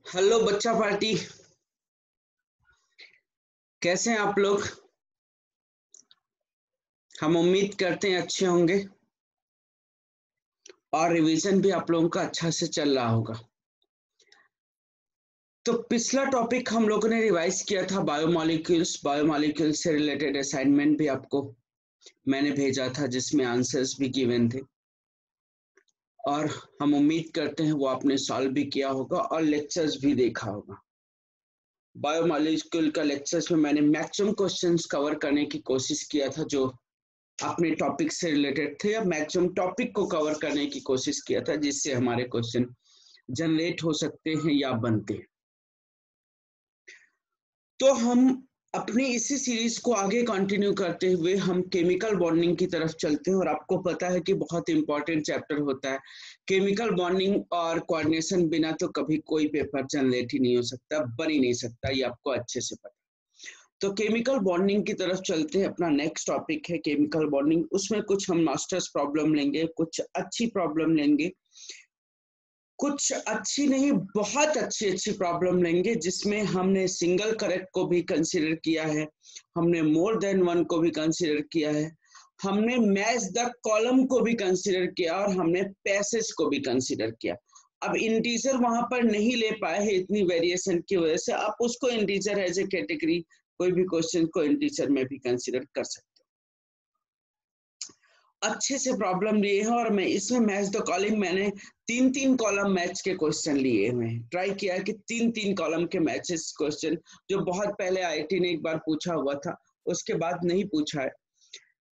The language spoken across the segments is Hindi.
हेलो बच्चा पार्टी, कैसे हैं आप लोग। हम उम्मीद करते हैं अच्छे होंगे और रिवीजन भी आप लोगों का अच्छा से चल रहा होगा। तो पिछला टॉपिक हम लोगों ने रिवाइज किया था बायोमॉलिक्यूल्स से रिलेटेड असाइनमेंट भी आपको मैंने भेजा था जिसमें आंसर्स भी गिवन थे और हम उम्मीद करते हैं वो आपने सॉल्व भी किया होगा और लेक्चर्स भी देखा होगा। बायोमॉलिक्यूल का लेक्चर्स में मैंने मैक्सिमम क्वेश्चंस कवर करने की कोशिश किया था जो अपने टॉपिक से रिलेटेड थे या मैक्सिमम टॉपिक को कवर करने की कोशिश किया था जिससे हमारे क्वेश्चन जनरेट हो सकते हैं या बनते हैं। तो हम अपनी इसी सीरीज को आगे कंटिन्यू करते हुए हम केमिकल बॉन्डिंग की तरफ चलते हैं और आपको पता है कि बहुत इंपॉर्टेंट चैप्टर होता है केमिकल बॉन्डिंग और कोऑर्डिनेशन। बिना तो कभी कोई पेपर जनरेट ही नहीं हो सकता, बन ही नहीं सकता, ये आपको अच्छे से पता। तो केमिकल बॉन्डिंग की तरफ चलते हैं। अपना नेक्स्ट टॉपिक है केमिकल बॉन्डिंग। उसमें कुछ हम मास्टर्स प्रॉब्लम लेंगे, कुछ अच्छी प्रॉब्लम लेंगे, कुछ अच्छी नहीं बहुत अच्छी प्रॉब्लम लेंगे जिसमें हमने सिंगल करेक्ट को भी कंसीडर किया है, हमने मोर देन वन को भी कंसीडर किया है, हमने मैच द कॉलम को भी कंसीडर किया और हमने पैसेज को भी कंसीडर किया। अब इंटीजर वहां पर नहीं ले पाए हैं इतनी वेरिएशन की वजह से, आप उसको इंटीजर एज ए कैटेगरी कोई भी क्वेश्चन को इंटीजर में भी कंसीडर कर सकते हो। अच्छे से प्रॉब्लम लिए हैं और मैं इसमें मैच द कॉलम मैंने तीन कॉलम मैच के क्वेश्चन लिए हुए हैं। ट्राई किया कि तीन कॉलम के मैचेस क्वेश्चन जो बहुत पहले आईआईटी ने एक बार पूछा हुआ था उसके बाद नहीं पूछा है,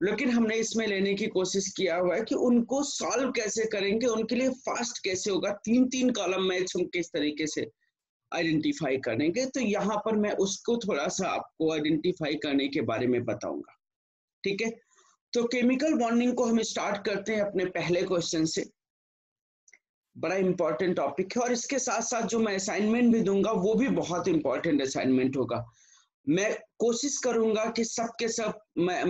लेकिन हमने इसमें लेने की कोशिश किया हुआ है कि उनको सॉल्व कैसे करेंगे, उनके लिए फास्ट कैसे होगा, तीन कॉलम मैच हम किस तरीके से आइडेंटिफाई करेंगे। तो यहाँ पर मैं उसको थोड़ा सा आपको आइडेंटिफाई करने के बारे में बताऊंगा, ठीक है। तो केमिकल बॉन्डिंग को हम स्टार्ट करते हैं अपने पहले क्वेश्चन से। बड़ा इंपॉर्टेंट टॉपिक है और इसके साथ साथ जो मैं असाइनमेंट भी दूंगा वो भी बहुत इंपॉर्टेंट असाइनमेंट होगा। मैं कोशिश करूंगा कि सबके सब मैं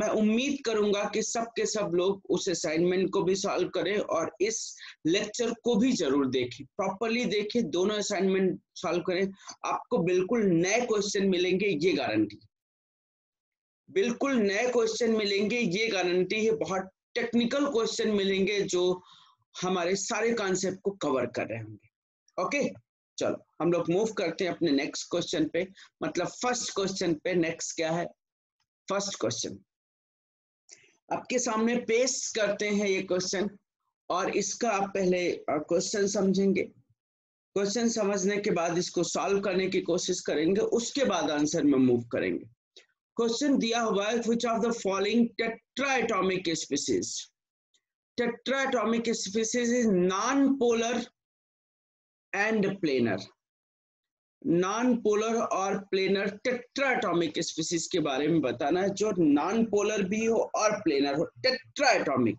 उम्मीद करूंगा कि सबके सब लोग उस असाइनमेंट को भी सॉल्व करें और इस लेक्चर को भी जरूर देखें, प्रॉपरली देखें, दोनों असाइनमेंट सॉल्व करें। आपको बिल्कुल नए क्वेश्चन मिलेंगे, ये गारंटी, बिल्कुल नए क्वेश्चन मिलेंगे, ये गारंटी है। बहुत टेक्निकल क्वेश्चन मिलेंगे जो हमारे सारे कॉन्सेप्ट को कवर कर रहे होंगे। ओके, चलो हम लोग मूव करते हैं अपने नेक्स्ट क्वेश्चन पे, मतलब फर्स्ट क्वेश्चन पे। नेक्स्ट क्या है, फर्स्ट क्वेश्चन आपके सामने पेश करते हैं ये क्वेश्चन और इसका आप पहले क्वेश्चन समझेंगे, क्वेश्चन समझने के बाद इसको सॉल्व करने की कोशिश करेंगे, उसके बाद आंसर में मूव करेंगे। क्वेश्चन दिया हुआ है which of the following tetraatomic species, tetraatomic species is non-polar and planar, non polar और प्लेनर टेट्राएटॉमिक स्पीसीज के बारे में बताना है जो नॉन पोलर भी हो और प्लेनर हो। टेट्राएटॉमिक,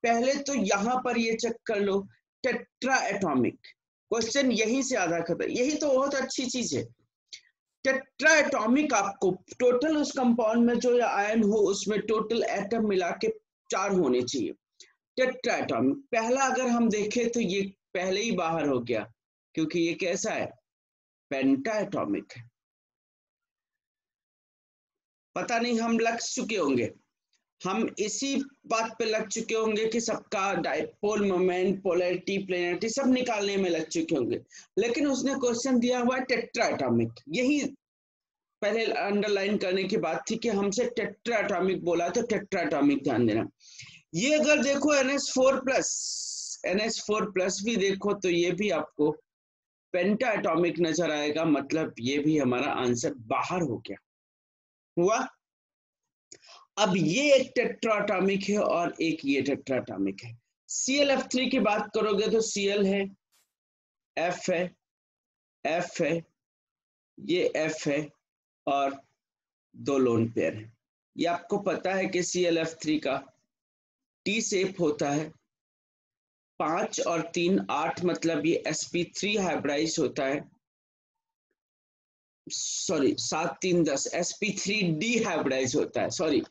पहले तो यहां पर ये चेक कर लो, टेट्राएटॉमिक क्वेश्चन यहीं से आधा खत्म, यही तो बहुत अच्छी चीज है। टेट्राएटॉमिक आपको टोटल उस कंपाउंड में जो आयन हो उसमें टोटल एटम मिला के 4 होने चाहिए। टेट्राएटॉमिक पहला अगर हम देखें तो ये पहले ही बाहर हो गया क्योंकि ये कैसा है, पेंटाएटॉमिक है। पता नहीं हम लग चुके होंगे, हम इसी बात पे लग चुके होंगे कि सबका डाइपोल मोमेंट, पोलैरिटी, प्लेनरिटी सब निकालने में लग चुके होंगे, लेकिन उसने क्वेश्चन दिया हुआ टेट्राएटॉमिक। यही पहले अंडरलाइन करने की बात थी कि हमसे टेट्राएटॉमिक बोला तो टेट्राएटॉमिक ध्यान देना। ये अगर देखो NH4+ भी देखो तो ये भी आपको पेंटाएटॉमिक नजर आएगा, मतलब ये भी हमारा आंसर बाहर हो गया हुआ। अब ये एक टेट्राएटॉमिक है और एक ये टेट्राएटॉमिक है। ClF3 की बात करोगे तो Cl है, F है, F है, ये F है और 2 लोन पेयर है। ये आपको पता है कि ClF3 का T शेप होता है, 5 और 3 8, मतलब ये sp3 हाइब्रिडाइज होता है, सॉरी 7 3 10 sp3 डिहाइब्रिडाइज होता है, सॉरी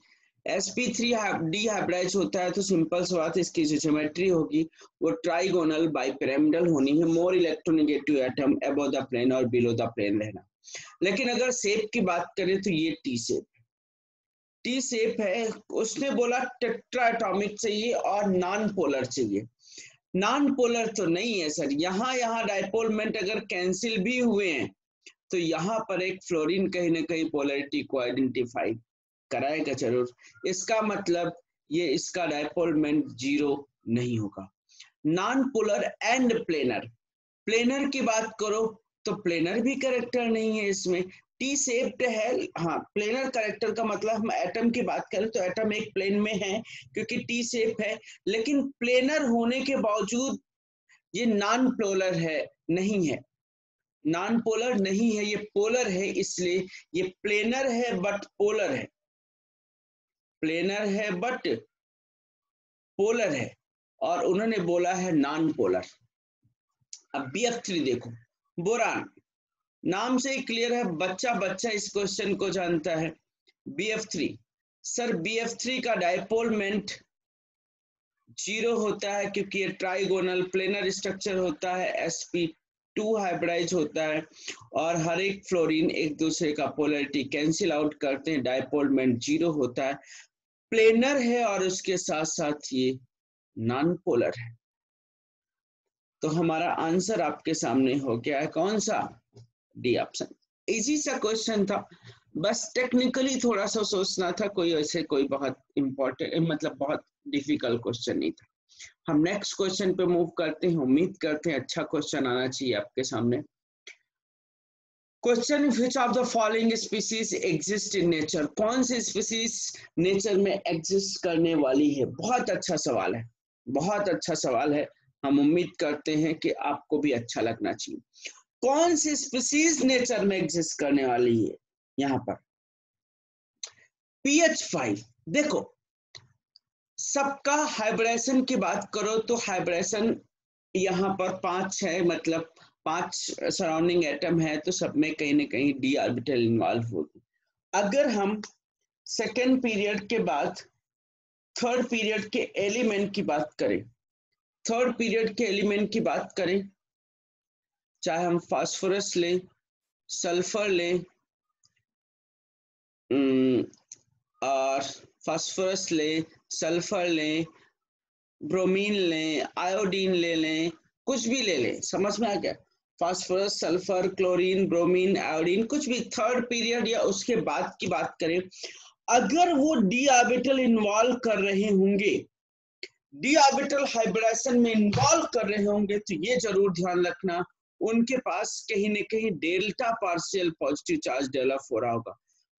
sp3 डिहाइब्रिडाइज होता है तो सिंपल सी बात इसकी जो ज्योमेट्री होगी वो ट्राइगोनल बाइपिरामिडल होनी है, more electronegative atom above the plane और बिलो द प्लेन रहना। लेकिन अगर शेप की बात करें तो ये टी शेप है। उसने बोला टेट्राएटॉमिक चाहिए और नॉन पोलर चाहिए। नॉन पोलर तो नहीं है सर, यहाँ डायपोलमेंट अगर कैंसिल भी हुए हैं तो यहाँ पर एक फ्लोरीन कहीं ना कहीं पोलरिटी को आइडेंटिफाई कराएगा जरूर। इसका मतलब ये इसका डायपोलमेंट 0 नहीं होगा। Non polar and planar, planar की बात करो तो प्लेनर भी करेक्टर नहीं है इसमें, टी शेप्ड है। हाँ, प्लेनर करेक्टर का मतलब हम एटम की बात करें तो एटम एक प्लेन में है क्योंकि टी शेप है, लेकिन प्लेनर होने के बावजूद ये नॉन पोलर है, नहीं है, नॉन पोलर नहीं है, ये पोलर है। इसलिए ये प्लेनर है बट पोलर है, प्लेनर है बट पोलर है, और उन्होंने बोला है नॉन पोलर। अब BF3 देखो, बोरान नाम से ही क्लियर है, बच्चा इस क्वेश्चन को जानता है। BF3 सर, BF3 का डायपोलमेंट 0 होता है क्योंकि ये ट्राइगोनल प्लेनर स्ट्रक्चर होता है, sp2 हाइब्रिडाइज होता है और हर एक फ्लोरीन एक दूसरे का पोलरिटी कैंसिल आउट करते हैं, डायपोलमेंट 0 होता है, प्लेनर है और उसके साथ साथ ये नॉन पोलर है। तो हमारा आंसर आपके सामने हो गया है, कौन सा? D option. इजी सा क्वेश्चन था, बस टेक्निकली थोड़ा सा सोचना था, कोई ऐसे कोई बहुत इंपॉर्टेंट मतलब बहुत डिफिकल्ट क्वेश्चन नहीं था। हम नेक्स्ट क्वेश्चन पे मूव करते हैं, उम्मीद करते हैं अच्छा क्वेश्चन आना चाहिए आपके सामने। Question, which of the following species exist in nature, कौन सी स्पीसीज नेचर में एग्जिस्ट करने वाली है? बहुत अच्छा सवाल है, बहुत अच्छा सवाल है। हम उम्मीद करते हैं कि आपको भी अच्छा लगना चाहिए। कौन सी स्पीसीज नेचर में एग्जिस्ट करने वाली है? यहाँ पर pH5। देखो, सबका हाइब्रिडेशन की बात करो तो हाइब्रिडेशन यहाँ पर 5 है, मतलब 5 सराउंडिंग एटम है, तो सब में कहीं ना कहीं d ऑर्बिटल इन्वॉल्व होगी। अगर हम सेकेंड पीरियड के बाद थर्ड पीरियड के एलिमेंट की बात करें, थर्ड पीरियड के एलिमेंट की बात करें, चाहे हम फास्फोरस लें, सल्फर लें, और फास्फोरस लें, सल्फर लें, ब्रोमीन लें, आयोडीन ले लें, कुछ भी ले लें, समझ में आ गया? Phosphorus, sulphur, chlorine, bromine, iodine, कुछ भी थर्ड पीरियड या उसके बाद की बात करें, अगर वो डी ऑर्बिटल इन्वॉल्व कर रहे होंगे, डी ऑर्बिटल हाइब्रिडेशन में इन्वॉल्व कर रहे होंगे, तो ये जरूर ध्यान रखना उनके पास कहीं न कहीं delta partial positive charge develop हो रहा होगा।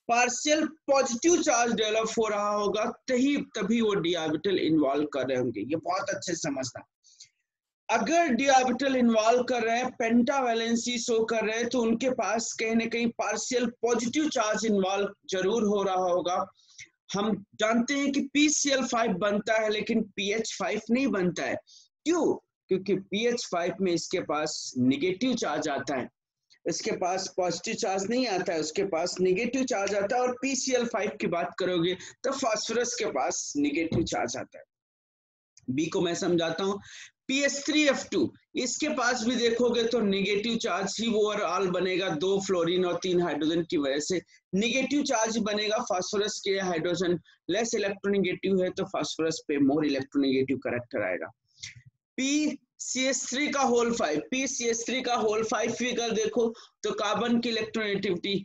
पार्शियल पॉजिटिव चार्ज डेवलप हो रहा होगा तभी वो डी ऑर्बिटल इन्वॉल्व कर रहे होंगे, ये बहुत अच्छे से समझना। अगर डी ऑर्बिटल इन्वॉल्व कर रहे हैं, पेंटावैलेंसी शो कर रहे हैं, तो उनके पास कहीं ना कहीं पार्शियल पॉजिटिव चार्ज इन्वॉल्व जरूर हो रहा होगा। हम जानते हैं कि PCl5 बनता है लेकिन PH5 नहीं बनता है। क्यों? क्योंकि PH5 में इसके पास निगेटिव चार्ज आता है, इसके पास पॉजिटिव चार्ज नहीं आता है, उसके पास निगेटिव चार्ज आता है। और PCl5 की बात करोगे तो फास्फोरस के पास निगेटिव चार्ज आता है। बी को मैं समझाता हूँ, PH3F2, इसके पास भी देखोगे तो निगेटिव चार्ज ही ओवरऑल बनेगा, 2 फ्लोरीन और 3 हाइड्रोजन की वजह से निगेटिव चार्ज बनेगा। फास्फोरस के हाइड्रोजन लेस इलेक्ट्रोनेगेटिव है तो फास्फोरस पे मोर इलेक्ट्रोनेगेटिव कैरेक्टर आएगा। PCH3 का होल 5, PCH3 का होल 5 फिगर देखो तो कार्बन की इलेक्ट्रोनेगेटिविटी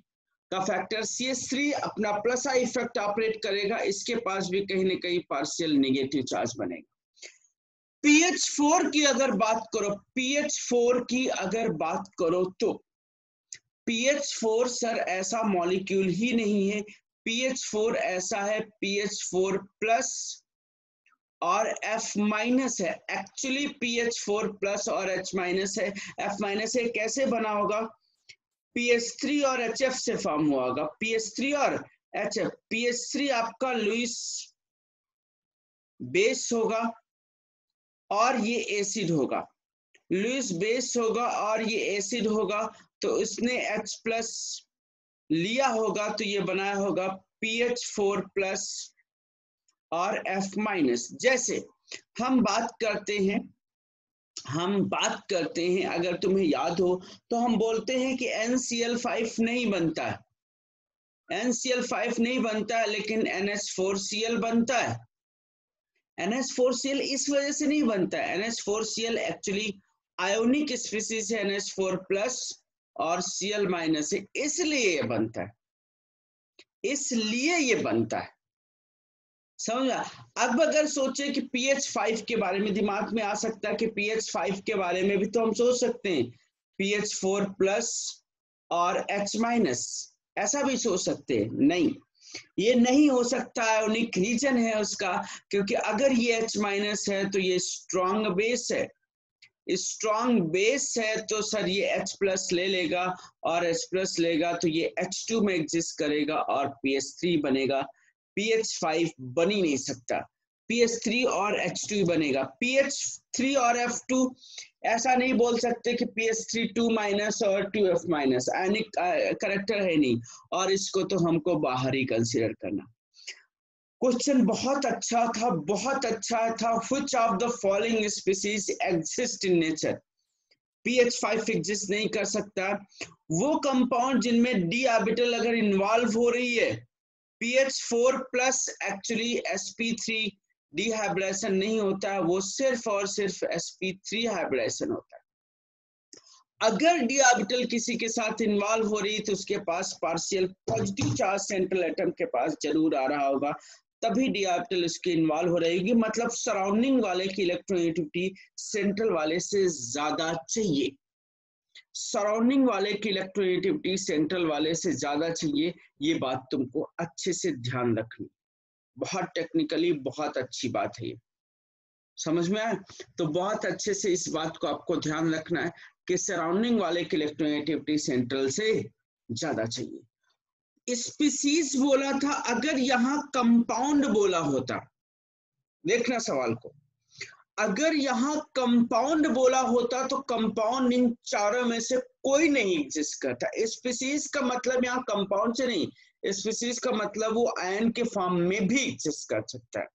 का फैक्टर CH3 अपना प्लस आई इफेक्ट ऑपरेट करेगा, इसके पास भी कहीं ना कहीं पार्शियल नेगेटिव चार्ज बनेगा। PH4 की अगर बात करो, PH4 की अगर बात करो तो PH4 सर ऐसा मॉलिक्यूल ही नहीं है, PH4 ऐसा है PH4 प्लस और F माइनस है। एक्चुअली PH4 प्लस और H माइनस है। F माइनस है, कैसे बना होगा? PH3 और HF से फॉर्म हुआ होगा, PH3 और HF। PH3 आपका लुईस बेस होगा और ये एसिड होगा, लुईस बेस होगा और ये एसिड होगा, तो इसने H प्लस लिया होगा तो ये बनाया होगा PH4 प्लस और F माइनस। जैसे हम बात करते हैं अगर तुम्हें याद हो तो हम बोलते हैं कि NCl5 नहीं बनता है, NCl5 नहीं बनता है, लेकिन NH4Cl बनता है। NH4Cl इस वजह से नहीं बनता है, NH4Cl एक्चुअली आयोनिक स्पीसीज है, NH4 प्लस और Cl माइनस है, इसलिए ये बनता है, समझा। अब अगर सोचे कि pH5 के बारे में, दिमाग में आ सकता है कि pH5 के बारे में भी तो हम सोच सकते हैं, pH4 प्लस और H माइनस, ऐसा भी सोच सकते हैं। नहीं, ये नहीं हो सकता, आयोनिक रीजन है उसका, क्योंकि अगर ये H माइनस है तो ये स्ट्रॉन्ग बेस है, स्ट्रॉन्ग बेस है तो सर ये H प्लस ले लेगा, और H प्लस लेगा तो ये H2 में एग्जिस्ट करेगा और pH3 बनेगा। pH5 बन ही नहीं सकता, pH3 और H2 बनेगा। pH3 और F2 ऐसा नहीं बोल सकते कि pH3 2 माइनस और 2F माइनस, आयनिक करेक्टर है नहीं, और इसको तो हमको बाहर ही कंसीडर करना। क्वेश्चन बहुत अच्छा था। Which of the following species exist in nature? pH5 exist नहीं कर सकता। वो कंपाउंड जिनमें डी ऑर्बिटल अगर इन्वॉल्व हो रही है, pH4 प्लस एक्चुअली sp3 डिहाइब्रिडेशन नहीं होता है, वो सिर्फ और सिर्फ sp3 हाइब्रिडेशन होता है। अगर डी ऑर्बिटल किसी के साथ इन्वॉल्व हो रही है तो उसके पास partial positive charge central atom के पास जरूर आ रहा होगा, तभी डी ऑर्बिटल उसके इन्वॉल्व हो रहेगी, मतलब सराउंडिंग वाले की इलेक्ट्रोनेगेटिविटी सेंट्रल वाले से ज्यादा चाहिए, सराउंडिंग वाले की इलेक्ट्रोनेगेटिविटी सेंट्रल वाले से ज्यादा चाहिए। ये बात तुमको अच्छे से ध्यान रखनी, बहुत टेक्निकली बहुत अच्छी बात है ये, समझ में आया? तो बहुत अच्छे से इस बात को आपको ध्यान रखना है कि सराउंडिंग वाले की इलेक्ट्रोनेगेटिविटी सेंट्रल से ज्यादा चाहिए। स्पीसीज बोला था, अगर यहाँ कंपाउंड बोला होता, देखना सवाल को, अगर यहाँ कंपाउंड बोला होता तो कंपाउंड इन चारों में से कोई नहीं एग्जिस्ट करता। स्पीसीज का मतलब यहाँ कंपाउंड से नहीं, स्पीसीज का मतलब वो आयन के फॉर्म में भी एग्जिस्ट कर सकता है,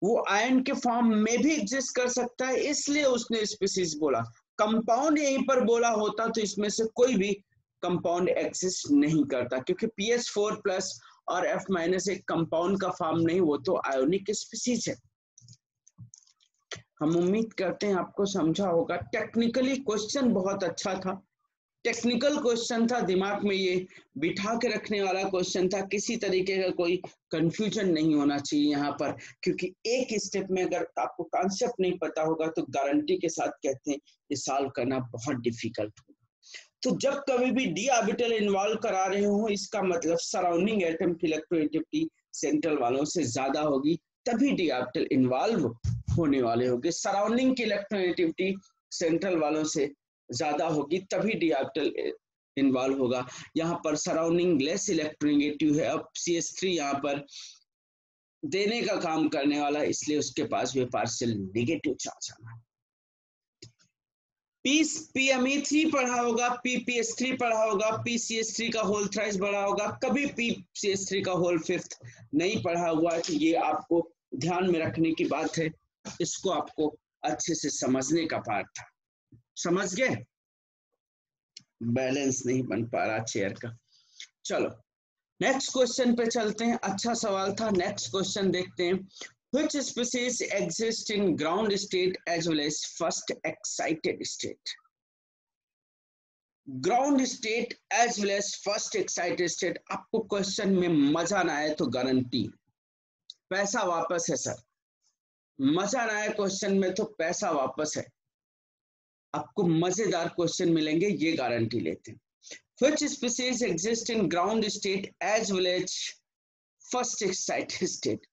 वो आयन के फॉर्म में भी एग्जिस्ट कर सकता है, इसलिए उसने स्पीसीज बोला। कंपाउंड यहीं पर बोला होता तो इसमें से कोई भी कंपाउंड एग्जिस्ट नहीं करता, क्योंकि pH4 प्लस और F माइनस एक कंपाउंड का फॉर्म नहीं, वो तो आयोनिक स्पीसीज है। हम उम्मीद करते हैं आपको समझा होगा। टेक्निकली क्वेश्चन बहुत अच्छा था, टेक्निकल क्वेश्चन था, दिमाग में ये बिठा के रखने वाला क्वेश्चन था, किसी तरीके का कोई कंफ्यूजन नहीं होना चाहिए यहाँ पर, क्योंकि एक स्टेप में अगर आपको कॉन्सेप्ट नहीं पता होगा तो गारंटी के साथ कहते हैं ये सॉल्व करना बहुत डिफिकल्ट होगा। तो जब कभी भी डी ऑर्बिटल इन्वॉल्व करा रहे हो, इसका मतलब सराउंडिंग एटम की इलेक्ट्रोनेगेटिविटी सेंट्रल वालों से ज्यादा होगी, तभी डी ऑर्बिटल इन्वॉल्व होने वाले होंगे। सराउंडिंग की इलेक्ट्रोनेगेटिविटी सेंट्रल वालों से ज्यादा होगी तभी डी ऑर्बिटल इन्वॉल्व होगा। यहाँ पर सराउंडिंग लेस इलेक्ट्रोनेगेटिव है, अब CH3 यहाँ पर देने का काम करने वाला, इसलिए उसके पास भी पार्शियल नेगेटिव चार्ज आना। PMe3 पढ़ा होगा, PPH3 पढ़ा होगा, PCH3 का होल थ्राइस पढ़ा होगा, कभी PCH3 का होल फिफ्थ नहीं पढ़ा हुआ, तो ये आपको ध्यान में रखने की बात है, इसको आपको अच्छे से समझने का पार्ट था। समझ गए? बैलेंस नहीं बन पा रहा चेयर का। चलो नेक्स्ट क्वेश्चन पे चलते हैं, अच्छा सवाल था। नेक्स्ट क्वेश्चन देखते हैं, which species exist in ground state as well as first excited state? Ground state as well as first excited state. आपको क्वेश्चन में मजा ना आए तो गारंटी पैसा वापस है सर, मजा ना आए क्वेश्चन में तो पैसा वापस है, आपको मजेदार क्वेश्चन मिलेंगे, ये गारंटी लेते हैं। Which species exist in ground state as well as first excited state?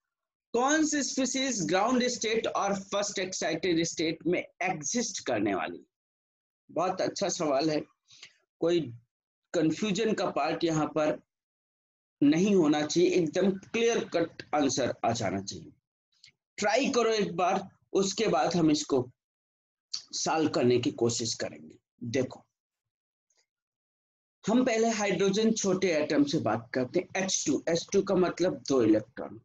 कौन सी स्पीसीज ग्राउंड स्टेट और फर्स्ट एक्साइटेड स्टेट में एग्जिस्ट करने वाली? बहुत अच्छा सवाल है, कोई कंफ्यूजन का पार्ट यहाँ पर नहीं होना चाहिए, एकदम क्लियर कट आंसर आ जाना चाहिए। ट्राई करो एक बार, उसके बाद हम इसको सॉल्व करने की कोशिश करेंगे। देखो हम पहले हाइड्रोजन छोटे एटम से बात करते हैं, H2 का मतलब 2 इलेक्ट्रॉन,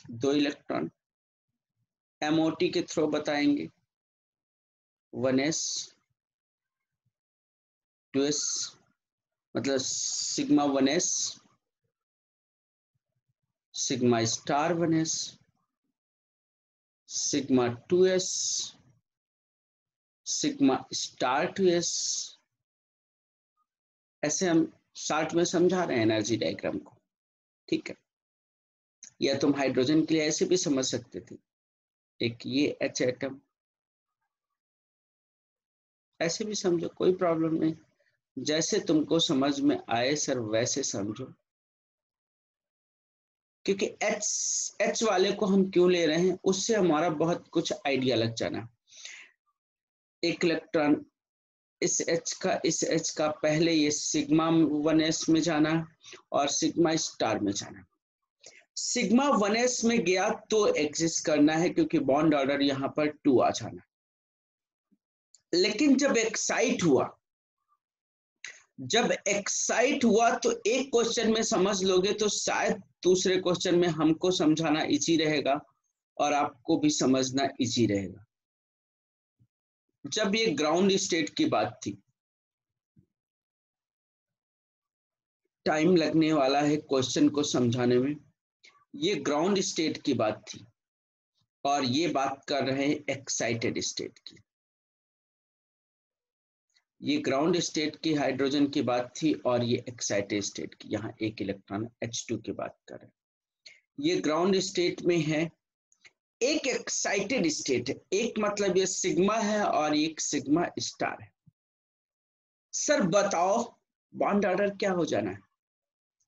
2 इलेक्ट्रॉन, MOT के थ्रू बताएंगे 1s 2s, मतलब sigma 1s sigma star 1s sigma 2s sigma star 2s। ऐसे हम शॉर्ट में समझा रहे हैं एनर्जी डायग्राम को, ठीक है। या तुम हाइड्रोजन के लिए ऐसे भी समझ सकते थे, एक ये H एटम, ऐसे भी समझो, कोई प्रॉब्लम नहीं, जैसे तुमको समझ में आए सर वैसे समझो। क्योंकि H वाले को हम क्यों ले रहे हैं, उससे हमारा बहुत कुछ आइडिया लग जाना। एक इलेक्ट्रॉन इस H का पहले ये सिग्मा 1s में जाना और सिग्मा स्टार में जाना। सिग्मा 1s में गया तो एग्जिस्ट करना है, क्योंकि बॉन्ड ऑर्डर यहाँ पर 2 आ जाना। लेकिन जब एक्साइट हुआ तो एक क्वेश्चन में समझ लोगे तो शायद दूसरे क्वेश्चन में हमको समझाना इजी रहेगा और आपको भी समझना इजी रहेगा। जब ये ग्राउंड स्टेट की बात थी, टाइम लगने वाला है क्वेश्चन को समझाने में, ये ग्राउंड स्टेट की बात थी और ये बात कर रहे हैं एक्साइटेड स्टेट की। ये ग्राउंड स्टेट की हाइड्रोजन की बात थी और ये एक्साइटेड स्टेट की, यहाँ एक इलेक्ट्रॉन H2 की बात कर रहे हैं। ये ग्राउंड स्टेट में है, एक एक्साइटेड स्टेट है, एक मतलब ये सिग्मा है और एक सिग्मा स्टार है। सर बताओ बॉन्ड ऑर्डर क्या हो जाना है,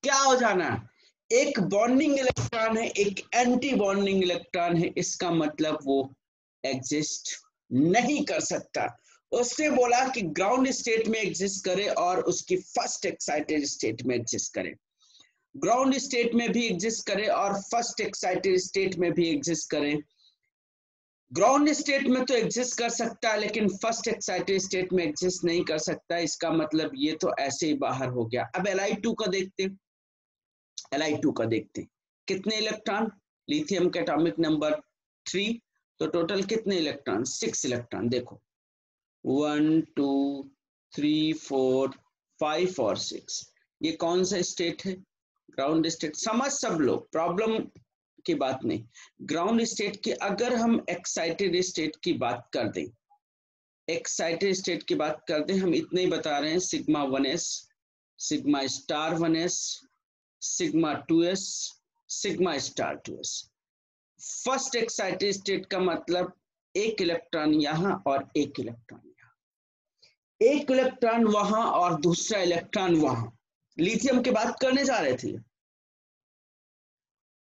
क्या हो जाना है? एक बॉन्डिंग इलेक्ट्रॉन है, एक एंटी बॉन्डिंग इलेक्ट्रॉन है, इसका मतलब वो एग्जिस्ट नहीं कर सकता। उसने बोला कि ग्राउंड स्टेट में एग्जिस्ट करे और उसकी फर्स्ट एक्साइटेड स्टेट में एग्जिस्ट करे, ग्राउंड स्टेट में भी एग्जिस्ट करे और फर्स्ट एक्साइटेड स्टेट में भी एग्जिस्ट करे। ग्राउंड स्टेट में तो एग्जिस्ट कर सकता है लेकिन फर्स्ट एक्साइटेड स्टेट में एग्जिस्ट नहीं कर सकता, इसका मतलब ये तो ऐसे ही बाहर हो गया। अब Li2 का देखते हैं, Li2 का देखते हैं, कितने इलेक्ट्रॉन, लिथियम का एटॉमिक नंबर 3, तो टोटल कितने इलेक्ट्रॉन, 6 इलेक्ट्रॉन। देखो 1 2 3 4 5 और 6, ये कौन सा स्टेट है, ग्राउंड स्टेट। समझ सब लोग, प्रॉब्लम की बात नहीं। ग्राउंड स्टेट की अगर हम एक्साइटेड स्टेट की बात कर दें, एक्साइटेड स्टेट की बात कर दें, हम इतने ही बता रहे हैं, sigma 1s sigma star 1s sigma 2s sigma star 2s। First excited state का मतलब एक इलेक्ट्रॉन यहाँ और एक इलेक्ट्रॉन यहाँ, एक इलेक्ट्रॉन वहां और दूसरा इलेक्ट्रॉन वहां। लिथियम की बात करने जा रहे थे,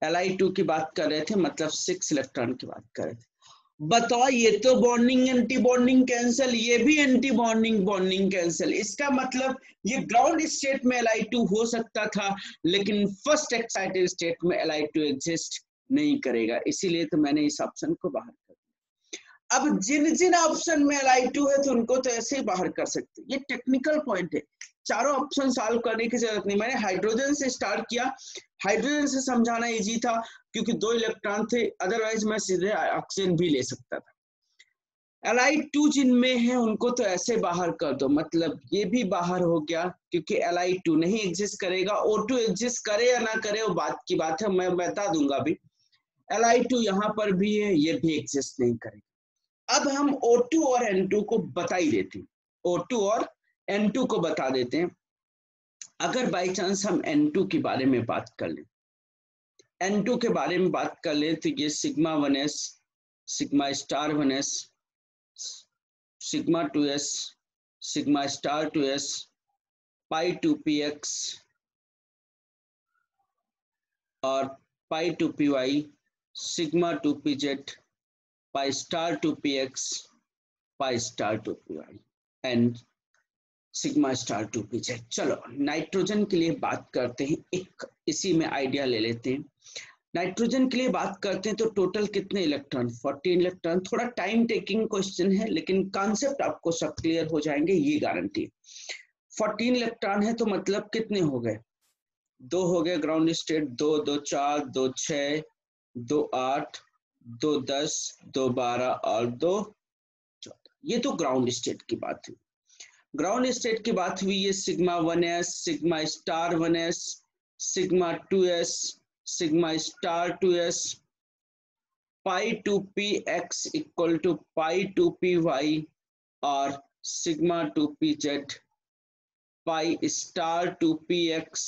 Li2 की बात कर रहे थे, मतलब 6 इलेक्ट्रॉन की बात कर रहे थे। बताओ ये तो बॉन्डिंग एंटी बॉन्डिंग कैंसिल, ये भी एंटी बॉन्डिंग बॉन्डिंग कैंसिल, इसका मतलब ये ग्राउंड स्टेट में Li2 हो सकता था लेकिन फर्स्ट एक्साइटेड स्टेट में Li2 एग्जिस्ट नहीं करेगा, इसीलिए तो मैंने इस ऑप्शन को बाहर कर दिया। अब जिन जिन ऑप्शन में Li2 है तो उनको तो ऐसे ही बाहर कर सकते, ये टेक्निकल पॉइंट है, चारों ऑप्शन सॉल्व करने की जरूरत नहीं। मैंने हाइड्रोजन से स्टार्ट किया, हाइड्रोजन से समझाना इजी था क्योंकि 2 इलेक्ट्रॉन थे, अदरवाइज मैं सीधे ऑक्सीजन भी ले सकता था। Li2 जिनमें है उनको तो ऐसे बाहर कर दो, मतलब ये भी बाहर हो गया क्योंकि Li2 नहीं एग्जिस्ट करेगा। O2 एग्जिस्ट करे या ना करे वो बात की बात है, मैं बता दूंगा अभी। Li2 यहाँ पर भी है, ये भी एग्जिस्ट नहीं करेगा। अब हम O2 और N2 को बता ही देते हैं, O2 और N2 को बता देते हैं। अगर बाई चांस हम N2 के बारे में बात कर लें, N2 के बारे में बात कर ले तो ये sigma 1s sigma star 1s sigma 2s sigma star 2s पाई 2px और पाई 2py sigma 2pz pi star 2px pi star 2py and sigma star 2pz। चलो नाइट्रोजन के लिए बात करते हैं, एक इसी में आइडिया ले लेते हैं। नाइट्रोजन के लिए बात करते हैं तो टोटल कितने इलेक्ट्रॉन, 14 इलेक्ट्रॉन। थोड़ा टाइम टेकिंग क्वेश्चन है लेकिन कॉन्सेप्ट आपको सब क्लियर हो जाएंगे, ये गारंटी। 14 इलेक्ट्रॉन है तो मतलब कितने हो गए, 2 हो गए ग्राउंड स्टेट, 2 2 4 2 6 2 8, 2 10, 2 12 और 2 14। ये तो ग्राउंड स्टेट की बात हुई। ग्राउंड स्टेट की बात हुई, ये sigma 1s, sigma star 1s, sigma 2s, sigma star 2s, pi 2p x equal to pi 2p y और sigma 2p z, pi star 2p x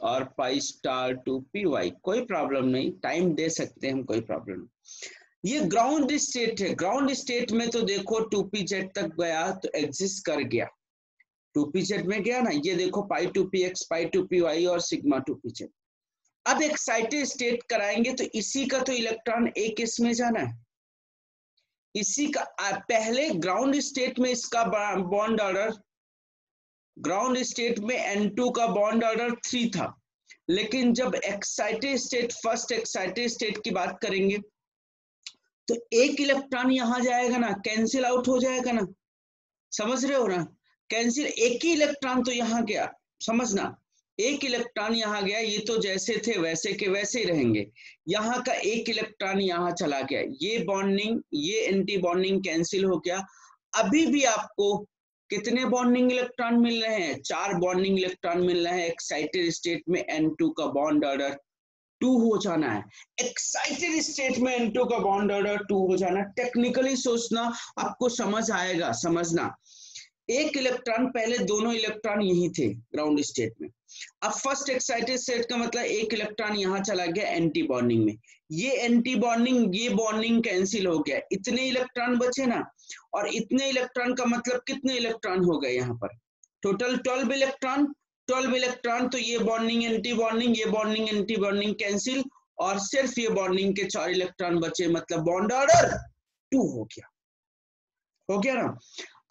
और पाई स्टार 2p y। कोई प्रॉब्लम नहीं, टाइम दे सकते हैं हम, कोई प्रॉब्लम नहीं। ये ग्राउंड स्टेट है। ग्राउंड स्टेट में तो देखो 2p z तक गया तो एग्जिस्ट कर गया, 2p z में गया ना, ये देखो पाई 2p x, पाई 2p y और सिग्मा 2p z। अब एक्साइटेड स्टेट कराएंगे तो इसी का तो इलेक्ट्रॉन एक इसमें जाना है, इसी का पहले ग्राउंड स्टेट में इसका बॉन्ड ऑर्डर, ग्राउंड स्टेट में N2 का बॉन्ड ऑर्डर 3 था, लेकिन जब excited state, first excited state की बात करेंगे तो एक इलेक्ट्रॉन यहां जाएगा ना, कैंसिल आउट हो जाएगा ना, समझ रहे हो ना, कैंसिल, एक ही इलेक्ट्रॉन तो यहाँ गया, समझना, एक इलेक्ट्रॉन यहाँ गया, ये तो जैसे थे वैसे के वैसे ही रहेंगे, यहाँ का एक इलेक्ट्रॉन यहाँ चला गया, ये बॉन्डिंग, ये एंटी बॉन्डिंग कैंसिल हो गया। अभी भी आपको कितने बॉन्डिंग इलेक्ट्रॉन मिल रहे हैं? 4 बॉन्डिंग इलेक्ट्रॉन मिल रहे हैं। एक्साइटेड स्टेट में N2 का बॉन्ड ऑर्डर 2 हो जाना है, एक्साइटेड स्टेट में N2 का बॉन्ड ऑर्डर 2 हो जाना। टेक्निकली सोचना, आपको समझ आएगा, समझना। एक इलेक्ट्रॉन, पहले दोनों इलेक्ट्रॉन यही थे ग्राउंड स्टेट में, अब फर्स्ट एक्साइटेड स्टेट का मतलब एक इलेक्ट्रॉन यहां चला गया एंटी बॉन्डिंग में, ये एंटी बॉन्डिंग, ये बॉन्डिंग कैंसिल हो गया, इतने इलेक्ट्रॉन बचे ना, और इतने इलेक्ट्रॉन का मतलब कितने इलेक्ट्रॉन हो गए यहाँ पर? टोटल 12 इलेक्ट्रॉन, 12 इलेक्ट्रॉन, तो ये बॉन्डिंग एंटी बॉन्डिंग, ये बॉन्डिंग एंटी बॉन्डिंग कैंसिल, और सिर्फ ये बॉन्डिंग के 4 इलेक्ट्रॉन बचे, मतलब बॉन्ड ऑर्डर 2 हो गया ना।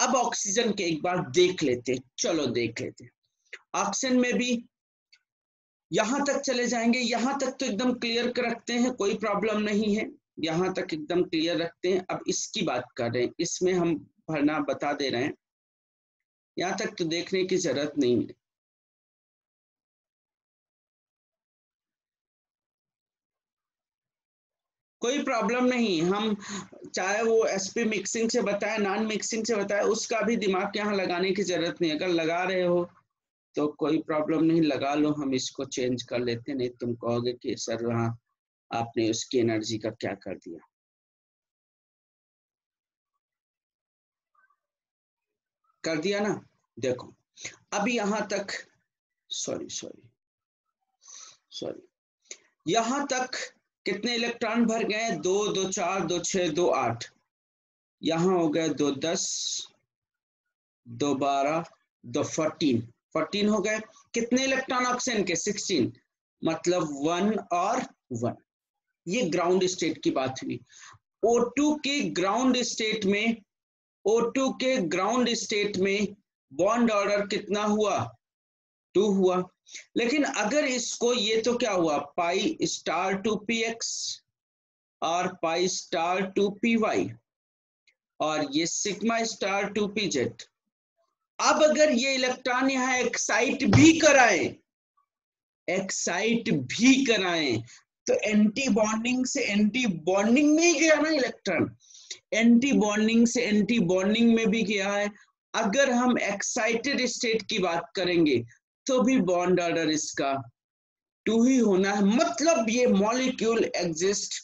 अब ऑक्सीजन के एक बार देख लेते, चलो देख लेते। ऑक्सीजन में भी यहां तक चले जाएंगे, यहां तक तो एकदम क्लियर रखते हैं, कोई प्रॉब्लम नहीं है, यहां तक एकदम क्लियर रखते हैं। अब इसकी बात कर रहे हैं, इसमें हम भरना बता दे रहे हैं, यहां तक तो देखने की जरूरत नहीं है। कोई प्रॉब्लम नहीं, हम चाहे वो एसपी मिक्सिंग से बताए, नॉन मिक्सिंग से बताए, उसका भी दिमाग यहाँ लगाने की जरूरत नहीं। अगर लगा रहे हो तो कोई प्रॉब्लम नहीं, लगा लो, हम इसको चेंज कर लेते, नहीं तुम कहोगे कि सर वहाँ आपने उसकी एनर्जी का क्या कर दिया। कर दिया ना, देखो अब यहाँ तक, सॉरी, यहाँ तक कितने इलेक्ट्रॉन भर गए? 2 2 4 2 6 2 8, यहाँ हो गए 2 10 2 12 2 14 हो गए। कितने इलेक्ट्रॉन ऑक्सीजन के? 16, मतलब 1 और 1। ये ग्राउंड स्टेट की बात हुई। O2 के ग्राउंड स्टेट में, O2 के ग्राउंड स्टेट में बॉन्ड ऑर्डर कितना हुआ? 2 हुआ। लेकिन अगर इसको, ये तो क्या हुआ, पाई स्टार 2px और पाई स्टार 2py और ये सिग्मा स्टार 2pz। अब अगर ये इलेक्ट्रॉन यहाँ एक्साइट भी कराएं तो एंटी बॉन्डिंग से एंटी बॉन्डिंग में ही गया ना इलेक्ट्रॉन, एंटी बॉन्डिंग से एंटी बॉन्डिंग में भी गया है। अगर हम एक्साइटेड स्टेट की बात करेंगे तो भी बॉन्ड ऑर्डर इसका 2 ही होना है, मतलब ये मॉलिक्यूल एग्जिस्ट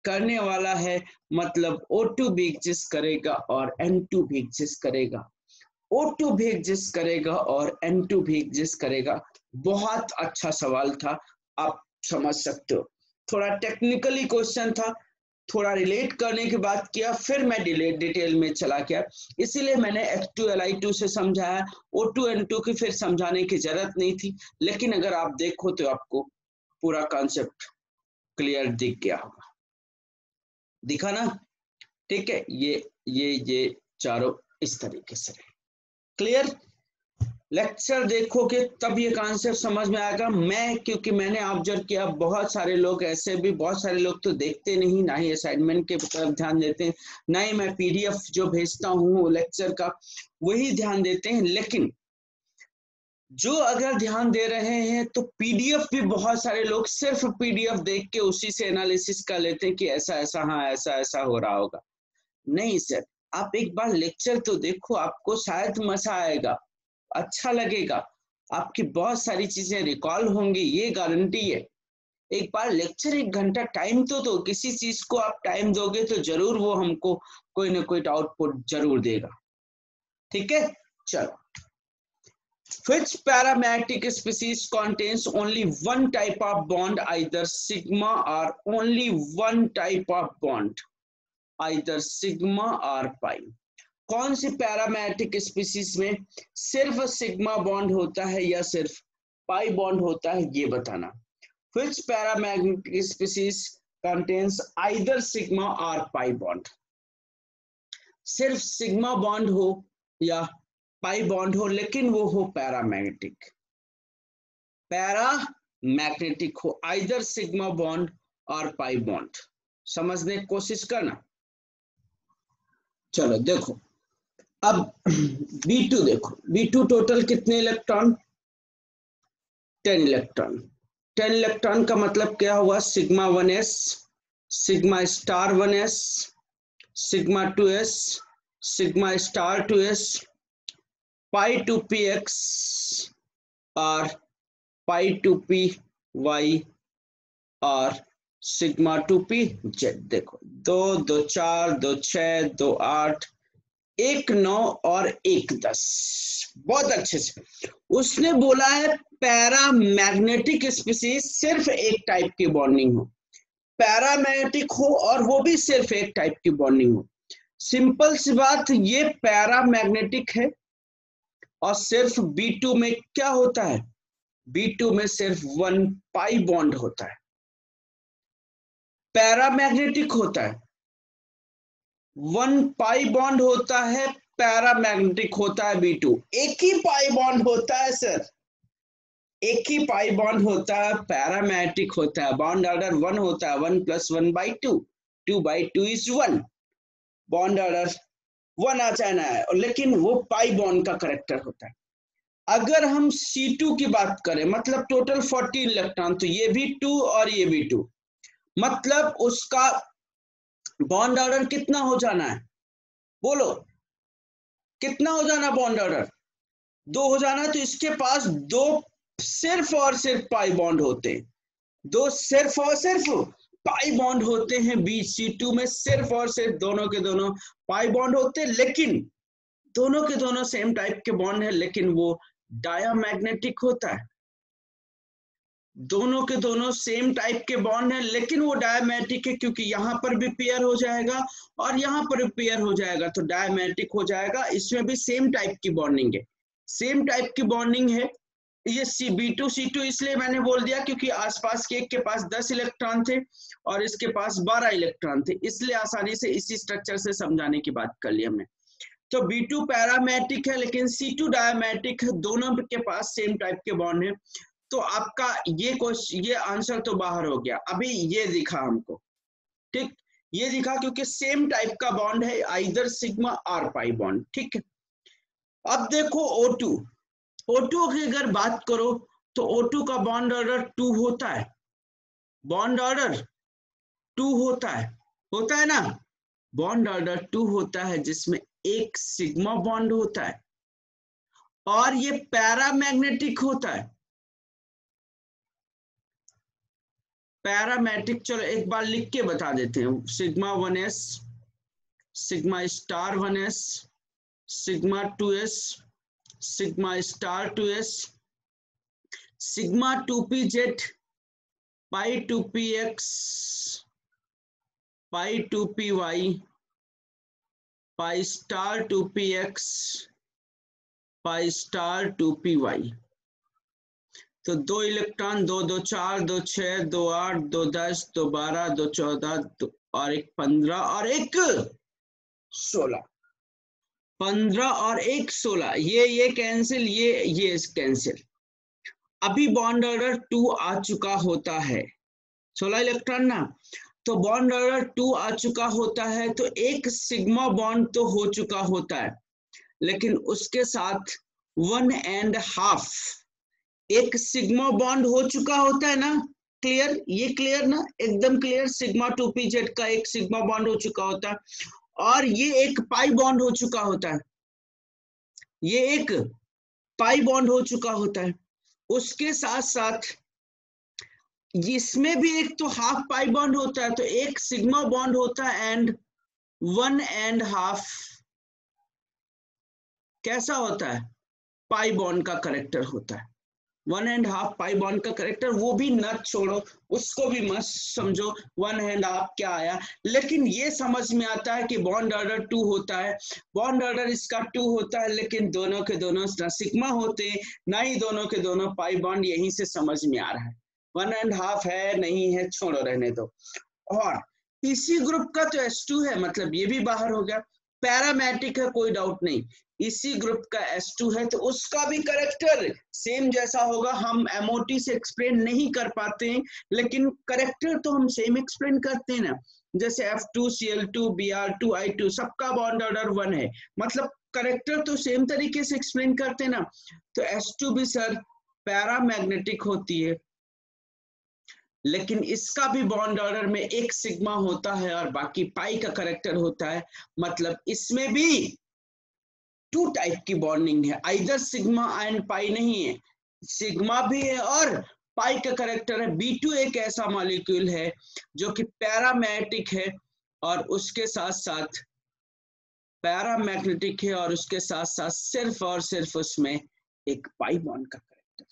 करने वाला है, मतलब O2 भी एग्जिस्ट करेगा और N2 भी एग्जिस्ट करेगा, O2 भी एग्जिस्ट करेगा और N2 भी एग्जिस्ट करेगा। बहुत अच्छा सवाल था, आप समझ सकते हो। थोड़ा टेक्निकली क्वेश्चन था, थोड़ा रिलेट करने के बाद किया, फिर मैं डिटेल में चला गया, इसीलिए मैंने H2Li2 से समझाया, O2N2 की फिर समझाने की जरूरत नहीं थी। लेकिन अगर आप देखो तो आपको पूरा कॉन्सेप्ट क्लियर दिख गया होगा, दिखा ना? ठीक है, ये चारों इस तरीके से क्लियर। लेक्चर देखोगे तब ये कॉन्सेप्ट समझ में आएगा। मैं, क्योंकि मैंने ऑब्जर्व किया, बहुत सारे लोग ऐसे भी, बहुत सारे लोग तो देखते नहीं, ना ही असाइनमेंट के तरफ ध्यान देते हैं, ना ही मैं PDF जो भेजता हूँ लेक्चर का वही ध्यान देते हैं। लेकिन जो अगर ध्यान दे रहे हैं तो पीडीएफ भी बहुत सारे लोग सिर्फ पीडीएफ देख के उसी से एनालिसिस कर लेते हैं कि ऐसा ऐसा, हाँ ऐसा ऐसा हो रहा होगा। नहीं सर, आप एक बार लेक्चर तो देखो, आपको शायद मजा आएगा, अच्छा लगेगा, आपकी बहुत सारी चीजें रिकॉल होंगी, ये गारंटी है। एक बार लेक्चर 1 घंटा टाइम तो दो, किसी चीज को आप टाइम दोगे तो जरूर वो हमको कोई ना कोई आउटपुट जरूर देगा। ठीक है, चलो। Which paramagnetic species contains only one type of bond, either sigma or only one type of bond, either sigma or pi? कौन सी पैरामैग्नेटिक स्पीसीज में सिर्फ सिग्मा बॉन्ड होता है या सिर्फ पाई बॉन्ड होता है, ये बताना। Which paramagnetic species contains either sigma or pi bond? सिर्फ सिग्मा बॉन्ड हो या पाई बॉन्ड हो, लेकिन वो हो पैरामैग्नेटिक। पैरामैग्नेटिक हो, आइदर सिग्मा बॉन्ड और पाई बॉन्ड। समझने की कोशिश करना। चलो देखो, अब B2 देखो, B2 टोटल कितने इलेक्ट्रॉन? 10 इलेक्ट्रॉन। 10 इलेक्ट्रॉन का मतलब क्या हुआ? Sigma 1s, sigma star 1s, sigma 2s, sigma star 2s, पाई 2px और पाई 2py और सिग्मा 2pz। देखो 2 2 4 2 6 2 8 1 9 और 1 10। बहुत अच्छे से उसने बोला है पैरामैग्नेटिक स्पीसीज सिर्फ एक टाइप की बॉन्डिंग हो, पैरामैग्नेटिक हो और वो भी सिर्फ एक टाइप की बॉन्डिंग हो। सिंपल सी बात, ये पैरामैग्नेटिक है और सिर्फ B2 में क्या होता है? B2 में सिर्फ 1 पाई बॉन्ड होता है। पैरामैग्नेटिक होता है, 1 पाई बॉन्ड होता है, पैरामैग्नेटिक होता है B2। एक ही पाई बॉन्ड होता है सर, एक ही पाई बॉन्ड होता है, पैरामैग्नेटिक होता है। बॉन्ड ऑर्डर 1 होता है, 1 + 1/2, 2/2 इज 1। बॉन्ड ऑर्डर 1 आ जाना है, लेकिन वो पाई बॉन्ड का करेक्टर होता है। अगर हम C2 की बात करें, मतलब टोटल 14 इलेक्ट्रॉन, तो ये भी 2 और ये भी 2, मतलब उसका बॉन्ड ऑर्डर कितना हो जाना है? बोलो कितना हो जाना बॉन्ड ऑर्डर? 2 हो जाना। तो इसके पास 2 सिर्फ और सिर्फ पाई बॉन्ड होते हैं, 2 सिर्फ और सिर्फ पाई बॉन्ड होते हैं। C2 में सिर्फ और सिर्फ दोनों के दोनों पाई बॉन्ड होते हैं, लेकिन दोनों के दोनों सेम टाइप के बॉन्ड है, लेकिन वो डायमैग्नेटिक होता है। दोनों के दोनों सेम टाइप के बॉन्ड है, लेकिन वो डायमैग्नेटिक है, क्योंकि यहाँ पर भी पेयर हो जाएगा और यहाँ पर भी पेयर हो जाएगा, तो डायमैग्नेटिक हो जाएगा। इसमें भी सेम टाइप की बॉन्डिंग है, सेम टाइप की बॉन्डिंग है। ये B2 C2 इसलिए मैंने बोल दिया क्योंकि आसपास के एक के पास 10 इलेक्ट्रॉन थे और इसके पास 12 इलेक्ट्रॉन थे, इसलिए आसानी से इसी स्ट्रक्चर से समझाने की बात कर ली हमने। तो B2 पैरामैग्नेटिक है, लेकिन C2 डायमैग्नेटिक है, दोनों के पास सेम टाइप के बॉन्ड है। तो आपका ये आंसर तो बाहर हो गया। अभी ये दिखा हमको, ठीक, ये दिखा क्योंकि सेम टाइप का बॉन्ड है, आइदर सिग्मा और पाई बॉन्ड। ठीक है, अब देखो O2। O2 की अगर बात करो तो O2 का बॉन्ड ऑर्डर 2 होता है, बॉन्ड ऑर्डर 2 होता है ना? बॉन्ड ऑर्डर 2 होता है, जिसमें एक सिग्मा बॉन्ड होता है और ये पैरामैग्नेटिक होता है। पैरामैग्नेटिक, चलो एक बार लिख के बता देते हैं। Sigma 1s, sigma star 1s, sigma 2s, sigma star 2s, sigma 2pz, पाई 2px, पाई 2py, pi star 2px, pi star 2py। तो 2 इलेक्ट्रॉन, 2 2 4 2 6 2 8 2 10 2 12 2 14 और 1 15 और 1 16, 15 और 1 16, ये कैंसिल, ये कैंसिल। अभी बॉन्ड ऑर्डर 2 आ चुका होता है, 16 इलेक्ट्रॉन ना, तो बॉन्ड ऑर्डर 2 आ चुका होता है, तो एक सिग्मा बॉन्ड तो हो चुका होता है, लेकिन उसके साथ 1.5 एक सिग्मा बॉन्ड हो चुका होता है ना, क्लियर, ये क्लियर ना, एकदम क्लियर, सिग्मा 2pz का एक सिग्मा बॉन्ड हो चुका होता है, और ये एक पाई बॉन्ड हो चुका होता है, ये एक पाई बॉन्ड हो चुका होता है। उसके साथ साथ इसमें भी एक तो हाफ पाई बॉन्ड होता है, तो एक सिग्मा बॉन्ड होता है एंड 1.5 कैसा होता है, पाई बॉन्ड का करेक्टर होता है, 1.5 पाई बॉन्ड का करेक्टर, वो भी न छोड़ो, उसको भी मत समझो 1.5 क्या आया, लेकिन ये समझ में आता है कि बॉन्ड ऑर्डर 2 होता है, बॉन्ड ऑर्डर इसका 2 होता है, लेकिन दोनों के दोनों ना सिग्मा होते ना ही दोनों के दोनों पाई बॉन्ड, यहीं से समझ में आ रहा है 1.5 है नहीं है, छोड़ो रहने दो। और इसी ग्रुप का तो S2 है, मतलब ये भी बाहर हो गया, पैरामेट्रिक है कोई डाउट नहीं, इसी ग्रुप का S2 है, तो उसका भी करेक्टर सेम जैसा होगा। हम MOT से एक्सप्लेन नहीं कर पाते हैं, लेकिन करेक्टर तो हम सेम एक्सप्लेन करते हैं ना, जैसे F2 Cl2 Br2 I2 सबका बॉन्ड ऑर्डर 1 है, मतलब करेक्टर तो सेम तरीके से एक्सप्लेन करते हैं ना। तो S2 भी सर पैरामैग्नेटिक होती है, लेकिन इसका भी बॉन्ड ऑर्डर में एक सिग्मा होता है और बाकी पाई का करेक्टर होता है, मतलब इसमें भी 2 टाइप की बॉन्डिंग है, आइदर सिग्मा एंड पाई नहीं है, सिग्मा भी है और पाई का करेक्टर है। B2 एक ऐसा मॉलिक्यूल है जो कि पैरामैग्नेटिक है और उसके साथ साथ पैरामैग्नेटिक है और उसके साथ साथ सिर्फ और सिर्फ उसमें एक पाई बॉन्ड का करेक्टर।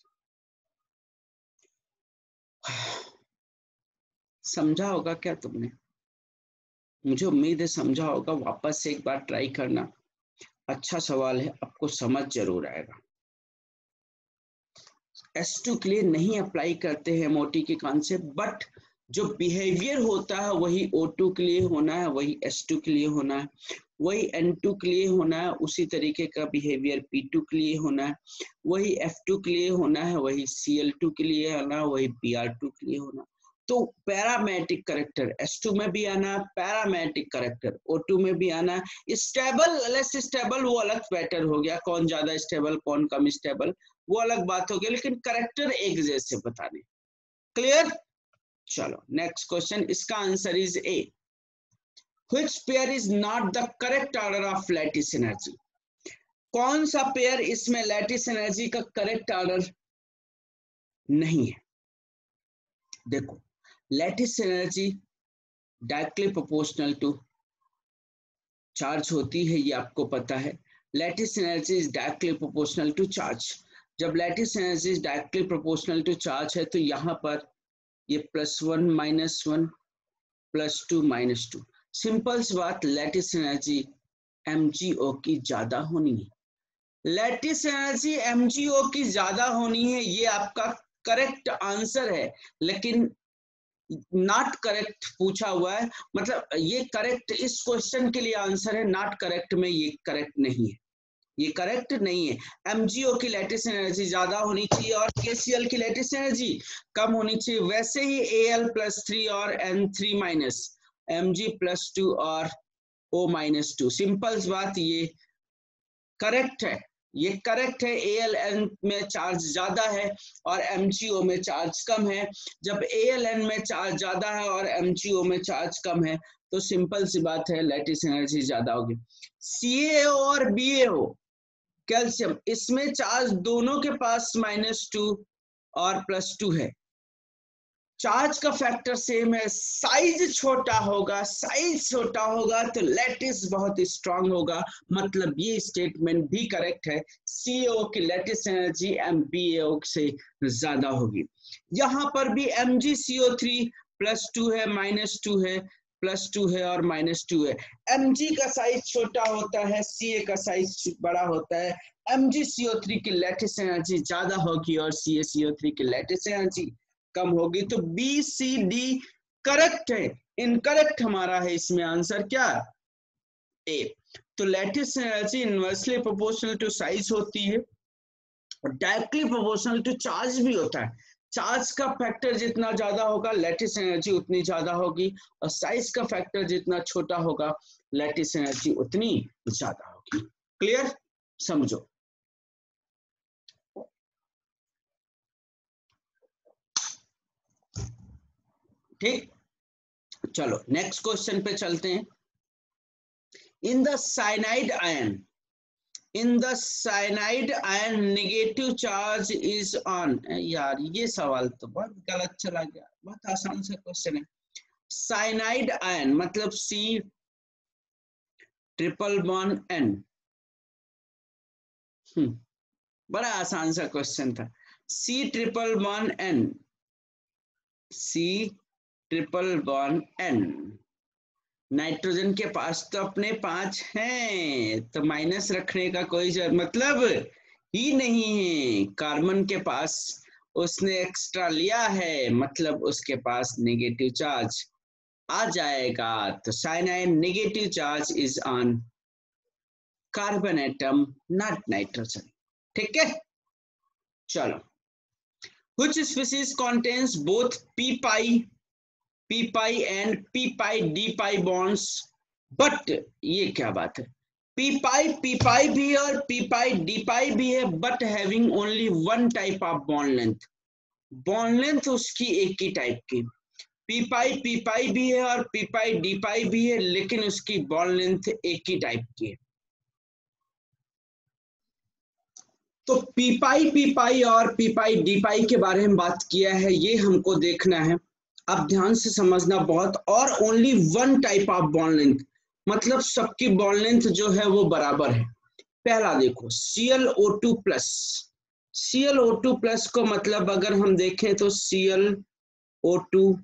समझा होगा क्या तुमने? मुझे उम्मीद है समझा होगा, वापस से एक बार ट्राई करना, अच्छा सवाल है, आपको समझ जरूर आएगा। S2 के लिए नहीं अप्लाई करते हैं MOT के कॉन्सेप्ट, बट जो बिहेवियर होता है वही O2 के लिए होना है, वही S2 के लिए होना है, वही N2 के लिए होना है, उसी तरीके का बिहेवियर P2 के लिए होना है, वही F2 के लिए होना है, वही Cl2 के लिए होना है, वही Br2 के लिए होना है। तो पैरामेट्रिक करेक्टर S2 में भी आना, पैरामेट्रिक करेक्टर O2 में भी आना, स्टेबल लेस स्टेबल वो अलग मैटर हो गया, कौन ज्यादा स्टेबल कौन कम स्टेबल वो अलग बात हो गई, लेकिन करेक्टर एक जैसे बताने। क्लियर? चलो नेक्स्ट क्वेश्चन, इसका answer is A. Which pair is not the correct order of lattice energy? कौन सा पेयर इसमें लैटिस एनर्जी का करेक्ट ऑर्डर नहीं है? देखो, lattice energy directly proportional to charge होती है, ये आपको पता है। Lattice energy is directly proportional to charge. जब lattice energy is directly proportional to charge है तो यहाँ पर ये +1 -1 +2 -2, सिंपल सी बात, लैटिस एनर्जी MgO की ज्यादा होनी है। लैटिस एनर्जी MgO की ज्यादा होनी है, ये आपका करेक्ट आंसर है, लेकिन नॉट करेक्ट पूछा हुआ है, मतलब ये करेक्ट इस क्वेश्चन के लिए आंसर है, नॉट करेक्ट में ये करेक्ट नहीं है, ये करेक्ट नहीं है। MgO की लैटिस एनर्जी ज्यादा होनी चाहिए और KCl की लैटिस एनर्जी कम होनी चाहिए। वैसे ही Al+3 और N3- Mg+2 और O-2, सिंपल बात, ये करेक्ट है, ये करेक्ट है। AlN में चार्ज ज्यादा है और MgO में चार्ज कम है। जब AlN में चार्ज ज्यादा है और MgO में चार्ज कम है तो सिंपल सी बात है, लैटिस एनर्जी ज्यादा होगी। CaO और BaO कैल्शियम, इसमें चार्ज दोनों के पास -2 और +2 है, चार्ज का फैक्टर सेम है, साइज छोटा होगा, साइज छोटा होगा तो लैटिस बहुत स्ट्रांग होगा, मतलब ये स्टेटमेंट भी करेक्ट है। CaO की लैटिस एनर्जी MbAO से ज्यादा होगी। यहाँ पर भी MgCO3 +2 है, -2 है, +2 है और -2 है। Mg का साइज छोटा होता है, Ca का साइज बड़ा होता है। MgCO3 की लैटिस एनर्जी ज्यादा होगी और CaCO3 की लैटिस एनर्जी कम होगी, तो BCD करेक्ट है। इनकरेक्ट हमारा है इसमें आंसर क्या? ए। तो lattice energy inversely proportional to size होती है और डायरेक्टली प्रोपोर्शनल टू चार्ज भी होता है। चार्ज का फैक्टर जितना ज्यादा होगा लैटिस एनर्जी उतनी ज्यादा होगी, और साइज का फैक्टर जितना छोटा होगा लैटिस एनर्जी उतनी ज्यादा होगी। क्लियर? समझो। ठीक, चलो नेक्स्ट क्वेश्चन पे चलते हैं। In the cyanide ion, negative charge is on. यार ये सवाल तो बहुत गलत चला गया, बहुत आसान सा क्वेश्चन है। साइनाइड आयन मतलब सी ट्रिपल बॉन्ड एन, बड़ा आसान सा क्वेश्चन था। C triple bond N, C triple bond N, nitrogen के पास तो अपने 5 हैं, तो माइनस रखने का कोई मतलब ही नहीं है। कार्बन के पास उसने एक्स्ट्रा लिया है, मतलब उसके पास नेगेटिव चार्ज आ जाएगा। तो cyanide negative charge is on carbon atom, not nitrogen. ठीक है, चलो। Which species contains both p pi and p pi d pi bonds? But ये क्या बात है, p pi भी है और p pi d pi भी है, but having only one type of bond length. Bond length उसकी एक ही टाइप की। p pi भी है और p pi d pi भी है, लेकिन उसकी बॉन्ड लेंथ एक ही टाइप की है। तो p pi और p pi d pi के बारे में बात किया है, ये हमको देखना है। अब ध्यान से समझना बहुत। और only one type of bond length, मतलब सबकी बॉन्ड लेंथ जो है वो बराबर है। पहला देखो ClO2 प्लस, ClO2 प्लस को मतलब अगर हम देखें तो ClO2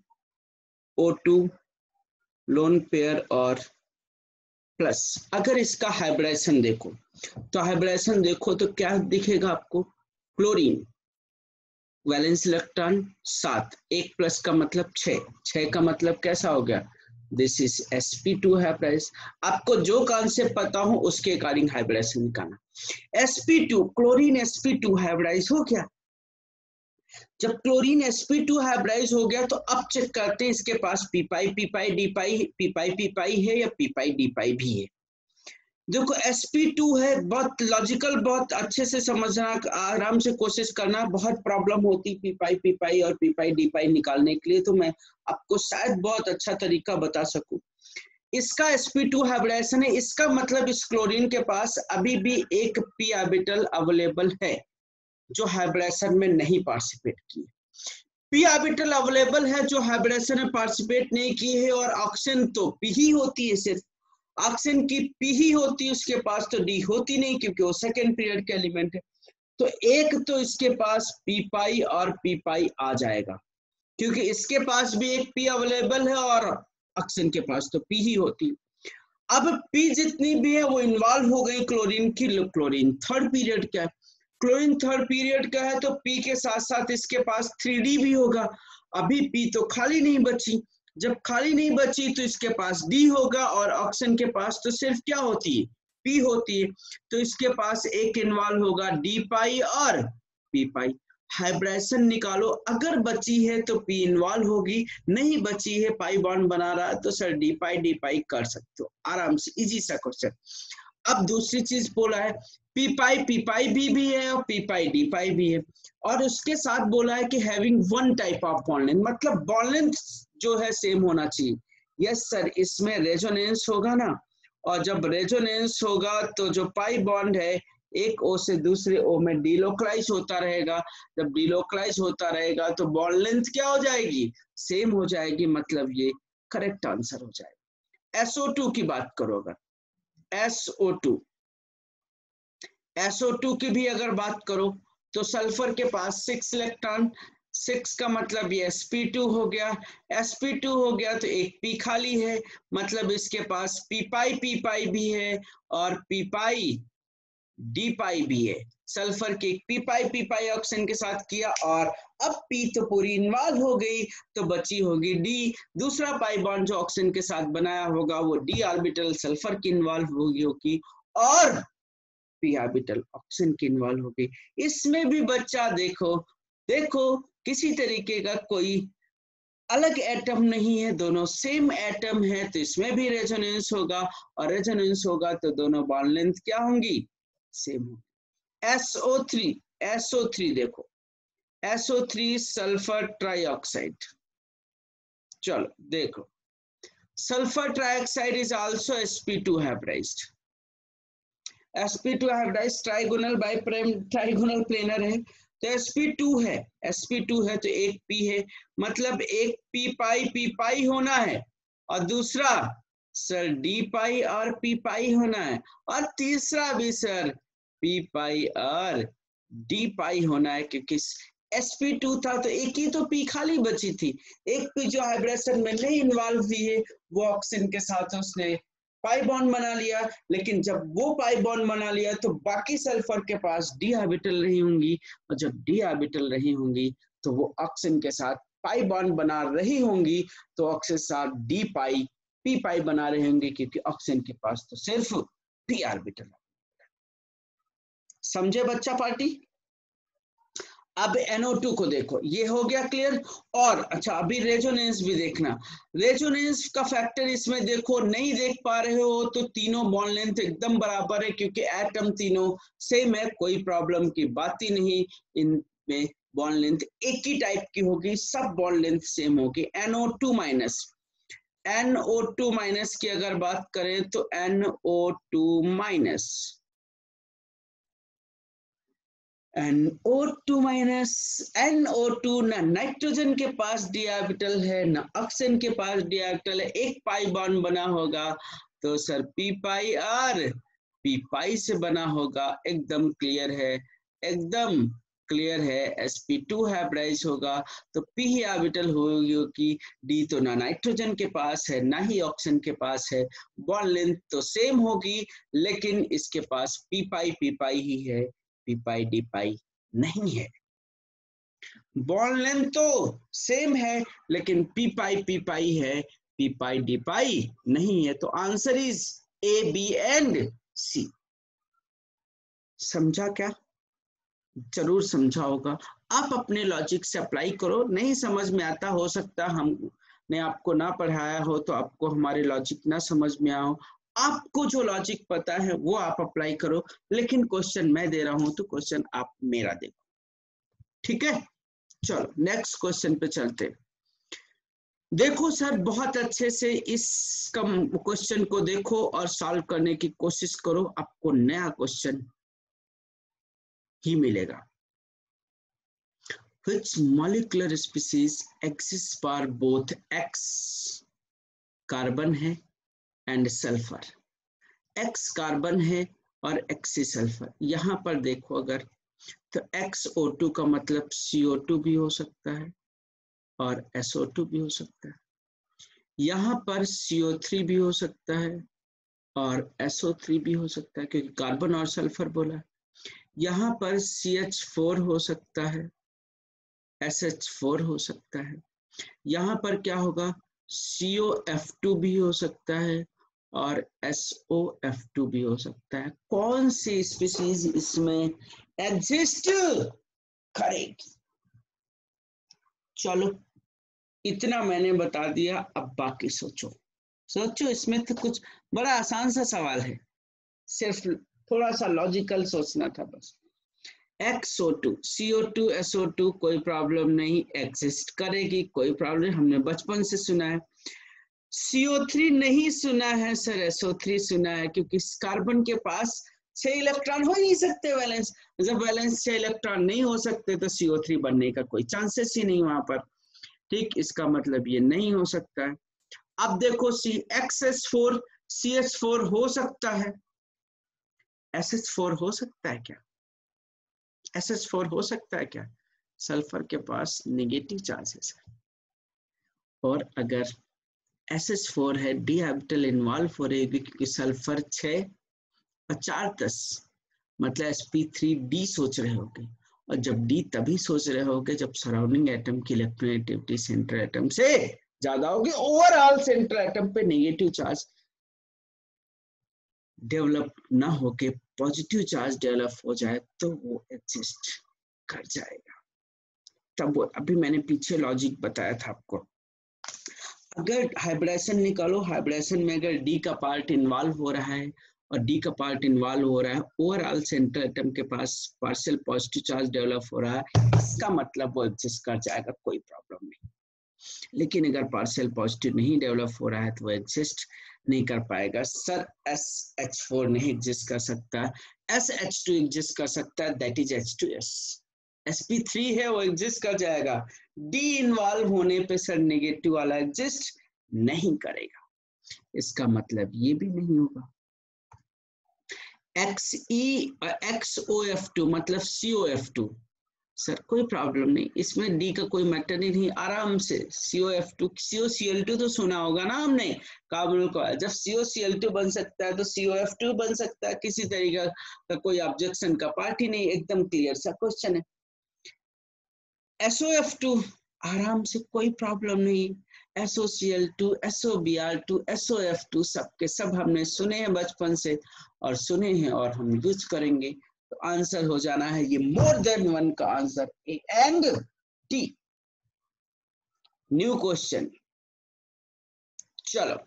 O2 लोन पेयर और प्लस। अगर इसका हाइब्रिडेशन देखो तो हाइब्रिडेशन देखो तो क्या दिखेगा आपको, क्लोरीन वैलेंस इलेक्ट्रॉन 7, 1 प्लस का मतलब 6, 6 का मतलब कैसा हो गया, दिस इज sp2 हाइब्रिडाइज। आपको जो कॉन्सेप्ट पता हो उसके अकॉर्डिंग हाइब्रिडेशन निकालना। sp2 क्लोरीन sp2 हाइब्रिडाइज हो गया। जब क्लोरीन sp2 हाइब्रिडाइज हो गया तो अब चेक करते हैं इसके पास p pi d pi है या p pi d pi भी है। देखो sp2 है, बहुत लॉजिकल, बहुत अच्छे से समझना, आराम से कोशिश करना। बहुत प्रॉब्लम होती p pi और p pi d pi निकालने के लिए, तो मैं आपको शायद बहुत अच्छा तरीका बता सकूं। इसका sp2 हाइब्रिडेशन है, इसका मतलब इस क्लोरीन के पास अभी भी एक p ऑर्बिटल अवेलेबल है जो हाइब्रिडेशन में नहीं पार्टिसिपेट की। p ऑर्बिटल अवेलेबल है जो हाइब्रिडेशन में पार्टिसिपेट नहीं की है, और ऑक्सीजन तो p ही होती है, सिर्फ ऑक्सीजन की p ही होती है, उसके पास तो d होती नहीं क्योंकि वो सेकेंड पीरियड के एलिमेंट है। तो एक तो इसके पास p पाई और p पाई आ जाएगा, क्योंकि इसके पास भी एक p अवेलेबल है और ऑक्सीजन के पास तो p ही होती है। अब p जितनी भी है वो इन्वॉल्व हो गई क्लोरीन की। क्लोरीन थर्ड पीरियड का है, क्लोरीन थर्ड पीरियड का है, तो p के साथ साथ इसके पास 3d भी होगा। अभी p तो खाली नहीं बची, जब खाली नहीं बची तो इसके पास d होगा, और ऑक्सीजन के पास तो सिर्फ क्या होती है, p होती है। तो इसके पास एक इन्वॉल्व होगा d पाई और p पाई। हाइब्रिडेशन निकालो, अगर बची है तो p इन्वॉल्व होगी, नहीं बची है पाई बॉन्ड बना रहा है तो सर d पाई कर सकते हो आराम से, इजी सा क्वेश्चन। अब दूसरी चीज बोला है p पाई भी है और p पाई d पाई भी है, और उसके साथ बोला है कि having one type of bond length, मतलब बॉन्ड लेंथ जो है सेम होना चाहिए। यस सर, इसमें रेजोनेंस होगा ना, और जब रेजोनेंस होगा तो जो पाई बॉन्ड है एक ओ से दूसरे ओ में डिलोकलाइज होता रहेगा। जब डिलोकलाइज होता रहेगा तो बॉन्ड लेंथ क्या हो जाएगी, सेम हो जाएगी, मतलब ये करेक्ट आंसर हो जाएगा। SO2 की बात करो, अगर SO2 की भी अगर बात करो तो सल्फर के पास 6 इलेक्ट्रॉन, 6 का मतलब ये sp2 हो गया, sp2 हो गया तो एक p खाली है, मतलब इसके पास p पाई भी है और p पाई d पाई भी है। सल्फर के p पाई ऑक्सीजन के साथ किया, और अब p तो पूरी इन्वॉल्व हो गई, तो बची होगी d। दूसरा पाई बॉन्ड जो ऑक्सीजन के साथ बनाया होगा वो d ऑर्बिटल सल्फर की इन्वॉल्व होगी, और p ऑर्बिटल ऑक्सीजन की इन्वॉल्व होगी। इसमें भी बच्चा देखो किसी तरीके का कोई अलग एटम नहीं है, दोनों सेम एटम है, तो इसमें भी रेजोनेंस होगा, और रेजोनेंस होगा तो दोनों बॉन्ड लेंथ क्या होंगी, सेम होगी। SO3 देखो, SO3 सल्फर ट्राइऑक्साइड, चलो देखो, sulphur trioxide is also sp2 hybridised. sp2 hybridised trigonal trigonal planar है, तो sp2 है, sp2 है तो एक p है, मतलब एक p पाई होना है, और दूसरा सर d पाई और p पाई होना है, और तीसरा भी सर p पाई और d पाई होना है, क्योंकि sp2 था तो एक ही तो p खाली बची थी, एक p जो हाइब्रिडेशन में नहीं इन्वॉल्व हुई है वो ऑक्सीजन के साथ उसने पाई बॉन्ड बना लिया, लेकिन जब वो पाई बॉन्ड बना लिया तो बाकी सल्फर के पास डी ऑर्बिटल रही होंगी, और जब डी ऑर्बिटल रही होंगी तो वो ऑक्सीजन के साथ पाई बॉन्ड बना रही होंगी, तो ऑक्सीजन के साथ डी पाई पी पाई बना रहे होंगे, क्योंकि ऑक्सीजन के पास तो सिर्फ पी ऑर्बिटल। समझे बच्चा पार्टी? अब NO2 को देखो, ये हो गया क्लियर। और अच्छा, अभी रेजोनेंस भी देखना, रेजोनेंस का फैक्टर इसमें देखो, नहीं देख पा रहे हो तो तीनों बॉन्ड लेंथ एकदम बराबर है, क्योंकि एटम तीनों सेम है, कोई प्रॉब्लम की बात ही नहीं, इनमें बॉन्ड लेंथ एक ही टाइप की होगी, सब बॉन्ड लेंथ सेम होगी। NO2 माइनस की अगर बात करें तो NO2 माइनस NO2 ना नाइट्रोजन के पास डी ऑर्बिटल है, ना ऑक्सीजन के पास डी ऑर्बिटल है, एक पाई बॉन्ड बना होगा तो सर पी पाई और पी पाई से बना होगा, एकदम क्लियर है, एकदम क्लियर है। sp2 हाइब्रिडाइज होगा तो p ही ऑर्बिटल होगी, कि d तो ना नाइट्रोजन के पास है ना ही ऑक्सीजन के पास है, बॉन्ड लेंथ तो सेम होगी, लेकिन इसके पास p पाई ही है, पी पाई डी पाई नहीं है। बॉन्ड लेंथ तो सेम है, लेकिन पी पाई है, पी पाई डी पाई नहीं है, तो answer is A B and C. समझा क्या? जरूर समझा होगा। आप अपने लॉजिक से अप्लाई करो, नहीं समझ में आता, हो सकता हमने आपको ना पढ़ाया हो तो आपको हमारे लॉजिक ना समझ में आओ, आपको जो लॉजिक पता है वो आप अप्लाई करो, लेकिन क्वेश्चन मैं दे रहा हूं तो क्वेश्चन आप मेरा देखो, ठीक है? चलो नेक्स्ट क्वेश्चन पे चलते। देखो सर, बहुत अच्छे से इस क्वेश्चन को देखो और सॉल्व करने की कोशिश करो, आपको नया क्वेश्चन ही मिलेगा। Which molecular species exists for both X carbon है एंड सल्फर, X कार्बन है और X सल्फर। यहाँ पर देखो अगर तो XO2 का मतलब CO2 भी हो सकता है और SO2 भी हो सकता है, यहाँ पर CO3 भी हो सकता है और SO3 भी हो सकता है, क्योंकि कार्बन और सल्फर बोला। यहाँ पर CH4 हो सकता है, SH4 हो सकता है, यहाँ पर क्या होगा, COF2 भी हो सकता है और SOF2 भी हो सकता है। कौन सी स्पीशीज इसमें एग्जिस्ट करेगी? चलो इतना मैंने बता दिया, अब बाकी सोचो। इसमें तो कुछ बड़ा आसान सा सवाल है, सिर्फ थोड़ा सा लॉजिकल सोचना था बस। XO2 CO2 SO2 कोई प्रॉब्लम नहीं, एग्जिस्ट करेगी, कोई प्रॉब्लम, हमने बचपन से सुना है। CO3 नहीं सुना है सर, SO3 सुना है, क्योंकि कार्बन के पास 6 इलेक्ट्रॉन हो ही नहीं सकते वैलेंस, जब वैलेंस 6 इलेक्ट्रॉन नहीं हो सकते तो CO3 बनने का कोई चांसेस ही नहीं वहां पर, ठीक, इसका मतलब ये नहीं हो सकता है। अब देखो XS4 CH4 हो सकता है, SH4 हो सकता है क्या? SH4 हो सकता है क्या? सल्फर के पास नेगेटिव चार्जेस है, और अगर SH4 है, डी ऑर्बिटल इन्वॉल्व हो रहेगी, क्योंकि सल्फर 6 और 4 10, मतलब sp3d सोच रहे होगे, और जब d तभी सोच रहे होगे जब सराउंडिंग एटम की इलेक्ट्रोनेगेटिविटी सेंट्रल एटम से ज्यादा होगी, ओवरऑल सेंट्रल एटम पे नेगेटिव चार्ज डेवलप ना होके पॉजिटिव चार्ज डेवलप हो जाए तो वो एग्जिस्ट कर जाएगा। तब अभी मैंने पीछे लॉजिक बताया था आपको। अगर हाइब्रिडेशन निकालो, हाइब्रिडेशन में अगर डी का पार्ट इन्वॉल्व हो रहा है और डी का पार्ट इन्वॉल्व हो रहा है, ओवरऑल सेंट्रल एटम के पास पार्शियल पॉजिटिव चार्ज डेवलप हो रहा है, इसका मतलब वो एग्जिस्ट कर जाएगा, कोई प्रॉब्लम नहीं। लेकिन अगर पार्शियल पॉजिटिव नहीं डेवलप हो रहा है तो वो एग्जिस्ट नहीं कर पाएगा। सर SH4 नहीं एग्जिस्ट कर सकता, SH2 एग्जिस्ट कर सकता है, दैट इज H2S। sp3 है वो एग्जिस्ट कर जाएगा, D इन्वॉल्व होने पे सर नेगेटिव वाला एग्जिस्ट नहीं करेगा, इसका मतलब ये भी नहीं होगा। XOF2 मतलब COF2, सर कोई प्रॉब्लम नहीं, इसमें डी का कोई मैटर नहीं, आराम से COF2 COCl2 तो सुना होगा ना हमने कार्बोनिल कॉइल, जब COCl2 बन सकता है तो COF2 बन सकता है, किसी तरीके का कोई ऑब्जेक्शन का पार्ट ही नहीं, एकदम क्लियर सा क्वेश्चन है। SOF2 आराम से कोई प्रॉब्लम नहीं, SOCl2 SOBr2 SOF2 सबके सब हमने सुने हैं बचपन से और सुने हैं और हम यूज करेंगे, तो आंसर हो जाना है ये मोर देन वन का answer A and D. New question, चलो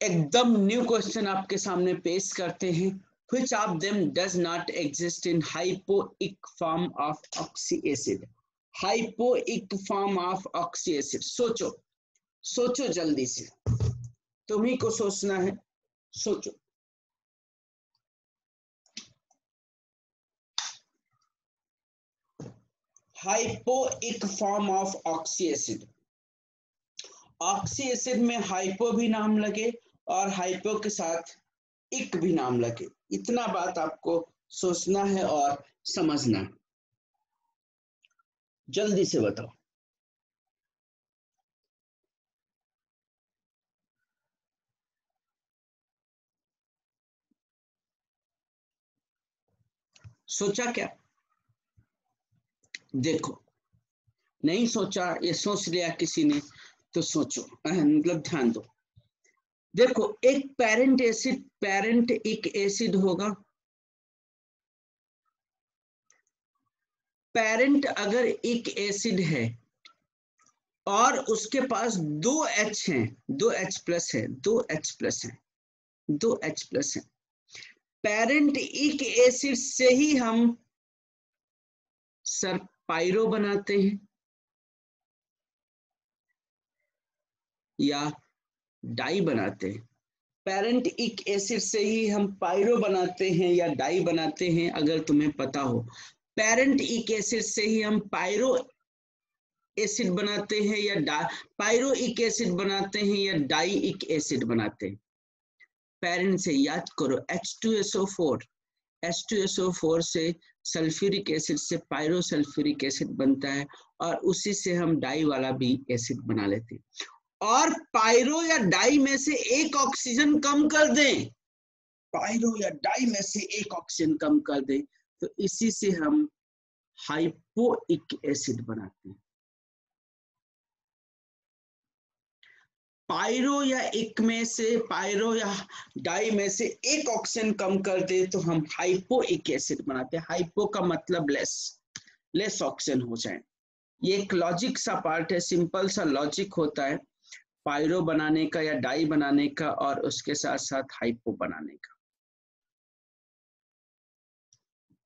एकदम न्यू क्वेश्चन आपके सामने पेश करते हैं। Which of them does not exist in hypoic form of oxy acid? Hypoic form of oxy acid, सोचो सोचो जल्दी से, तुम्ही को सोचना है, सोचो। Hypoic form of oxy acid, oxy acid में हाइपो भी नाम लगे और हाइपो के साथ इक भी नाम लगे, इतना बात आपको सोचना है और समझना है। जल्दी से बताओ, सोचा क्या? देखो नहीं सोचा, ये सोच लिया किसी ने तो सोचो, मतलब ध्यान दो। देखो एक पेरेंट एसिड, पेरेंट एक एसिड होगा, पेरेंट अगर एक एसिड है और उसके पास दो H हैं, दो H प्लस है, दो H प्लस है, दो H प्लस है, पेरेंट एक एसिड से ही हम सर पायरो बनाते हैं या डाई बनाते हैं। पेरेंट एक एसिड से ही हम पायरो बनाते हैं या डाई बनाते हैं, अगर तुम्हें पता हो। पेरेंट एक एसिड से ही हम पायरो एसिड बनाते हैं या पायरो एक एसिड बनाते हैं या डाई एक एसिड बनाते हैं। पेरेंट से याद करो H2SO4, H2SO4 से सल्फ्यूरिक एसिड से पायरो सल्फ्यूरिक एसिड बनता है और उसी से हम डाई वाला भी एसिड बना लेते हैं। और पायरो या डाई में से एक ऑक्सीजन कम कर दें, पायरो या डाई में से एक ऑक्सीजन कम कर दें तो इसी से हम हाइपोइक एसिड बनाते हैं। पायरो या इक में से, पायरो या डाई में से एक ऑक्सीजन कम कर दे तो हम हाइपोइक एसिड बनाते हैं। हाइपो का मतलब लेस, लेस ऑक्सीजन हो जाए। ये एक लॉजिक सा पार्ट है, सिंपल सा लॉजिक होता है पायरो बनाने का या डाई बनाने का और उसके साथ साथ हाइपो बनाने का।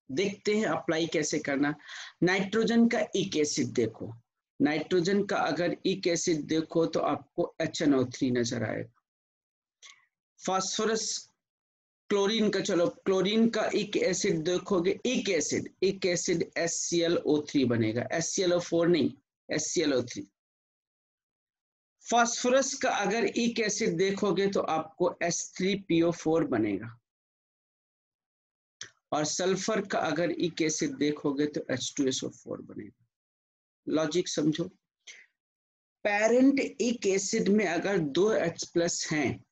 देखते हैं अप्लाई कैसे करना। नाइट्रोजन का इक एसिड देखो, नाइट्रोजन का अगर इक एसिड देखो तो आपको HNO3 नजर आएगा। फास्फोरस, क्लोरीन का, चलो क्लोरीन का इक एसिड देखोगे, इक एसिड HClO3 बनेगा, HClO4 नहीं, HClO3। फास्फोरस का अगर इक एसिड देखोगे तो आपको H3PO4 बनेगा और सल्फर का अगर इक एसिड देखोगे तो H2SO4 बनेगा। लॉजिक समझो, पेरेंट इक एसिड में अगर दो H प्लस हैं,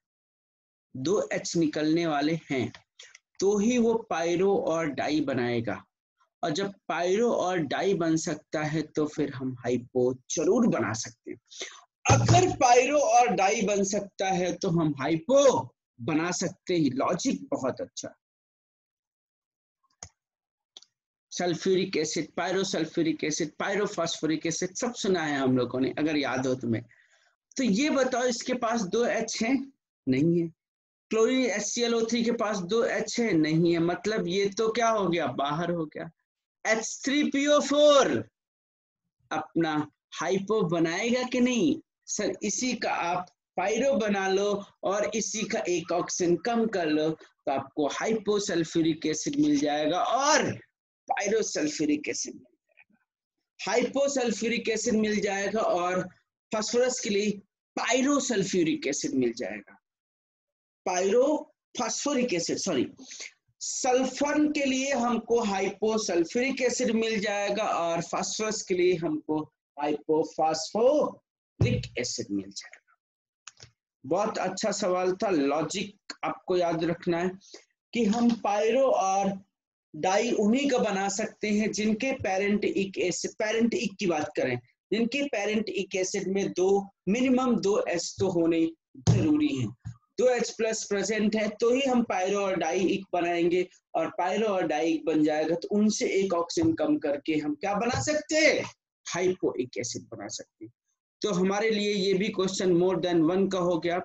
दो H निकलने वाले हैं तो ही वो पायरो और डाई बनाएगा, और जब पायरो और डाई बन सकता है तो फिर हम हाइपो जरूर बना सकते हैं। अगर पायरो और डाई बन सकता है तो हम हाइपो बना सकते हैं। लॉजिक बहुत अच्छा। Sulphuric acid, pyro sulphuric acid, pyro phosphoric acid सब सुना है हम लोगों ने, अगर याद हो तुम्हें। तो ये बताओ इसके पास दो H हैं? नहीं है। क्लोरीन HClO3 के पास दो H है? नहीं है। मतलब ये तो क्या हो गया, बाहर हो गया। H3PO4, अपना हाइपो बनाएगा कि नहीं? सर इसी का आप पायरो बना लो और इसी का एक ऑक्सीजन कम कर लो तो आपको हाइपोसल्फ्यूरिक एसिड मिल जाएगा और पायरोसल्फ्यूरिक एसिड मिल जाएगा। हाइपोसल्फ्यूरिक एसिड मिल जाएगा और फास्फोरस के लिए पायरोसल्फ्यूरिक एसिड मिल जाएगा। Pyro phosphoric acid sorry, sulphur के लिए हमको हाइपोसल्फ्यूरिक एसिड मिल जाएगा और फास्फोरस के लिए हमको हाइपोफास्फोरिक एसिड मिल जाएगा। बहुत अच्छा सवाल था। लॉजिक आपको याद रखना है कि हम पायरो और डाई उन्हीं का बना सकते हैं जिनके पेरेंटिक एसिड, पेरेंटिक की बात करें, जिनके पेरेंटिक एसिड में मिनिमम 2 H तो होने जरूरी हैं। 2 H प्लस प्रेजेंट है तो ही हम पायरो और डाई इक बनाएंगे और पायरो और डाई इक बन जाएगा तो उनसे एक ऑक्सीजन कम करके हम क्या बना सकते हैं? हाइपोइक एसिड बना सकते हैं। तो हमारे लिए ये भी क्वेश्चन मोर देन 1 का हो गया।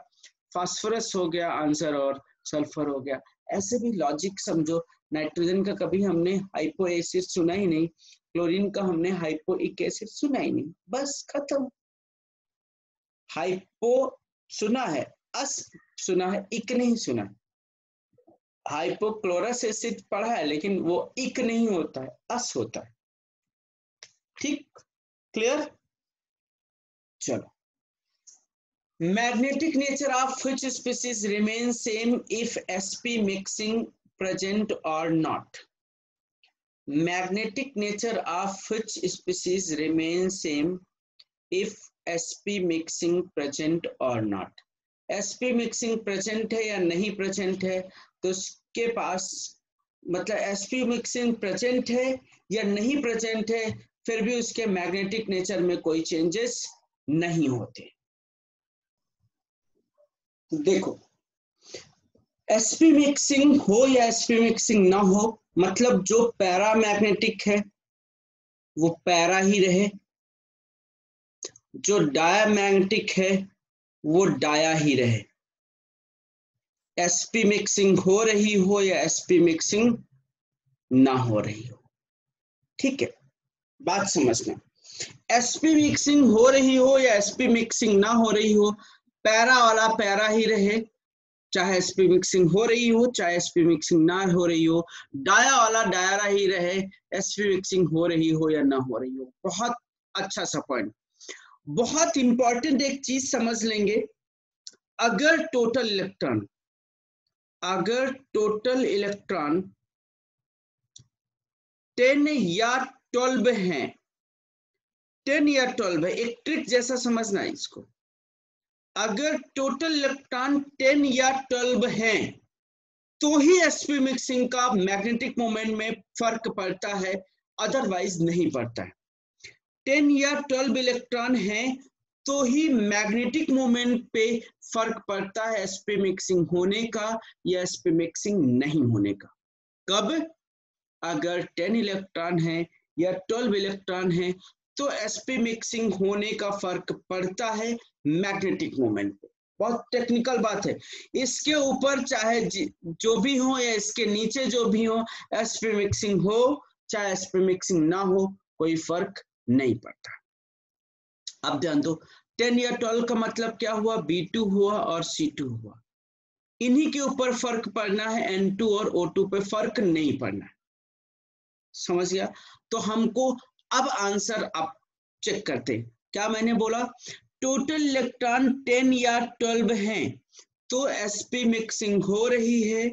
फास्फोरस हो गया आंसर और सल्फर हो गया। ऐसे भी लॉजिक समझो। नाइट्रोजन का कभी हमने हाइपो एसिड सुना ही नहीं, क्लोरीन का हमने हाइपोइक एसिड सुना ही नहीं, बस खत्म। हाइपो सुना है, अस सुना है, इक नहीं सुना। हाइपोक्लोरस एसिड पढ़ा है लेकिन वो इक नहीं होता है, अस होता है। ठीक, क्लियर? चलो, magnetic nature of which species remains same if sp mixing present or not? Magnetic nature of which species remains same if sp mixing present or not? sp mixing present है या नहीं present है तो उसके पास मतलब sp mixing present है या नहीं present है फिर भी उसके मैग्नेटिक नेचर में कोई चेंजेस नहीं होते। देखो, sp मिक्सिंग हो या sp मिक्सिंग ना हो, मतलब जो पैरा मैग्नेटिक है वो पैरा ही रहे, जो डायमैग्नेटिक है वो डाया ही रहे। sp मिक्सिंग हो रही हो या sp मिक्सिंग ना हो रही हो, ठीक है, बात समझना। sp मिक्सिंग हो रही हो या sp मिक्सिंग ना हो रही हो, पैरा वाला पैरा ही रहे, चाहे sp मिक्सिंग हो रही हो चाहे sp मिक्सिंग ना हो रही हो, डाया वाला डायरा ही रहे, sp मिक्सिंग हो रही हो या ना हो रही हो। बहुत अच्छा सा पॉइंट। बहुत इंपॉर्टेंट एक चीज समझ लेंगे, अगर टोटल इलेक्ट्रॉन 10 या 12 हैं, 10 या 12 है, एक ट्रिक जैसा समझना है इसको। अगर टोटल इलेक्ट्रॉन 10 या 12 हैं तो ही sp मिक्सिंग का मैग्नेटिक मोमेंट में फर्क पड़ता है, अदरवाइज नहीं पड़ता है। 10 या 12 इलेक्ट्रॉन हैं तो ही मैग्नेटिक मोमेंट पे फर्क पड़ता है sp मिक्सिंग होने का या sp मिक्सिंग नहीं होने का। कब? अगर 10 इलेक्ट्रॉन है या 12 इलेक्ट्रॉन है तो sp मिक्सिंग होने का फर्क पड़ता है मैग्नेटिक मोमेंट पे। बहुत टेक्निकल बात है, इसके ऊपर चाहे जो भी हो या इसके नीचे जो भी हो, sp मिक्सिंग हो चाहे sp मिक्सिंग ना हो, कोई फर्क नहीं पड़ता। अब ध्यान दो, 10 या 12 का मतलब क्या हुआ? B2 हुआ और C2 हुआ, इन्हीं के ऊपर फर्क पड़ना है, N2 और O2 पे फर्क नहीं पड़ना है। समझ गया? तो हमको अब आंसर आप चेक करते हैं। क्या मैंने बोला? टोटल इलेक्ट्रॉन 10 या 12 हैं तो sp मिक्सिंग हो रही है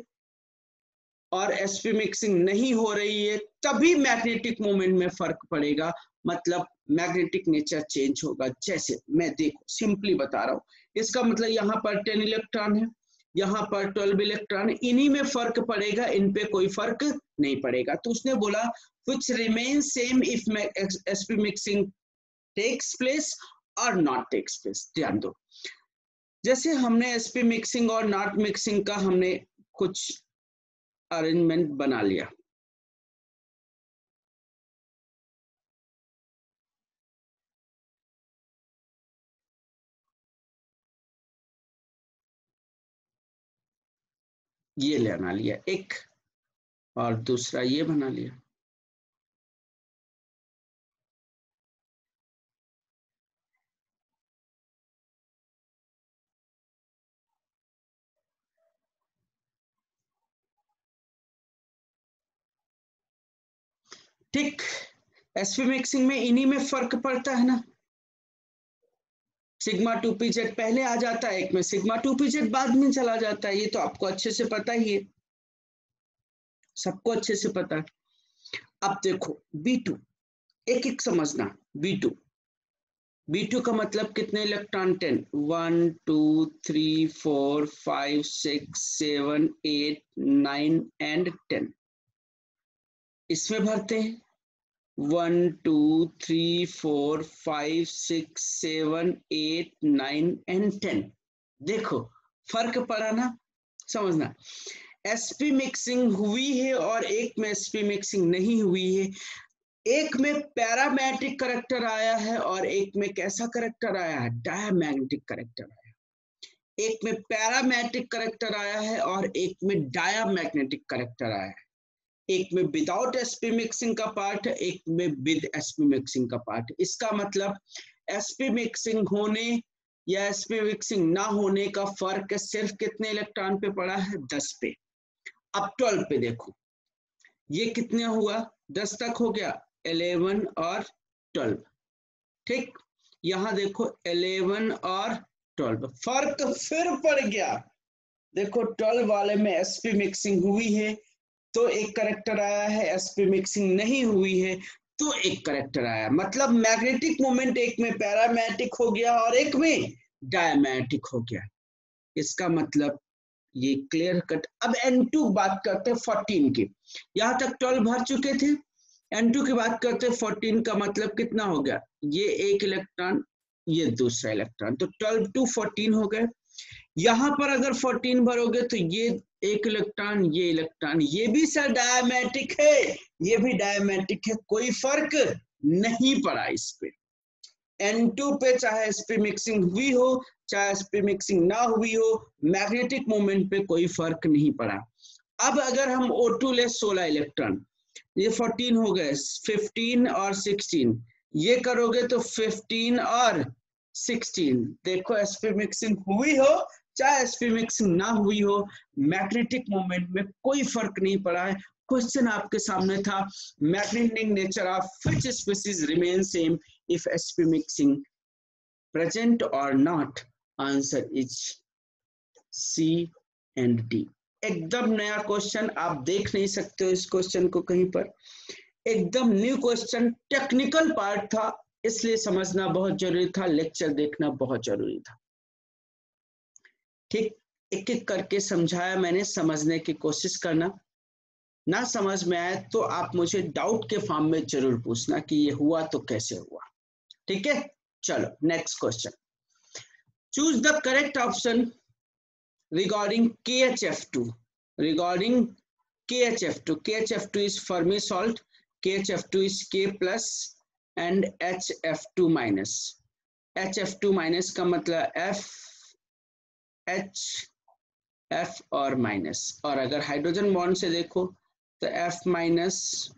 और sp मिक्सिंग नहीं हो रही है तभी मैग्नेटिक मोमेंट में फर्क पड़ेगा, मतलब मैग्नेटिक नेचर चेंज होगा। जैसे मैं देखो सिंपली बता रहा हूँ, इसका मतलब यहाँ पर 10 इलेक्ट्रॉन है, यहाँ पर 12 इलेक्ट्रॉन, इन्हीं में फर्क पड़ेगा, इन पे कोई फर्क नहीं पड़ेगा। तो उसने बोला which remains same if sp mixing takes place or not takes place। ध्यान दो, जैसे हमने sp मिक्सिंग और नॉट मिक्सिंग का हमने कुछ अरेंजमेंट बना लिया, ये ले बना लिया एक और दूसरा ये बना लिया, ठीक, sp मिक्सिंग में इन्हीं में फर्क पड़ता है ना, सिग्मा 2pz पहले आ जाता है, एक में सिग्मा 2pz बाद में चला जाता है, ये तो आपको अच्छे से पता ही है, सबको अच्छे से पता है। अब देखो B2, एक एक समझना। B2 का मतलब कितने इलेक्ट्रॉन? 10, 1 2 3 4 5 6 7 8 9 एंड 10, इसमें भरते हैं 1 2 3 4 5 6 7 8 9 एंड 10। देखो फर्क पड़ा ना, समझना। sp मिक्सिंग हुई है और एक में sp मिक्सिंग नहीं हुई है, एक में पैरामैग्नेटिक करैक्टर आया है और एक में कैसा करैक्टर आया है? डायामैग्नेटिक करैक्टर आया है। एक में पैरामैग्नेटिक करैक्टर आया है और एक में डायामैग्नेटिक करैक्टर आया है। एक में विदाउट sp मिक्सिंग का पार्ट है, एक में विद sp मिक्सिंग का पार्ट। इसका मतलब sp मिक्सिंग होने या sp मिक्सिंग ना होने का फर्क सिर्फ कितने इलेक्ट्रॉन पे पड़ा है? 10 पे। अब 12 पे देखो, ये कितने हुआ? 10 तक हो गया, 11 और 12। ठीक, यहां देखो 11 और 12, फर्क फिर पड़ गया। देखो 12 वाले में sp मिक्सिंग हुई है तो एक करैक्टर आया है, sp मिक्सिंग नहीं हुई है तो एक करैक्टर आया, मतलब मैग्नेटिक मोमेंट एक में पैरामैग्नेटिक हो गया और एक में डायमैग्नेटिक हो गया। इसका मतलब ये क्लियर कट। अब N2 बात करते हैं 14 की, यहां तक 12 भर चुके थे, N2 की बात करते हैं 14 का मतलब कितना हो गया? ये एक इलेक्ट्रॉन, ये दूसरा इलेक्ट्रॉन, तो 12 to 14 हो गए। यहां पर अगर 14 भरोगे तो ये एक इलेक्ट्रॉन, ये इलेक्ट्रॉन, ये भी सर डायमैग्नेटिक है, ये भी डायमैग्नेटिक है, कोई फर्क नहीं पड़ा इस पे। N2 पे चाहे sp मिक्सिंग हुई हो चाहे sp मिक्सिंग ना हुई हो, मैग्नेटिक मोमेंट पे कोई फर्क नहीं पड़ा। अब अगर हम O2 ले 16 इलेक्ट्रॉन, ये 14 हो गए, 15 और 16, ये करोगे तो 15 और 16, देखो sp मिक्सिंग हुई हो चाहे sp मिक्सिंग ना हुई हो, मैग्नेटिक मोमेंट में कोई फर्क नहीं पड़ा है। क्वेश्चन आपके सामने था, magnetic nature of which species remain same if sp mixing present or not? Answer is C and D। एकदम नया क्वेश्चन, आप देख नहीं सकते हो इस क्वेश्चन को कहीं पर, एकदम न्यू क्वेश्चन, टेक्निकल पार्ट था, इसलिए समझना बहुत जरूरी था, लेक्चर देखना बहुत जरूरी था। ठीक, एक एक करके समझाया मैंने, समझने की कोशिश करना, ना समझ में आए तो आप मुझे डाउट के फॉर्म में जरूर पूछना कि ये हुआ तो कैसे हुआ। ठीक है, चलो next question. Choose the correct option regarding KHF2, regarding KHF2, KHF2 is Fermi salt, KHF2 is K plus and HF2 minus, HF2 minus का मतलब F, H, F और माइनस, और अगर हाइड्रोजन बॉन्ड से देखो तो F माइनस,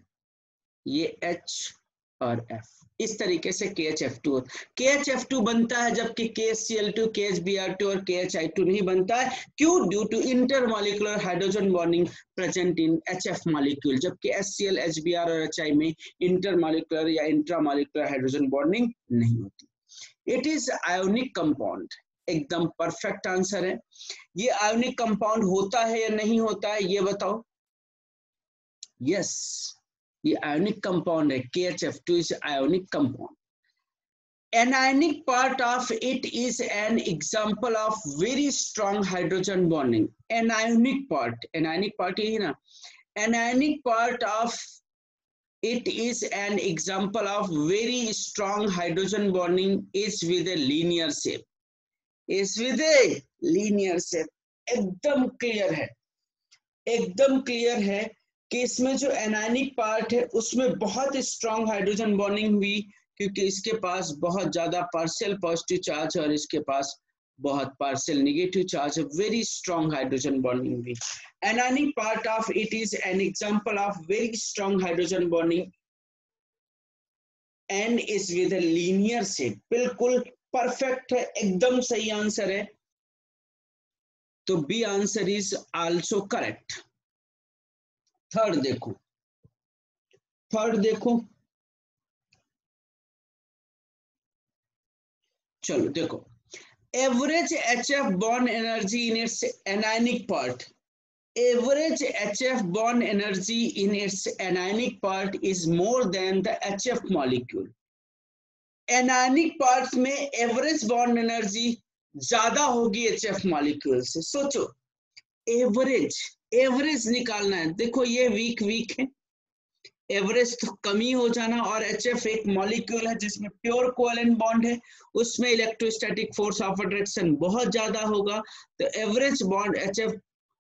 ये H और F, इस तरीके से KHF2। KHF2 बनता है जबकि KCl2, KHBr2 और KHI2 नहीं बनता है, क्यों? Due to intermolecular hydrogen bonding present in HF molecule, जबकि HCl, HBr और HI में इंटरमॉलिक्यूलर या इंट्रामॉलिक्यूलर हाइड्रोजन बॉन्डिंग नहीं होती। इट इज आयोनिक कंपाउंड, एकदम परफेक्ट आंसर है। ये आयोनिक कंपाउंड होता है या नहीं होता है, ये बताओ। यस, ये आयोनिक कंपाउंड है, KHF2 is ionic compound. Anionic part of it is an example of very strong hydrogen bonding. Anionic part यही ना, anionic part of it is an example of very strong hydrogen bonding, is with a linear shape, is with a linear shape। एकदम क्लियर है, एकदम क्लियर है कि इसमें जो एनायनिक पार्ट है उसमें बहुत स्ट्रांग हाइड्रोजन बॉन्डिंग हुई, क्योंकि इसके पास बहुत ज्यादा पार्शियल पॉजिटिव चार्ज है और इसके पास बहुत पार्शियल नेगेटिव चार्ज है, वेरी स्ट्रांग हाइड्रोजन बॉन्डिंग हुई। Anionic part of it is an example of very strong hydrogen bonding and is with a linear shape. बिल्कुल परफेक्ट है, एकदम सही आंसर है, तो B answer is also correct. Third देखो, थर्ड देखो, चलो देखो, average HF bond energy in its anionic part, average HF bond energy in its anionic part is more than the HF molecule. Anionic part में एवरेज बॉन्ड एनर्जी ज्यादा होगी HF मॉलिक्यूल से। सोचो, एवरेज एवरेज निकालना है। देखो ये वीक वीक है, एवरेज तो कमी हो जाना, और HF एक मॉलिक्यूल है जिसमें प्योर कोवेलेंट बॉन्ड है, उसमें इलेक्ट्रोस्टैटिक फोर्स ऑफ अट्रैक्शन बहुत ज्यादा होगा। तो average bond HF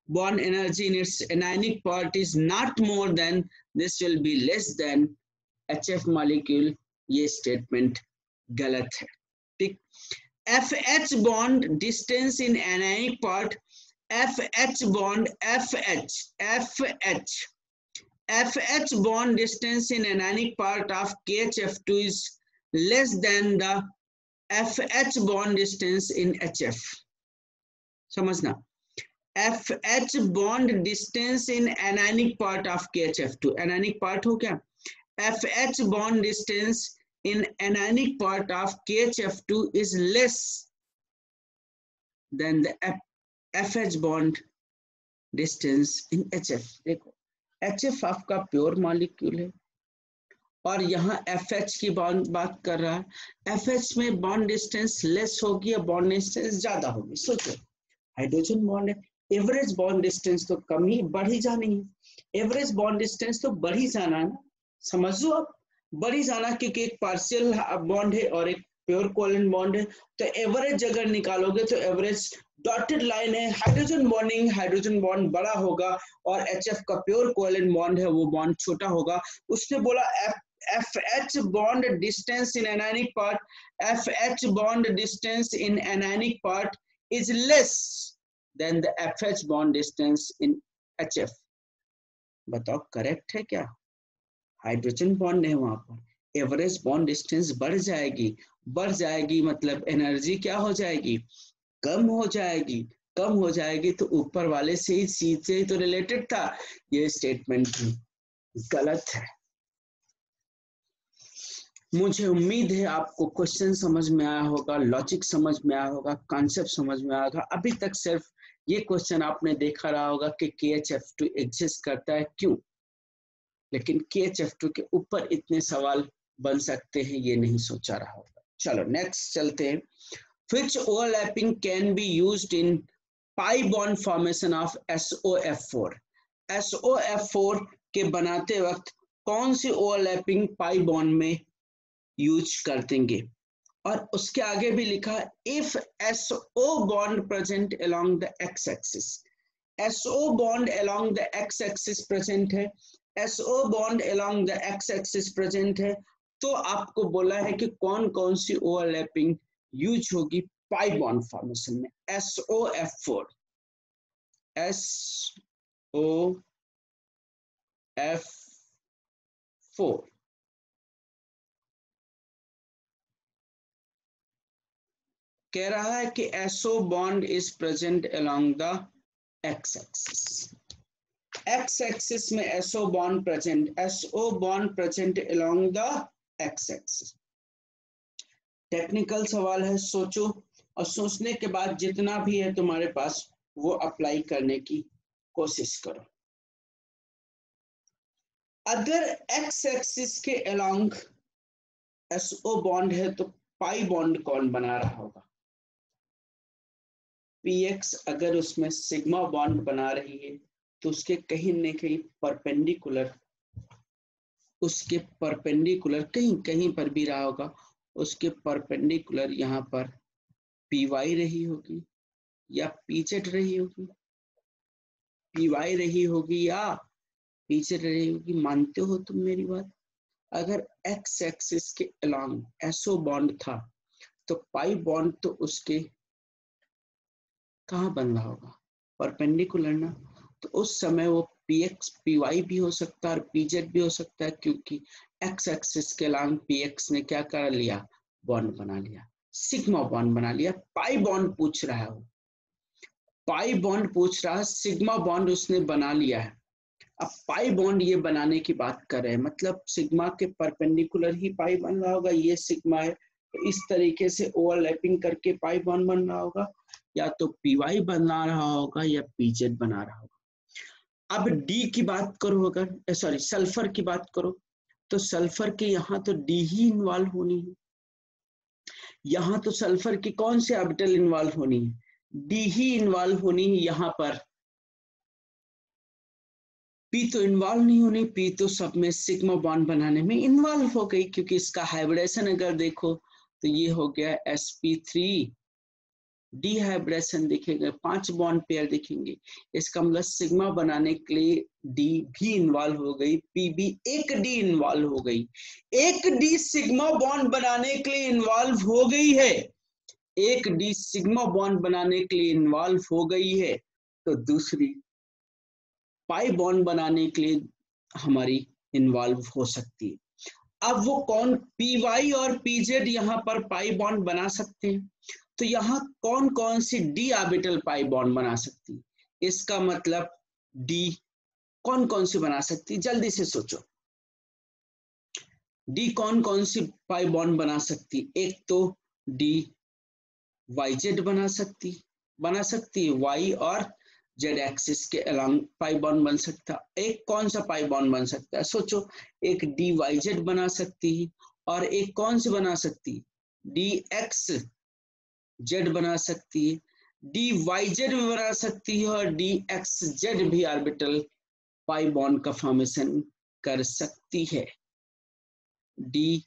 bond energy in its anionic part is not more than, this will be less than HF molecule। ये स्टेटमेंट गलत है, ठीक। FH bond distance in anionic part, FH bond FH bond distance in anionic part of KHF2 is less than the FH bond distance in HF। समझना, FH bond distance in anionic part of KHF2, anionic part हो क्या, FH bond distance in anionic part of KHF2 is less than the FH bond distance in HF। देखो HF आपका प्योर मॉलिक्यूल है और यहाँ FH की बात कर रहा है, FH में बॉन्ड डिस्टेंस लेस होगी या बॉन्ड डिस्टेंस ज्यादा होगी। सोचो, हाइड्रोजन बॉन्ड है, एवरेज बॉन्ड डिस्टेंस तो कम ही बढ़ ही जानी है, एवरेज बॉन्ड डिस्टेंस तो बढ़ ही जाना है, समझ लो आप, बढ़ ही जाना, क्योंकि एक पार्शियल बॉन्ड है और एक प्योर कोवेलेंट बॉन्ड है। तो एवरेज अगर निकालोगे तो एवरेज डॉटेड लाइन है, हाइड्रोजन बॉन्डिंग, हाइड्रोजन बॉन्ड बड़ा होगा और HF का प्योर कोवेलेंट बॉन्ड है वो बॉन्ड छोटा होगा। उसने बोला FH bond distance in anionic part, FH bond distance in anionic part is less than the FH bond distance in HF। बताओ करेक्ट है क्या? हाइड्रोजन बॉन्ड है वहां पर, एवरेज बॉन्ड डिस्टेंस बढ़ जाएगी मतलब एनर्जी क्या हो जाएगी, कम हो जाएगी, कम हो जाएगी। तो ऊपर वाले से ही चीज से ही तो रिलेटेड था, ये स्टेटमेंट भी गलत है। मुझे उम्मीद है आपको क्वेश्चन समझ में आया होगा, लॉजिक समझ में आया होगा, कॉन्सेप्ट समझ में आया होगा। अभी तक सिर्फ ये क्वेश्चन आपने देखा रहा होगा कि KHF2 एग्जिस्ट करता है क्यों, लेकिन KHF2 के ऊपर इतने सवाल बन सकते हैं ये नहीं सोचा रहा होगा। चलो नेक्स्ट चलते हैं। Which overlapping can be used in pi bond formation of SOF4? SOF4 के बनाते वक्त कौन सी ओवरलैपिंग पाई बॉन्ड में यूज कर देंगे? और उसके आगे भी लिखा if SO bond present along the x axis, SO bond along the x axis present है, SO bond along the x axis present है, तो आपको बोला है कि कौन कौन सी ओवरलैपिंग यूज होगी पाई बॉन्ड फॉर्मेशन में। SOF4, SOF4 कह रहा है कि SO bond is present along the x axis, x axis में SO bond present along the x axis। Technical सवाल है, सोचो और सोचने के बाद जितना भी है तुम्हारे पास वो अप्लाई करने की कोशिश करो। अगर एक्स एक्सिस के अलोंग SO बॉन्ड है तो पाई बॉन्ड कौन बना रहा होगा? PX अगर उसमें सिग्मा बॉन्ड बना रही है तो उसके कहीं न कहीं परपेंडिकुलर, उसके परपेंडिकुलर कहीं पर भी रहा होगा, उसके परपेंडिकुलर यहाँ पर PY रही होगी या PZ रही होगी, PY रही होगी या PZ रही होगी। मानते हो तुम मेरी बात? अगर एक्स एक्सिस के अलोंग SO बॉन्ड था तो पाई बॉन्ड तो उसके कहाँ बन रहा होगा? परपेंडिकुलर ना। तो उस समय वो PX PY भी हो सकता है और PZ भी हो सकता है, क्योंकि एक्स एक्सिस के अलोंग PX ने क्या कर लिया? बॉन्ड बना लिया, सिग्मा बॉन्ड बना लिया। पाई बॉन्ड पूछ रहा है, वो पाई बॉन्ड पूछ रहा है, सिग्मा बॉन्ड उसने बना लिया है। अब पाई बॉन्ड ये बनाने की बात कर रहे हैं, मतलब सिग्मा के परपेंडिकुलर ही पाई बन रहा होगा, ये सिग्मा है तो इस तरीके से ओवरलैपिंग करके पाई बॉन्ड बन रहा होगा, या तो पीवाई बना रहा होगा या पीजेड बना रहा होगा। अब डी की बात करो, अगर सॉरी सल्फर की बात करो, तो सल्फर के यहाँ तो डी ही इन्वॉल्व होनी है, यहाँ तो सल्फर की कौन से ऑर्बिटल इन्वॉल्व होनी है, डी ही इन्वॉल्व होनी है। यहाँ पर पी तो इन्वॉल्व नहीं होनी, पी तो सब में सिग्मा बॉन्ड बनाने में इन्वॉल्व हो गई, क्योंकि इसका हाइब्रिडेशन अगर देखो तो ये हो गया sp3 डिहाइब्रेशन दिखेगा, 5 बॉन्ड पेयर दिखेंगे, इसका मतलब सिग्मा बनाने के लिए डी भी इन्वॉल्व हो गई, पी भी एक डी इन्वॉल्व हो गई, एक डी सिग्मा बॉन्ड बनाने के लिए इन्वॉल्व हो गई है, एक डी सिग्मा बॉन्ड बनाने के लिए इन्वॉल्व हो गई है, तो दूसरी पाई बॉन्ड बनाने के लिए हमारी इन्वॉल्व हो सकती है। अब वो कौन, पी वाई और पीजेड यहाँ पर पाई बॉन्ड बना सकते हैं, तो यहाँ कौन कौन सी डी ऑर्बिटल पाई बॉन्ड बना सकती है, इसका मतलब डी कौन कौन सी बना सकती है, जल्दी से सोचो, डी कौन कौन सी पाई बॉन्ड बना सकती, एक तो डी वाईजेड बना सकती है, वाई और जेड एक्सिस के अलोंग पाई बॉन्ड बन सकता है। एक कौन सा पाई बॉन्ड बन सकता है, सोचो, एक डी वाई जेड बना सकती है, और एक कौन सी बना सकती है, डी एक्स जेड बना सकती है, डी वाई जेड भी बना सकती है, और डी एक्स जेड भी ऑर्बिटल पाई बॉन्ड का फॉर्मेशन कर सकती है, डी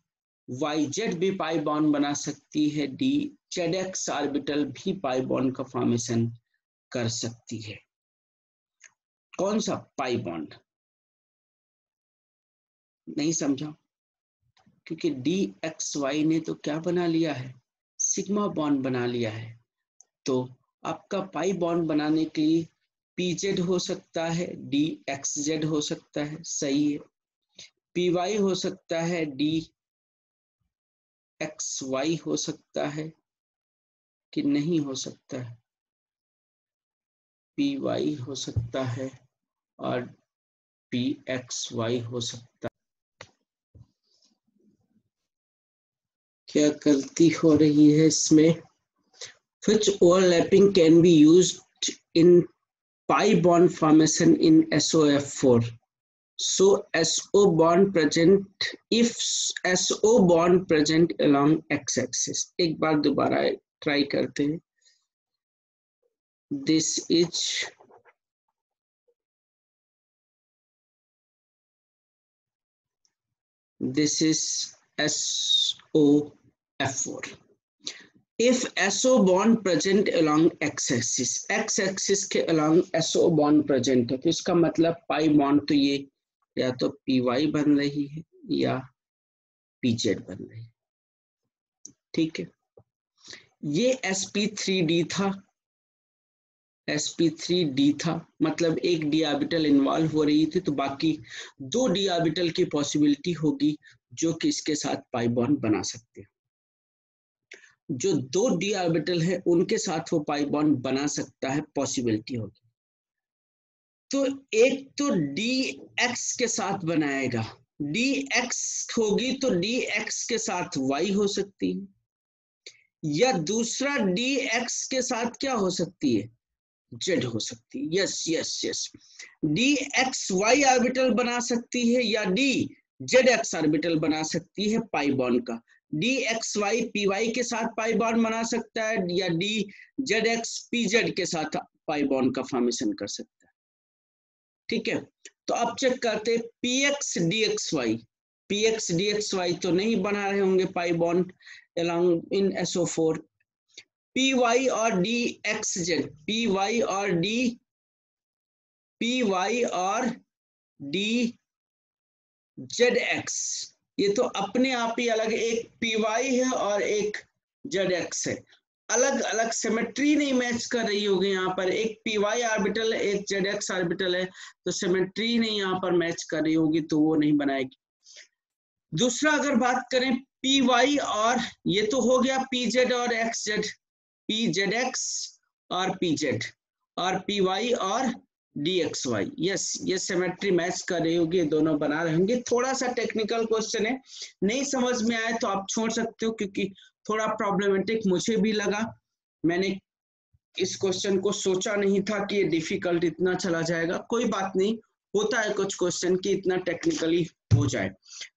वाई जेड भी पाई बॉन्ड बना सकती है, डी जेड एक्स ऑर्बिटल भी पाई बॉन्ड का फॉर्मेशन कर सकती है। कौन सा पाई बॉन्ड, नहीं समझा, क्योंकि डी एक्स वाई ने तो क्या बना लिया है, सिग्मा बॉन्ड बना लिया है, तो आपका पाई बॉन्ड बनाने के लिए पी जेड हो सकता है, डी एक्स जेड हो सकता है, सही है, पी वाई हो सकता है, डी एक्स वाई हो सकता है कि नहीं हो सकता है, पी वाई हो सकता है और पी एक्स वाई हो सकता है। क्या गलती हो रही है इसमें, which overlapping can be used in pi bond formation in SOF4, so SO bond present if SO bond present along x-axis। एक बार दोबारा ट्राई करते हैं, this is SOF4, if SO bond present along x-axis, x-axis के along SO bond present है, तो इसका मतलब पाई बॉन्ड तो ये या तो PY बन रही है या PZ बन रही है, ठीक है। ये sp3d था, sp3d था, मतलब एक डी ऑर्बिटल इन्वॉल्व हो रही थी, तो बाकी 2 डी ऑर्बिटल की पॉसिबिलिटी होगी जो कि इसके साथ पाई बॉन्ड बना सकते हैं, जो 2 डी ऑर्बिटल है उनके साथ वो पाई बॉन्ड बना सकता है, पॉसिबिलिटी होगी। तो एक तो डी एक्स के साथ बनाएगा, डी एक्स होगी तो डी एक्स के साथ वाई हो सकती है, या दूसरा डी एक्स के साथ क्या हो सकती है, जेड हो सकती है, yes yes yes, D x Y orbital बना सकती है, या डी जेड एक्स ऑर्बिटल बना सकती है पाई बॉन्ड का, D x Y P Y के साथ पाई बॉन्ड बना सकता है, या D Z X P Z के साथ पाई बॉन्ड का फॉर्मेशन कर सकता है, ठीक है। तो अब चेक करते, p x d x Y, p x d x y तो नहीं बना रहे होंगे pi bond along in SO4, p y और d x z, p y और डी जेड एक्स, ये तो अपने आप ही अलग, एक पी वाई है और एक जेड एक्स है, अलग अलग सिमेट्री नहीं मैच कर रही होगी यहाँ पर, एक पी वाई ऑर्बिटल है एक जेड एक्स ऑर्बिटल है, तो सिमेट्री नहीं यहाँ पर मैच कर रही होगी, तो वो नहीं बनाएगी। दूसरा अगर बात करें पी वाई और, ये तो हो गया पी जेड और x z, P Z x और पी जेड, और पी वाई और dxy, यस ये सिमेट्री मैच कर रही होगी, ये दोनों बना रहे होंगे। थोड़ा सा टेक्निकल क्वेश्चन है, नहीं समझ में आए तो आप छोड़ सकते हो, क्योंकि थोड़ा प्रॉब्लमेटिक मुझे भी लगा। मैंने इस क्वेश्चन को सोचा नहीं था कि ये डिफिकल्ट इतना चला जाएगा। कोई बात नहीं, होता है कुछ क्वेश्चन कि इतना टेक्निकली हो जाए।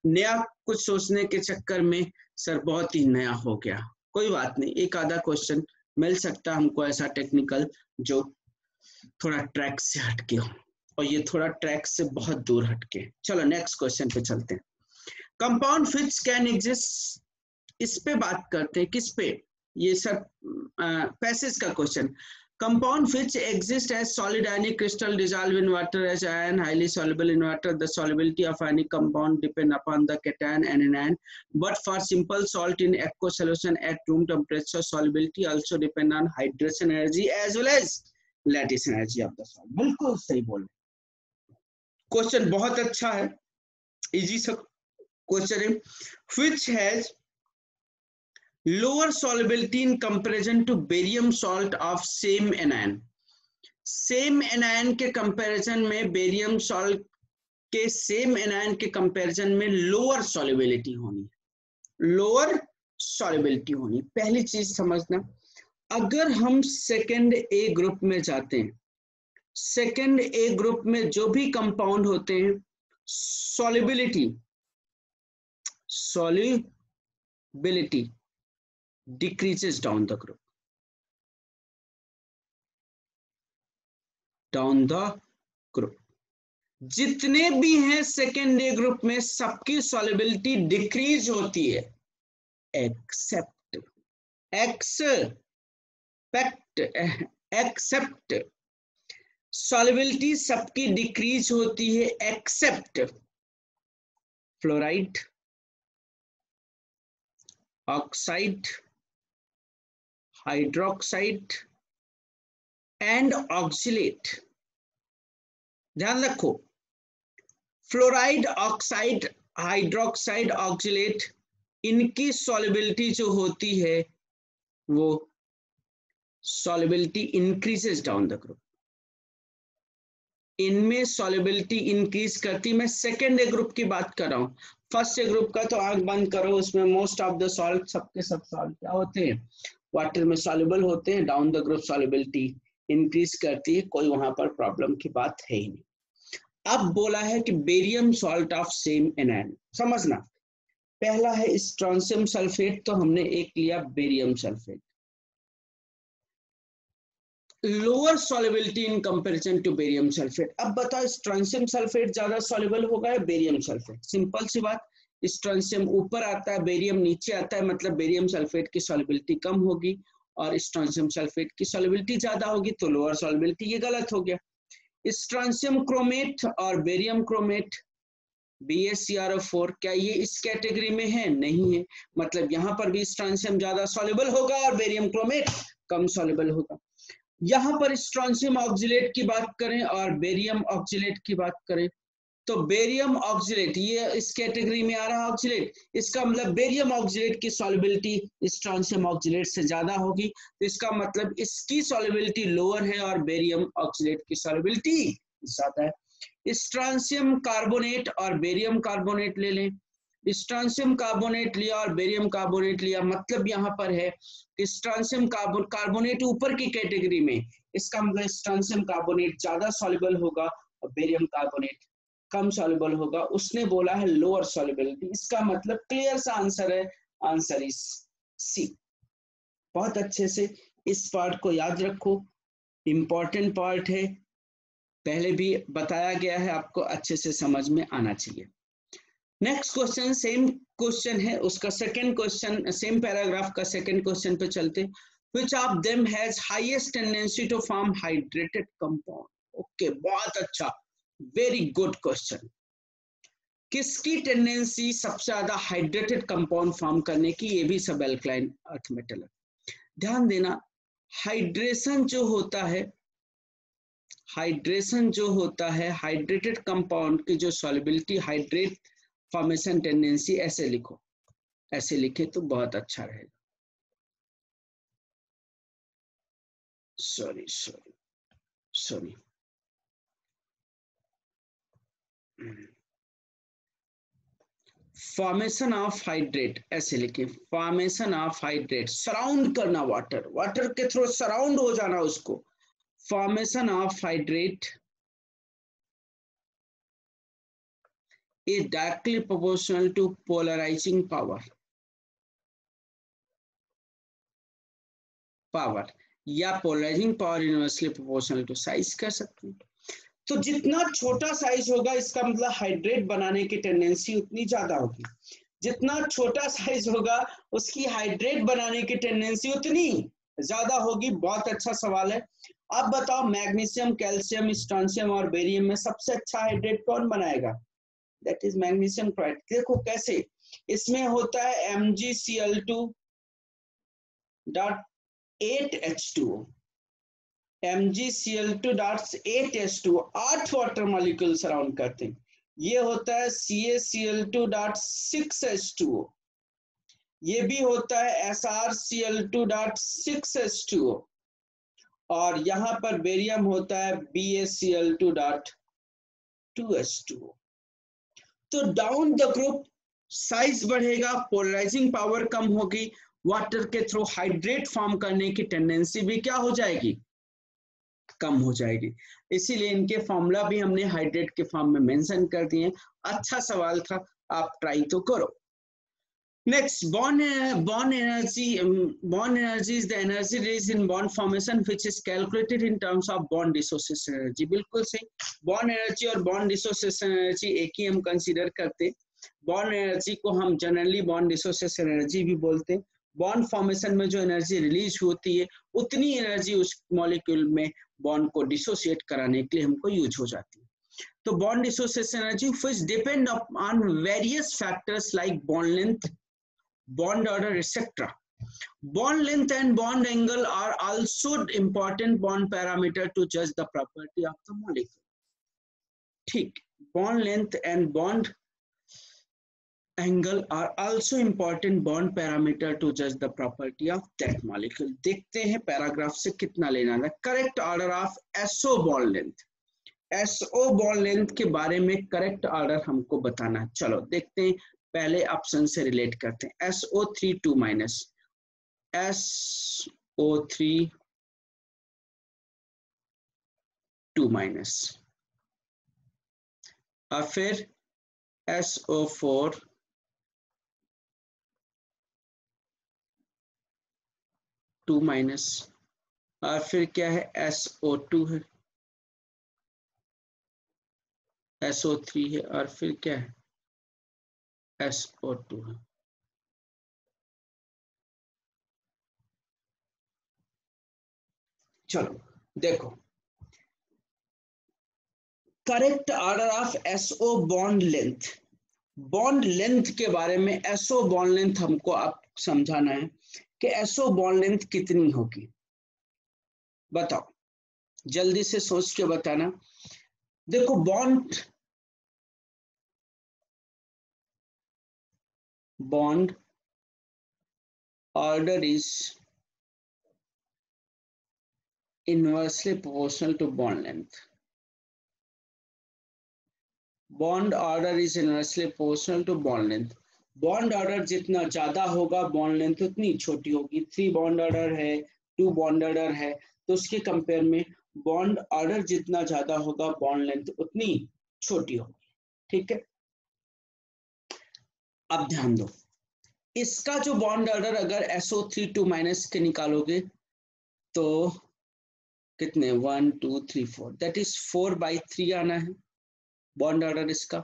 नया कुछ सोचने के चक्कर में सर बहुत ही नया हो गया। कोई बात नहीं, एक आधा क्वेश्चन मिल सकता है हमको ऐसा टेक्निकल जो थोड़ा ट्रैक से हटके हो, और ये थोड़ा ट्रैक से बहुत दूर हटके। चलो नेक्स्ट क्वेश्चन पे चलते हैं। कंपाउंड व्हिच कैन एग्जिस्ट, इस पे बात करते हैं। किस पे? ये सब पैसेज का question. Compound which exist as solid ionic crystal dissolve in water as ion, highly soluble in water. The solubility of ionic compound depend upon the cation and anion. But for simple salt in aqueous solution at room temperature, solubility also depend on hydration energy as well as lattice energy of the salt. बिल्कुल सही बोले। क्वेश्चन बहुत अच्छा है, इजी सा क्वेश्चन है। Which has lower solubility in comparison to barium salt of same anion. Same anion के कंपैरिजन में बेरियम सॉल्ट के सेम एनायन के कंपैरिजन में लोअर सॉल्युबिलिटी होनी, लोअर सॉल्युबिलिटी होनी। पहली चीज समझना, अगर हम सेकंड ए ग्रुप में जाते हैं, सेकंड ए ग्रुप में जो भी कंपाउंड होते हैं, solubility decreases down the group, जितने भी हैं सेकेंड ए ग्रुप में सबकी सॉल्युबिलिटी डिक्रीज होती है, एक्सेप्ट सॉल्युबिलिटी सबकी डिक्रीज होती है except fluoride, oxide, hydroxide and oxalate. ध्यान रखो, फ्लोराइड, ऑक्साइड, हाइड्रोक्साइड, ऑक्सिलेट, इनकी सॉल्युबिलिटी जो होती है वो solubility increases down the group. इनमें सॉल्युबिलिटी इंक्रीज करती, मैं सेकेंड ए ग्रुप की बात कर रहा हूँ। फर्स्ट ए ग्रुप का तो आंख बंद करो, उसमें मोस्ट ऑफ द सॉल्ट, सबके सब सॉल्ट क्या होते हैं, वाटर में सॉल्युबल होते हैं। Down the group solubility increase करती है, कोई वहां पर प्रॉब्लम की बात है ही नहीं। अब बोला है कि barium salt of same anion, समझना, पहला है स्ट्रोंशियम सल्फेट, तो हमने एक लिया barium sulphate, lower solubility in comparison to barium sulphate. अब बताओ स्ट्रोंशियम सल्फेट ज्यादा सॉल्युबल होगा या बेरियम सल्फेट? सिंपल सी बात, स्ट्रोंशियम ऊपर आता है, बेरियम नीचे आता है, मतलब बेरियम सल्फेट की सॉल्युबिलिटी कम होगी और स्ट्रोंशियम सल्फेट की सॉल्युबिलिटी ज्यादा होगी, तो लोअर सॉल्युबिलिटी। ये गलत हो गया। स्ट्रोंशियम क्रोमेट और बेरियम क्रोमेट BaCrO4, क्या ये इस कैटेगरी में है? नहीं है, मतलब यहाँ पर भी स्ट्रोंशियम ज्यादा सॉल्युबल होगा और बेरियम क्रोमेट कम सॉल्युबल होगा। यहाँ पर स्ट्रोंशियम ऑक्सिलेट की बात करें और बेरियम ऑक्सिलेट की बात करें, तो बेरियम ऑक्सिलेट ये इस कैटेगरी में आ रहा है ऑक्सिलेट, इसका मतलब बेरियम ऑक्सिलेट की सॉल्युबिलिटी स्ट्रोंशियम ऑक्सिलेट से ज्यादा होगी, तो इसका मतलब इसकी सॉल्युबिलिटी लोअर है और बेरियम ऑक्सिलेट की सॉल्युबिलिटी ज्यादा है। स्ट्रोंशियम कार्बोनेट और बेरियम कार्बोनेट ले लें, स्ट्रोंशियम कार्बोनेट लिया और बेरियम कार्बोनेट लिया, मतलब यहाँ पर है स्ट्रोंशियम कार्बोनेट ऊपर की कैटेगरी में, इसका मतलब स्ट्रोंशियम कार्बोनेट ज्यादा सॉल्युबल होगा और बेरियम कार्बोनेट कम सॉल्युबल होगा। उसने बोला है लोअर सॉल्युबिलिटी, इसका मतलब क्लियर सा आंसर है, आंसर इज सी। बहुत अच्छे से इस पार्ट को याद रखो, इंपॉर्टेंट पार्ट है, पहले भी बताया गया है, आपको अच्छे से समझ में आना चाहिए। नेक्स्ट क्वेश्चन सेम क्वेश्चन है, उसका सेकंड क्वेश्चन, सेम पैराग्राफ का सेकंड क्वेश्चन पे चलते। Which of them has highest tendency to form hydrated compound? Okay, बहुत अच्छा, वेरी गुड क्वेश्चन। किसकी टेंडेंसी सबसे ज्यादा हाइड्रेटेड कंपाउंड फॉर्म करने की? ये भी सब एल्कलाइन अर्थ मेटल है। ध्यान देना, हाइड्रेशन जो होता है, हाइड्रेशन जो होता है, हाइड्रेटेड कंपाउंड की जो सॉल्युबिलिटी, हाइड्रेट फॉर्मेशन टेंडेंसी, ऐसे लिखो, ऐसे लिखे तो बहुत अच्छा रहेगा। सॉरी, फॉर्मेशन ऑफ हाइड्रेट, ऐसे लिखे, फॉर्मेशन ऑफ हाइड्रेट, सराउंड करना वाटर, वाटर के थ्रू सराउंड हो जाना उसको, formation of hydrate is directly proportional to polarizing power, या polarizing power inversely proportional to size कर सकते हैं। तो जितना छोटा साइज होगा इसका मतलब हाइड्रेट बनाने की टेंडेंसी उतनी ज्यादा होगी, जितना छोटा साइज होगा उसकी हाइड्रेट बनाने की टेंडेंसी उतनी ज्यादा होगी। बहुत अच्छा सवाल है। अब बताओ मैग्नीशियम, कैल्शियम, स्ट्रोंशियम और बेरियम में सबसे अच्छा हाइड्रेट कौन बनाएगा? That is magnesium chloride. देखो कैसे, इसमें होता है MgCl2 dot 8H2O, MgCl2 dot 8H2O, 8 water molecule surround करते हैं। ये होता है CaCl2 डॉट 6H2O, ये भी होता है SrCl2 डॉट 6H2O, और यहां पर बेरियम होता है BaCl2 डॉट 2H2O। तो डाउन द ग्रुप साइज बढ़ेगा, पोलराइजिंग पावर कम होगी, वाटर के थ्रू हाइड्रेट फॉर्म करने की टेंडेंसी भी क्या हो जाएगी? कम हो जाएगी। इसीलिए इनके फॉर्मूला भी हमने हाइड्रेट के फॉर्म में मेंशन कर दिए। अच्छा सवाल था, आप ट्राई तो करो। Next, bond energy is the energy released in bond formation which is calculated in terms of bond dissociation energy। बिल्कुल सही, bond energy और bond dissociation energy एक ही हम कंसीडर करते। bond energy को हम जनरली bond dissociation energy भी बोलते हैं। bond formation में जो एनर्जी रिलीज होती है उतनी एनर्जी उस मॉलिक्यूल में बॉन्ड को डिसोसिएट कराने के लिए हमको यूज हो जाती है। तो bond dissociation energy which depend on various factors like bond length, bond order, etc. Bond length and bond angle are also important bond parameter to judge the property of the molecule। ठीक, bond length and bond angle are also important bond parameter to judge the property of that molecule। देखते हैं पैराग्राफ से कितना लेना है। Correct order of SO bond length, SO bond length के बारे में करेक्ट ऑर्डर हमको बताना है। चलो देखते हैं, पहले ऑप्शन से रिलेट करते हैं। SO3 2 माइनस, SO3 2 माइनस, और फिर SO4 2 माइनस, और फिर क्या है? SO2 है, SO3 है, और फिर क्या है? SO2 है। चलो देखो, correct order of SO bond length, bond length के बारे में SO बॉन्ड लेंथ हमको आप समझाना है कि SO बॉन्ड लेंथ कितनी होगी। बताओ, जल्दी से सोच के बताना। देखो bond order is inversely proportional to bond length. Bond order is inversely proportional to bond length. Bond order जितना ज्यादा होगा बॉन्ड लेंथ उतनी छोटी होगी। 3 बॉन्ड ऑर्डर है, 2 बॉन्ड ऑर्डर है, तो उसके कंपेयर में बॉन्ड ऑर्डर जितना ज्यादा होगा बॉन्ड लेंथ उतनी छोटी होगी। ठीक है, अब ध्यान दो, इसका जो बॉन्ड ऑर्डर अगर SO3 2 माइनस के निकालोगे तो कितने? 1 2 3 4, दैट इज 4/3 आना है बॉन्ड ऑर्डर इसका।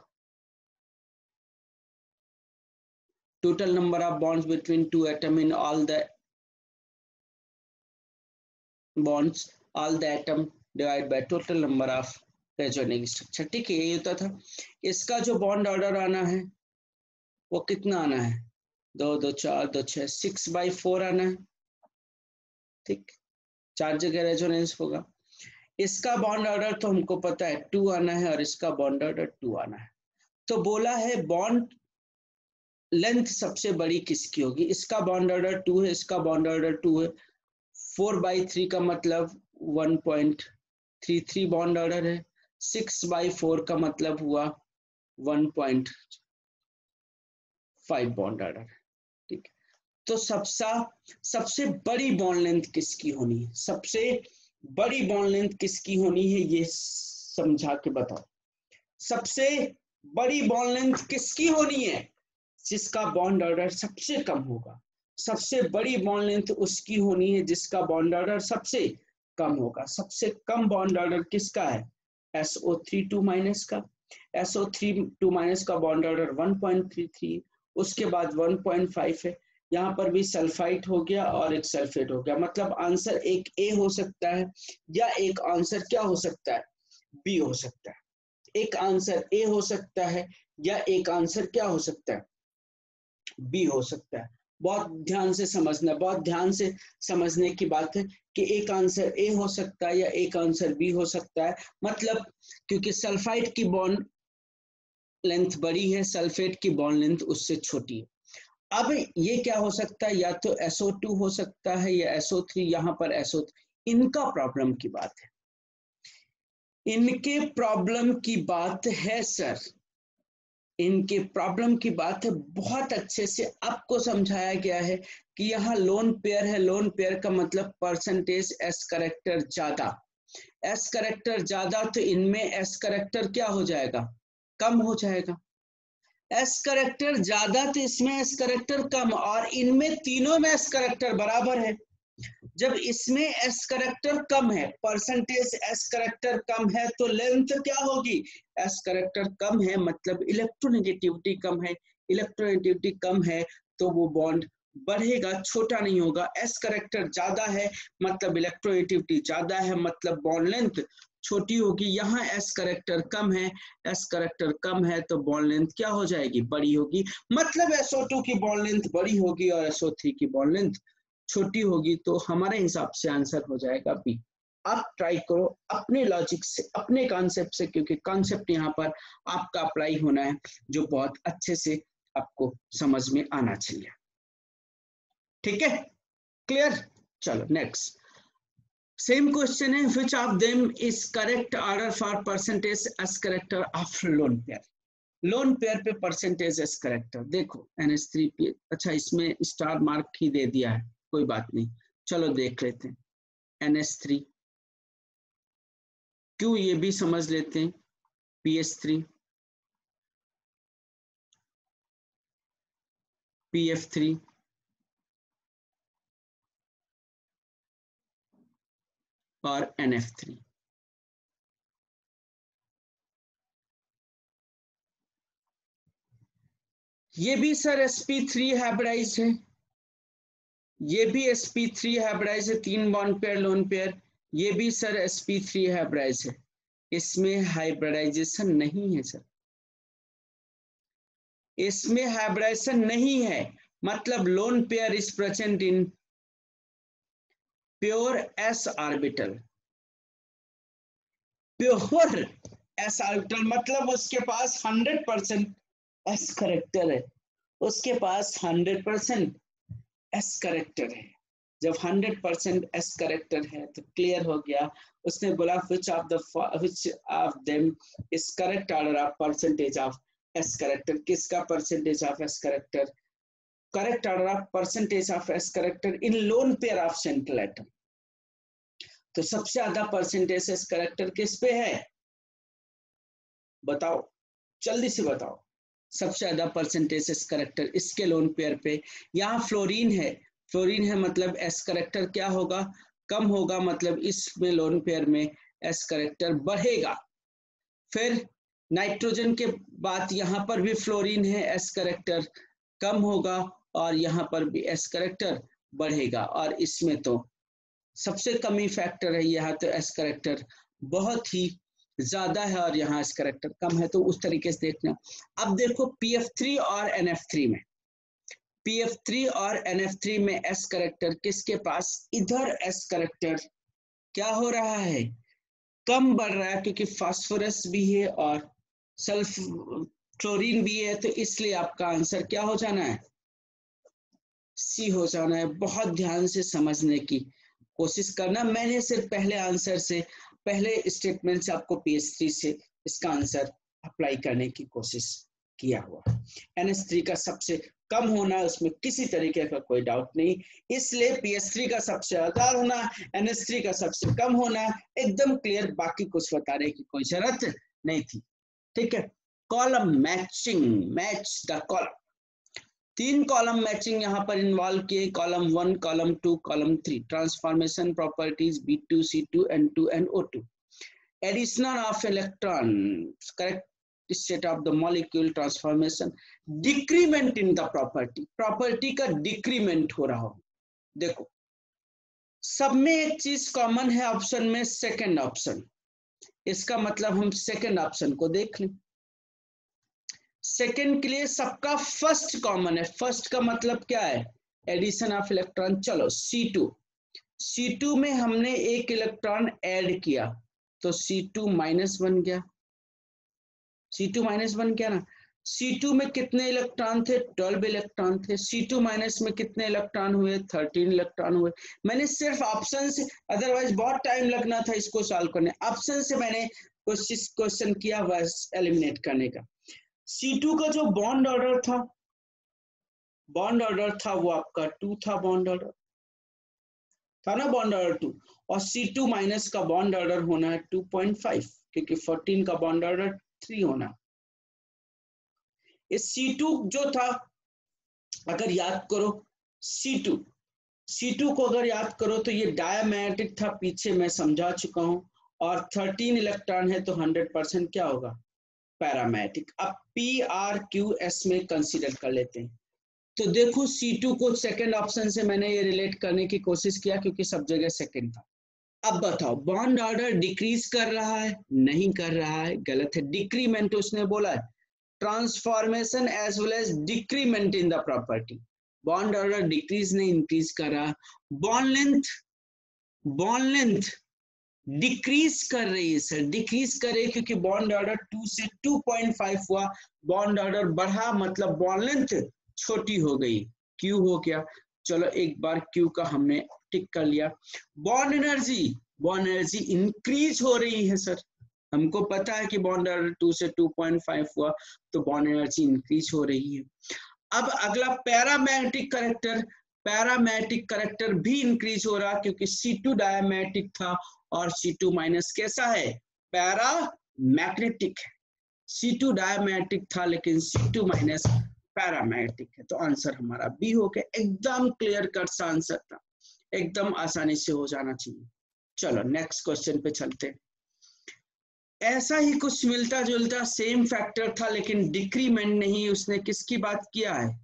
Total number of bonds between 2 atom in all the bonds, all the atom divided by total number of adjoining structure। ठीक है, ये होता था। इसका जो बॉन्ड ऑर्डर आना है वो कितना आना है? 2 2 4 2 6, 6/4 आना है। ठीक, 4 जगह रेजोनेंस होगा। इसका बॉन्ड ऑर्डर तो हमको पता है 2 आना है, और इसका बॉन्ड ऑर्डर 2 आना है। तो बोला है बॉन्ड लेंथ सबसे बड़ी किसकी होगी? इसका बॉन्ड ऑर्डर 2 है, इसका बॉन्ड ऑर्डर 2 है। 4/3 का मतलब 1.33 बॉन्ड ऑर्डर है। 6/4 का मतलब हुआ 1.5 बॉन्ड ऑर्डर। ठीक है, तो सबसे बड़ी बॉन्ड लेंथ किसकी होनी है? सबसे बड़ी बॉन्ड लेंथ किसकी होनी है ये समझा के बताओ। सबसे बड़ी बॉन्ड लेंथ किसकी होनी है? जिसका बॉन्ड ऑर्डर सबसे कम होगा। सबसे बड़ी बॉन्ड लेंथ उसकी होनी है जिसका बॉन्ड ऑर्डर सबसे कम होगा। सबसे कम बॉन्ड ऑर्डर किसका है? SO3 2- का। SO3 2- का बॉन्ड ऑर्डर 1.33, उसके बाद 1.5 है। यहाँ पर भी सल्फाइड हो गया और एक सल्फेट हो गया। मतलब आंसर एक ए हो सकता है या एक आंसर क्या हो सकता है? बी हो सकता है। एक आंसर ए हो सकता है या एक आंसर क्या हो सकता है? बी हो सकता है। बहुत ध्यान से समझना, बहुत ध्यान से समझने की बात है कि एक आंसर ए हो सकता है या एक आंसर बी हो सकता है। मतलब क्योंकि सल्फाइड की बॉन्ड लेंथ बड़ी है, सल्फेट की बॉन्ड लेंथ उससे छोटी है। अब ये क्या हो सकता है? या तो SO2 हो सकता है या SO3। यहाँ पर SO3 इनका प्रॉब्लम की बात है, इनके प्रॉब्लम की बात है सर, इनके प्रॉब्लम की बात है। बहुत अच्छे से आपको समझाया गया है कि यहाँ लोन पेयर है। लोन पेयर का मतलब परसेंटेज S करेक्टर ज्यादा। S करेक्टर ज्यादा तो इनमें S करेक्टर क्या हो जाएगा? कम हो जाएगा। S करेक्टर ज्यादा तो इसमें S करेक्टर कम, और इनमें तीनों में S करेक्टर बराबर है। जब इसमें S करेक्टर कम है, परसेंटेज S करेक्टर कम है, तो लेंथ क्या होगी? S करेक्टर कम है मतलब इलेक्ट्रोनेगेटिविटी कम है। इलेक्ट्रोनेगेटिविटी कम है तो वो बॉन्ड बढ़ेगा, छोटा नहीं होगा। S करेक्टर ज्यादा है मतलब इलेक्ट्रोनेगेटिविटी ज्यादा है, मतलब बॉन्ड लेंथ छोटी होगी। यहाँ S करेक्टर कम है, S करेक्टर कम है तो बॉन्ड लेंथ क्या हो जाएगी? बड़ी होगी। मतलब SO2 की बॉन्ड लेंथ बड़ी होगी और SO3 की बॉन्ड लेंथ छोटी होगी। तो हमारे हिसाब से आंसर हो जाएगा बी। आप ट्राई करो अपने लॉजिक से, अपने कॉन्सेप्ट से, क्योंकि कॉन्सेप्ट यहाँ पर आपका अप्लाई होना है जो बहुत अच्छे से आपको समझ में आना चाहिए। ठीक है, क्लियर? चलो नेक्स्ट सेम क्वेश्चन है, which of them is correct order for percentage as character of lone pair? Lone pair पे परसेंटेज एस करेक्टर देखो NH3 पे। अच्छा, इसमें स्टार मार्क ही दे दिया है, कोई बात नहीं, चलो देख लेते हैं। NH3 क्यों, ये भी समझ लेते हैं। PH3, PF3, और NF3। ये भी सर sp3 हाइब्रिडाइज है, ये भी sp3 हाइब्रिडाइज है, 3 बॉन्ड पेयर लोन पेयर। ये भी सर sp3 हाइब्रिडाइज है, इसमें हाइब्रिडाइजेशन नहीं है सर, इसमें हाइब्रिडाइजेशन नहीं है। मतलब lone pair is present in pure S orbital. Pure S orbital मतलब उसके पास 100% S करेक्टर है, उसके पास 100% S करेक्टर है। जब 100% S करेक्टर है तो क्लियर हो गया। उसने बोला which of them is correct order of percentage of S character. किसका percentage of S character? Correct order of percentage of S character in lone pair of central atom. तो सबसे ज्यादा परसेंटेज S करेक्टर किस पे है? बताओ, जल्दी से बताओ। सबसे ज्यादा परसेंटेज S करेक्टर इसके लोन पेयर पे। यहाँ फ्लोरीन है, फ्लोरीन है मतलब S करेक्टर क्या होगा? कम होगा, मतलब इसमें लोन पेयर में S करेक्टर बढ़ेगा। फिर नाइट्रोजन के बाद यहाँ पर भी फ्लोरीन है, S करेक्टर कम होगा, और यहाँ पर भी S करेक्टर बढ़ेगा। और इसमें तो सबसे कमी फैक्टर है, यहाँ तो S करेक्टर बहुत ही ज्यादा है और यहाँ S करेक्टर कम है। तो उस तरीके से देखना। अब देखो PF3 और NF3 में, PF3 और NF3 में S करेक्टर किसके पास? इधर S करेक्टर क्या हो रहा है? कम बढ़ रहा है, क्योंकि फास्फोरस भी है और सल्फ क्लोरीन भी है, तो इसलिए आपका आंसर क्या हो जाना है? सी हो जाना है। बहुत ध्यान से समझने की कोशिश करना। मैंने सिर्फ पहले आंसर से, पहले स्टेटमेंट से आपको PH3 से इसका आंसर अप्लाई करने की कोशिश किया हुआ। NH3 का सबसे कम होना, उसमें किसी तरीके का कोई डाउट नहीं, इसलिए PS3 का सबसे ज्यादा होना, NH3 का सबसे कम होना, एकदम क्लियर, बाकी कुछ बताने की कोई जरूरत नहीं थी। ठीक है, column matching, match the column. 3 column matching यहाँ पर इन्वॉल्व किए, column 1, column 2, column 3, transformation properties B2, C2, N2 and O2, addition of electron, correct state of the molecule, transformation, decrement in the property, property का डिक्रीमेंट हो रहा हो। देखो सब में एक चीज कॉमन है ऑप्शन में, सेकंड ऑप्शन, इसका मतलब हम सेकंड ऑप्शन को देख लें। सेकंड के लिए सबका फर्स्ट कॉमन है, फर्स्ट का मतलब क्या है, एडिशन ऑफ इलेक्ट्रॉन। चलो C2 में हमने एक इलेक्ट्रॉन ऐड किया तो C2 माइनस बन गया, C2 माइनस बन गया ना। C2 में कितने इलेक्ट्रॉन थे, 12 इलेक्ट्रॉन थे। C2 माइनस में कितने इलेक्ट्रॉन हुए, 13 इलेक्ट्रॉन हुए। मैंने सिर्फ ऑप्शन से, अदरवाइज बहुत टाइम लगना था इसको सॉल्व करने, ऑप्शन से मैंने क्वेश्चन किया बस एलिमिनेट करने का। C2 का जो बॉन्ड ऑर्डर था, वो आपका 2 था, बॉन्ड ऑर्डर था ना, बॉन्ड ऑर्डर 2, और C2 माइनस का बॉन्ड ऑर्डर होना है 2.5, क्योंकि 14 का बॉन्ड ऑर्डर 3 होना। इस C2 जो था, अगर याद करो C2 को अगर याद करो तो ये डायमैग्नेटिक था, पीछे मैं समझा चुका हूं, और 13 इलेक्ट्रॉन है तो 100% क्या होगा, पैरामैग्नेटिक। अब PRQS में कंसीडर कर लेते हैं। तो देखो C2 को सेकंड ऑप्शन से मैंने ये रिलेट करने की कोशिश किया क्योंकि सब जगह सेकंड था। अब बताओ बॉन्ड ऑर्डर डिक्रीज कर रहा है, नहीं कर रहा है, गलत है, डिक्रीमेंट उसने बोला है, transformation as well as decrement in the property. Bond order decrease नहीं इंक्रीज कर रहा। बॉन्ड लेंथ डिक्रीज कर रही है सर, डिक्रीज कर रही है क्योंकि बॉन्ड ऑर्डर 2 से 2.5 हुआ, बॉन्ड ऑर्डर बढ़ा मतलब बॉन्ड लेंथ छोटी हो गई, क्यू हो गया। चलो एक बार क्यू का हमने टिक कर लिया। बॉन्ड एनर्जी इंक्रीज हो रही है सर, हमको पता है कि बॉन्ड ऑर्डर 2 से 2.5 हुआ तो बॉन्ड एनर्जी इंक्रीज हो रही है। अब अगला पैरामैग्नेटिक करेक्टर भी इंक्रीज हो रहा क्योंकि C2 डायमैग्नेटिक था और C2 माइनस कैसा है, पैरामैग्नेटिक है। C2 डायमैग्नेटिक था लेकिन C2 माइनस पैरामैग्नेटिक है, तो आंसर हमारा बी हो गया। एकदम क्लियर कट सा आंसर था, एकदम आसानी से हो जाना चाहिए। चलो नेक्स्ट क्वेश्चन पे चलते हैं। ऐसा ही कुछ मिलता जुलता सेम फैक्टर था लेकिन डिक्रीमेंट नहीं, उसने किसकी बात किया है,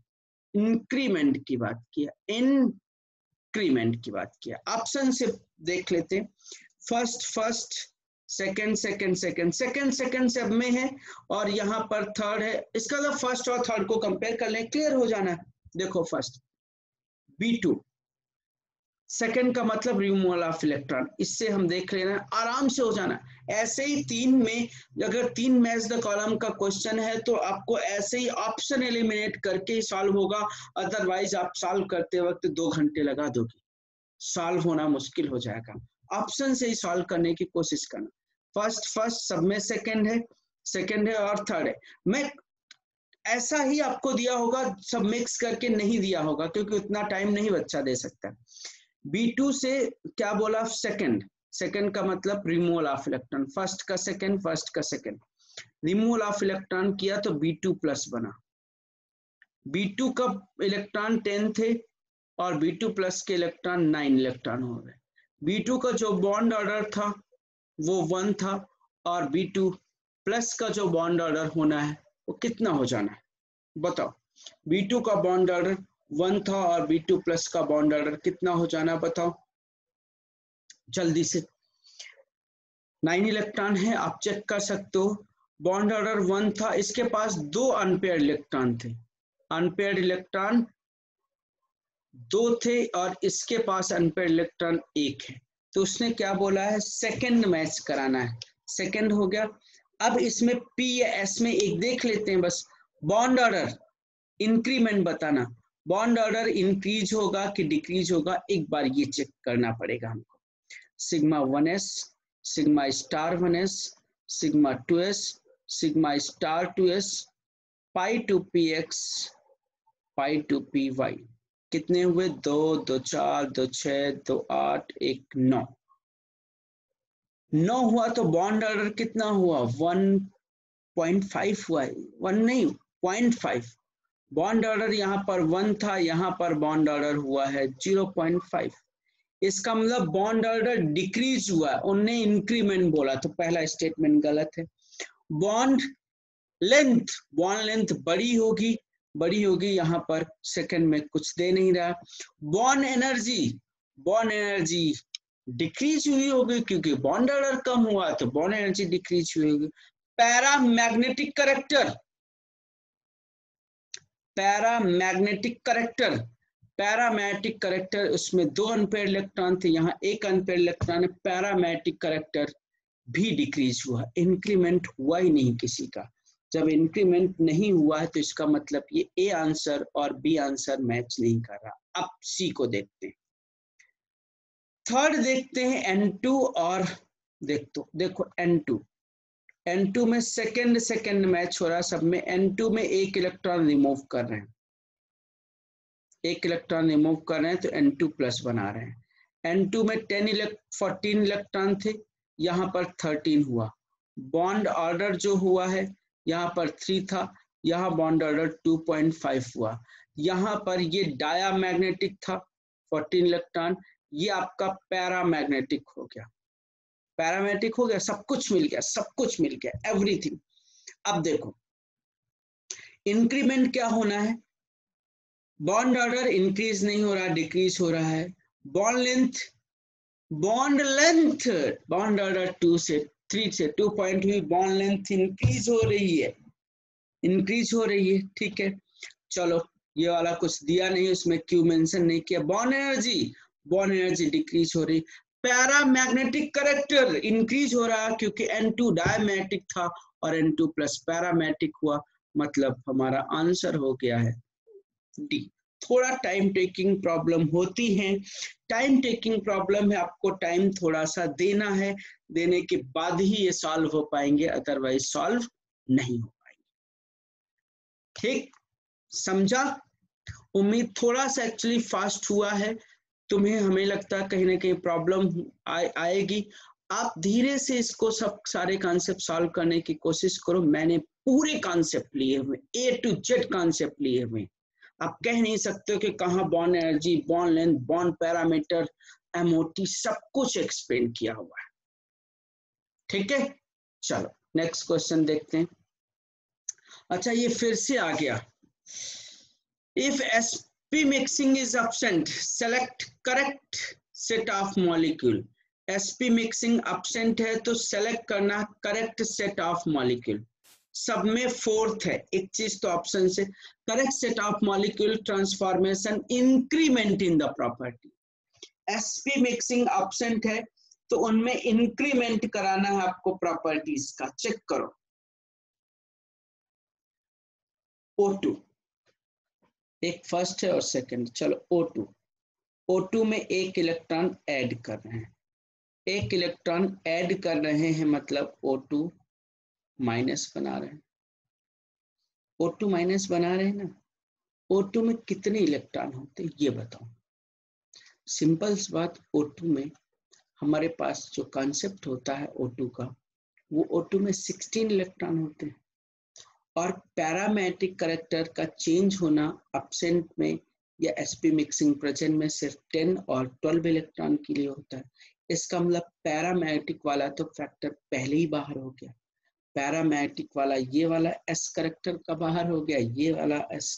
इंक्रीमेंट की बात किया, इंक्रीमेंट की बात किया। ऑप्शन से देख लेते हैं, फर्स्ट सेकंड सब में है और यहाँ पर थर्ड है, इसका मतलब फर्स्ट और थर्ड को कंपेयर कर लें, क्लियर हो जाना है। देखो फर्स्ट B2, सेकंड का मतलब रिमूवल ऑफ इलेक्ट्रॉन, इससे हम देख लेना, आराम से हो जाना। ऐसे ही 3 में अगर 3 मैच द कॉलम का क्वेश्चन है तो आपको ऐसे ही ऑप्शन एलिमिनेट करके ही सॉल्व होगा, अदरवाइज आप सॉल्व करते वक्त 2 घंटे लगा दोगे, सॉल्व होना मुश्किल हो जाएगा। ऑप्शन से ही सॉल्व करने की कोशिश करना। फर्स्ट सब में सेकंड है और थर्ड है। मैं ऐसा ही आपको दिया होगा, सब मिक्स करके नहीं दिया होगा क्योंकि उतना टाइम नहीं बच्चा दे सकता। B2 से क्या बोला, सेकंड का मतलब रिमूवल ऑफ इलेक्ट्रॉन, फर्स्ट का सेकंड रिमूवल ऑफ इलेक्ट्रॉन किया तो B2 प्लस बना। B2 का इलेक्ट्रॉन 10 थे और B2 प्लस के इलेक्ट्रॉन 9 इलेक्ट्रॉन हो गए। B2 का जो बॉन्ड ऑर्डर था वो 1 था और B2 प्लस का जो बॉन्ड ऑर्डर होना है वो कितना हो जाना है, बताओ। B2 का बॉन्ड ऑर्डर 1 था और B2 प्लस का बॉन्ड ऑर्डर कितना हो जाना, बताओ जल्दी से। 9 इलेक्ट्रॉन है, आप चेक कर सकते हो। बॉन्ड ऑर्डर 1 था, इसके पास 2 अनपेयर्ड इलेक्ट्रॉन थे, अनपेयर्ड इलेक्ट्रॉन 2 थे और इसके पास अनपेयर्ड इलेक्ट्रॉन 1 है, तो उसने क्या बोला है, सेकंड मैच कराना है, सेकंड हो गया। अब इसमें P या S में एक देख लेते हैं बस, बॉन्ड ऑर्डर इंक्रीमेंट बताना, बॉन्ड ऑर्डर इंक्रीज होगा कि डिक्रीज होगा, एक बार ये चेक करना पड़ेगा हमको। Sigma 1s, sigma star 1s, sigma 2s, sigma star two S pi two P X pi two P Y. कितने हुए? 2, 2 4, 2 6, 2 8, 1 9। 9 हुआ तो बॉन्ड ऑर्डर कितना हुआ? 1.5 हुआ है, 1 नहीं 0.5। बॉन्ड ऑर्डर यहाँ पर 1 था, यहाँ पर बॉन्ड ऑर्डर हुआ है 0.5। इसका मतलब बॉन्ड ऑर्डर डिक्रीज हुआ है, उनने इंक्रीमेंट बोला तो पहला स्टेटमेंट गलत है। बॉन्ड लेंथ बड़ी होगी, यहाँ पर सेकंड में कुछ दे नहीं रहा। बॉन्ड एनर्जी डिक्रीज हुई होगी क्योंकि बॉन्ड ऑर्डर कम हुआ तो बॉन्ड एनर्जी डिक्रीज हुई होगी। पैरामैग्नेटिक करेक्टर उसमें 2 अनपेयर इलेक्ट्रॉन थे, यहाँ 1 अनपेयर इलेक्ट्रॉन है। पैरामैग्नेटिक करेक्टर भी डिक्रीज हुआ, इंक्रीमेंट हुआ ही नहीं किसी का। जब इंक्रीमेंट नहीं हुआ है तो इसका मतलब ये ए आंसर और बी आंसर मैच नहीं कर रहा। अब सी को देखते हैं। थर्ड देखते हैं N2 और देखो N2 में सेकंड मैच हो रहा है सब में। N2 में 1 इलेक्ट्रॉन रिमूव कर रहे हैं, 1 इलेक्ट्रॉन रिमूव कर रहे हैं तो N2 प्लस बना रहे हैं। N2 में 14 इलेक्ट्रॉन थे, यहाँ पर 13 हुआ। बॉन्ड ऑर्डर जो हुआ है यहाँ पर 3 था, यहाँ बॉन्ड ऑर्डर 2.5 हुआ। यहाँ पर ये डायामैग्नेटिक था 14 इलेक्ट्रॉन, ये आपका पैरामैग्नेटिक हो गया। सब कुछ मिल गया एवरीथिंग। अब देखो इंक्रीमेंट क्या होना है? बॉन्ड ऑर्डर इंक्रीज नहीं हो रहा, डिक्रीज हो रहा है। बॉन्ड ऑर्डर 2 से 3 से 2 पॉइंट हुई, बॉन्ड लेंथ इंक्रीज हो रही है, ठीक है। चलो ये वाला कुछ दिया नहीं, उसमें क्यों मेंशन नहीं किया। बॉन्ड एनर्जी डिक्रीज हो रही। पैरामैग्नेटिक करेक्टर इंक्रीज हो रहा क्योंकि N2 डायमैग्नेटिक था और N2 प्लस पैरामैग्नेटिक हुआ, मतलब हमारा आंसर हो गया है डी। थोड़ा टाइम टेकिंग प्रॉब्लम होती है, टाइम टेकिंग प्रॉब्लम है, आपको टाइम थोड़ा सा देना है, देने के बाद ही ये सॉल्व हो पाएंगे, अदरवाइज सॉल्व नहीं हो पाएंगे। ठीक समझा? उम्मीद थोड़ा सा एक्चुअली फास्ट हुआ है, तुम्हें हमें लगता है कहीं ना कहीं प्रॉब्लम आएगी। आप धीरे से इसको सब सारे कॉन्सेप्ट सॉल्व करने की कोशिश करो। मैंने पूरे कॉन्सेप्ट लिए हुए, A to Z कॉन्सेप्ट लिए हुए। आप कह नहीं सकते हो कि कहाँ bond energy, bond length, bond parameter, MOT सब कुछ एक्सप्लेन किया हुआ है। ठीक है, चलो नेक्स्ट क्वेश्चन देखते हैं। अच्छा ये फिर से आ गया। If sp mixing is absent, select correct set of molecule। sp mixing absent है तो select करना correct set of molecule। सब में 4th है, एक चीज तो ऑप्शन से correct set of molecule transformation increment in the property. sp mixing option है तो उनमें इंक्रीमेंट कराना है आपको प्रॉपर्टीज का। चेक करो O2 एक फर्स्ट है और सेकंड। चलो O2 में 1 इलेक्ट्रॉन ऐड कर रहे हैं, 1 इलेक्ट्रॉन ऐड कर रहे हैं मतलब O2 माइनस बना रहे हैं। O2 माइनस बना रहे हैं ना, O2 में कितने इलेक्ट्रॉन होते हैं ये बताओ। सिंपल सी बात, O2 में हमारे पास जो कॉन्सेप्ट होता है O2 का, वो O2 में 16 इलेक्ट्रॉन होते हैं और पैरामैग्नेटिक करेक्टर का चेंज होना एब्सेंट में या sp मिक्सिंग प्रेजेंट में सिर्फ 10 और 12 इलेक्ट्रॉन के लिए होता है। इसका मतलब पैरामैग्नेटिक वाला तो फैक्टर पहले ही बाहर हो गया। पैरामैग्नेटिक वाला ये वाला s करेक्टर का बाहर हो गया, ये वाला s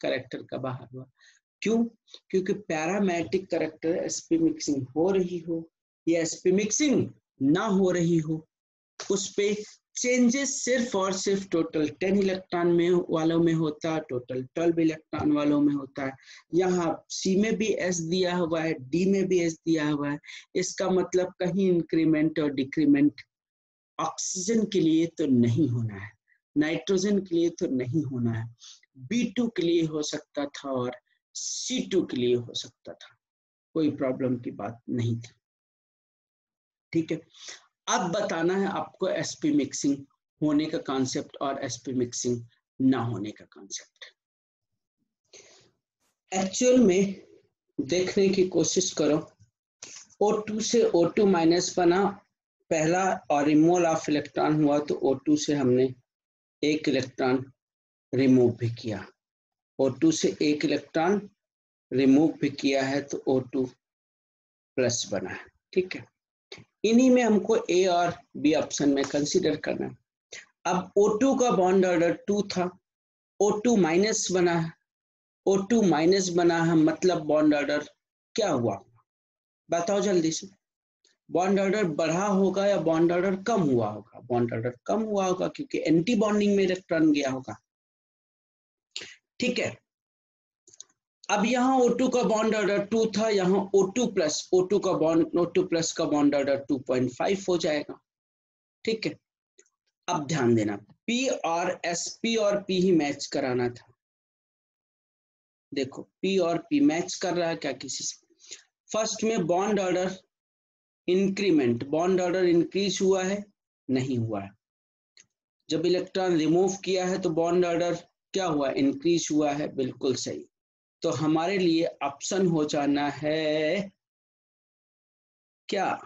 करेक्टर का बाहर हुआ। क्यों? क्योंकि पैरामैग्नेटिक करेक्टर sp मिक्सिंग हो रही हो या sp मिक्सिंग ना हो रही हो, उस पे चेंजेस सिर्फ और सिर्फ टोटल 10 इलेक्ट्रॉन में वालों में होता है, टोटल 12 इलेक्ट्रॉन वालों में होता है। यहाँ C में भी S दिया हुआ है, D में भी S दिया हुआ है। इसका मतलब कहीं इंक्रीमेंट और डिक्रीमेंट ऑक्सीजन के लिए तो नहीं होना है, नाइट्रोजन के लिए तो नहीं होना है, B2 के लिए हो सकता था और C2 के लिए हो सकता था, कोई प्रॉब्लम की बात नहीं थी। ठीक है, अब बताना है आपको sp मिक्सिंग होने का कॉन्सेप्ट और sp मिक्सिंग ना होने का कॉन्सेप्ट। एक्चुअल में देखने की कोशिश करो, O2 से O2 माइनस बना पहला और रिमूवल ऑफ इलेक्ट्रॉन हुआ तो O2 से हमने एक इलेक्ट्रॉन रिमूव भी किया, O2 से एक इलेक्ट्रॉन रिमूव भी किया है तो O2 प्लस बना है। ठीक है, इन्हीं में हमको ए और बी ऑप्शन में कंसीडर करना है। अब O2 का बॉन्ड ऑर्डर 2 था, O2 माइनस बना है, O2 माइनस बना है मतलब बॉन्ड ऑर्डर क्या हुआ, बताओ जल्दी से। बॉन्ड ऑर्डर बढ़ा होगा या बॉन्ड ऑर्डर कम हुआ होगा? बॉन्ड ऑर्डर कम हुआ होगा क्योंकि एंटी बॉन्डिंग में इलेक्ट्रॉन गया होगा। ठीक है, अब यहाँ O2 का बॉन्ड ऑर्डर 2 था, यहाँ O2 प्लस का बॉन्ड ऑर्डर 2.5 हो जाएगा। ठीक है, अब ध्यान देना, P और S, P और P ही मैच कराना था। देखो P और P मैच कर रहा है क्या किसी से? फर्स्ट में bond order increment, bond order increase हुआ है? नहीं हुआ है। जब इलेक्ट्रॉन रिमूव किया है तो बॉन्ड ऑर्डर क्या हुआ? इंक्रीज हुआ है, बिल्कुल सही। तो हमारे लिए ऑप्शन हो जाना है क्या?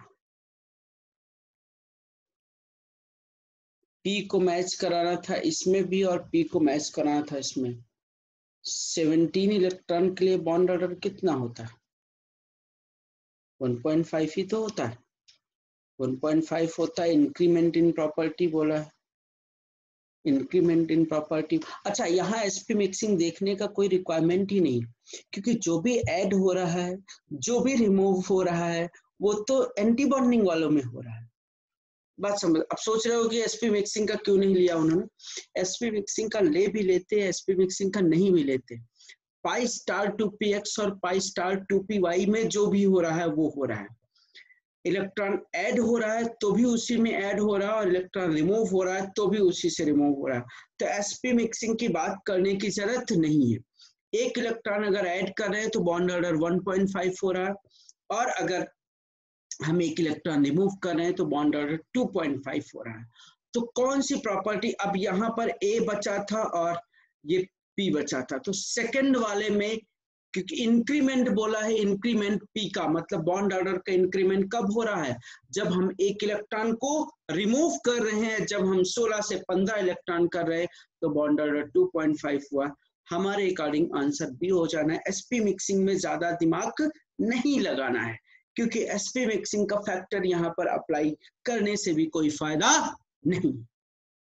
P को मैच कराना था इसमें भी और P को मैच कराना था इसमें। 17 इलेक्ट्रॉन के लिए बॉन्ड ऑर्डर कितना होता है? 1.5 ही तो होता है, 1.5 होता है। इंक्रीमेंट इन प्रॉपर्टी बोला है, इंक्रीमेंट इन प्रॉपर्टी। अच्छा, यहाँ sp मिक्सिंग देखने का कोई रिक्वायरमेंट ही नहीं, क्योंकि जो भी ऐड हो रहा है, जो भी रिमूव हो रहा है, वो तो एंटी बॉन्डिंग वालों में हो रहा है। बात समझ? अब सोच रहे हो कि sp मिक्सिंग का क्यों नहीं लिया उन्होंने। sp मिक्सिंग का ले भी लेते, sp मिक्सिंग का नहीं भी लेते। पाई स्टार 2px और पाई स्टार 2py में जो भी हो रहा है वो हो रहा है। इलेक्ट्रॉन ऐड हो रहा है तो भी उसी में ऐड हो रहा है, और इलेक्ट्रॉन रिमूव हो रहा है तो भी उसी से रिमूव हो रहा है। तो sp मिक्सिंग की बात करने की जरूरत नहीं है। एक इलेक्ट्रॉन अगर ऐड कर रहे हैं तो बॉन्ड ऑर्डर 1.5 हो रहा है, और अगर हम एक इलेक्ट्रॉन रिमूव कर रहे हैं तो बॉन्ड ऑर्डर 2.5 हो रहा है। तो कौन सी प्रॉपर्टी, अब यहाँ पर A बचा था और ये P बचा था, तो सेकंड वाले में, क्योंकि इंक्रीमेंट बोला है, इंक्रीमेंट P का मतलब बॉन्ड ऑर्डर का इंक्रीमेंट कब हो रहा है? जब हम एक इलेक्ट्रॉन को रिमूव कर रहे हैं, जब हम 16 से 15 इलेक्ट्रॉन कर रहे हैं तो बॉन्ड ऑर्डर 2.5 हुआ। हमारे अकॉर्डिंग आंसर B हो जाना है। sp मिक्सिंग में ज्यादा दिमाग नहीं लगाना है, क्योंकि sp मिक्सिंग का फैक्टर यहाँ पर अप्लाई करने से भी कोई फायदा नहीं।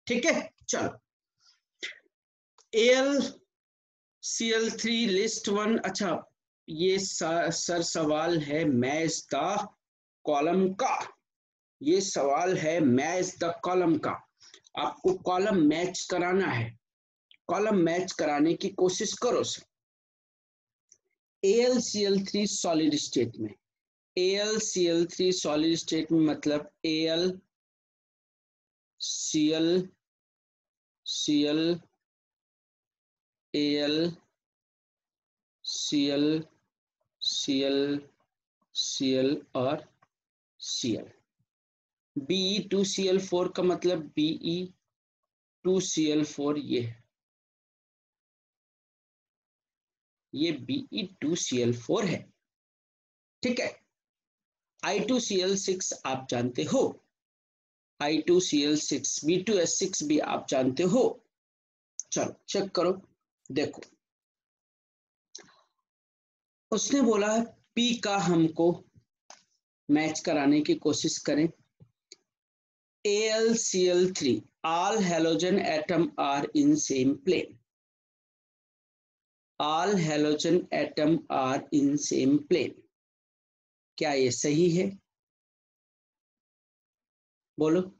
ठीक है, चलो AlCl3 लिस्ट 1। अच्छा, ये सर सवाल है मैच द कॉलम का, ये सवाल है मैच द कॉलम का। आपको कॉलम मैच कराना है, कॉलम मैच कराने की कोशिश करो सर। AlCl3 सॉलिड स्टेट में, AlCl3 सॉलिड स्टेट में मतलब AlCl Cl और Cl। Be2Cl4 का मतलब Be2Cl4 ये Be2Cl4 है। ठीक है, I2Cl6 आप जानते हो, I2Cl6, B2S6 भी आप जानते हो। चलो चेक करो, देखो उसने बोला P का हमको मैच कराने की कोशिश करें। AlCl3, all halogen atom are in same plane, all halogen atom are in same plane। क्या ये सही है? बोलो।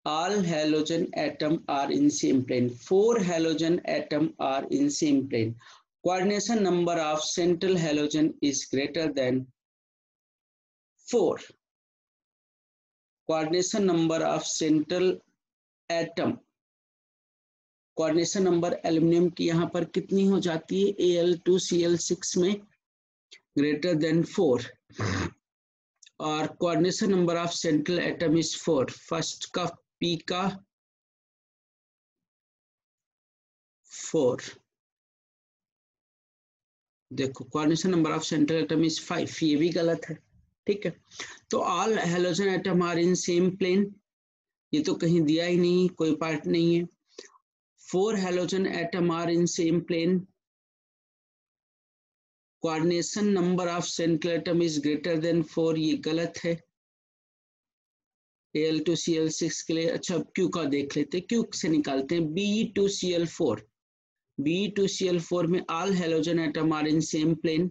all halogen atom are in same plane, 4 halogen atom are in same plane, coordination number of central halogen is greater than 4, coordination number of central atom, coordination number aluminium की यहाँ पर कितनी हो जाती है? Al2Cl6 में ग्रेटर देन 4, और coordination number of central atom is 4। First का P का 4, देखो coordination number of central atom is 5, ये भी गलत है, ठीक है। तो all halogen atom are in same plane, ये तो कहीं दिया ही नहीं, कोई पार्ट नहीं है। 4 halogen atom are in same plane, coordination number of central atom is greater than 4, ये गलत है। Al2Cl6 के लिए, अच्छा Q का देख लेते हैं, Q से निकालते हैं, Be2Cl4, Be2Cl4 में all halogen atom are in same plane,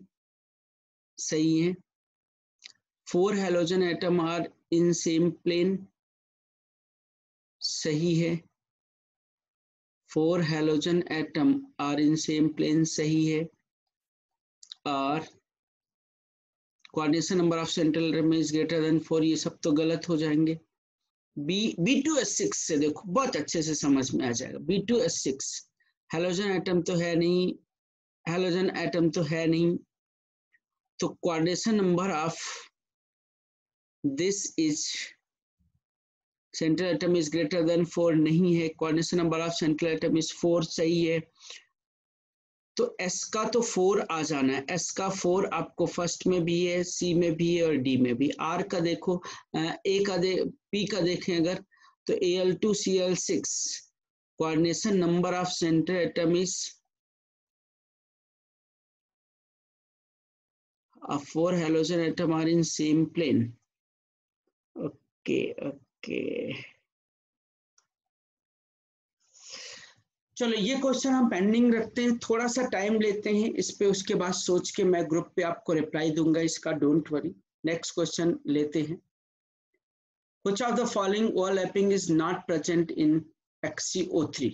सही है। 4 halogen atom are in same plane, सही है। 4 halogen atom are in same plane, सही है। और coordination number of central atom is greater than 4, ये सब तो गलत हो जाएंगे। B2S6 से देखो बहुत अच्छे से समझ में आ जाएगा। B2S6 हैलोजन एटम तो है नहीं, हैलोजन एटम तो है नहीं, तो coordination number of this is central atom is greater than 4 नहीं है। Coordination number of central atom is 4, सही है। तो S का तो 4 आ जाना है, S का 4 आपको फर्स्ट में भी है, C में भी है और D में भी। R का देखो, A का P का देखें अगर, तो Al2Cl6 coordination number of central atom is 4 halogen atom are in same plane. Okay okay, चलो ये क्वेश्चन हम पेंडिंग रखते हैं, थोड़ा सा टाइम लेते हैं इस पे, उसके बाद सोच के मैं ग्रुप पे आपको रिप्लाई दूंगा इसका, डोंट वरी। नेक्स्ट क्वेश्चन लेते हैं। Which of the following overlapping is not present in XCO3?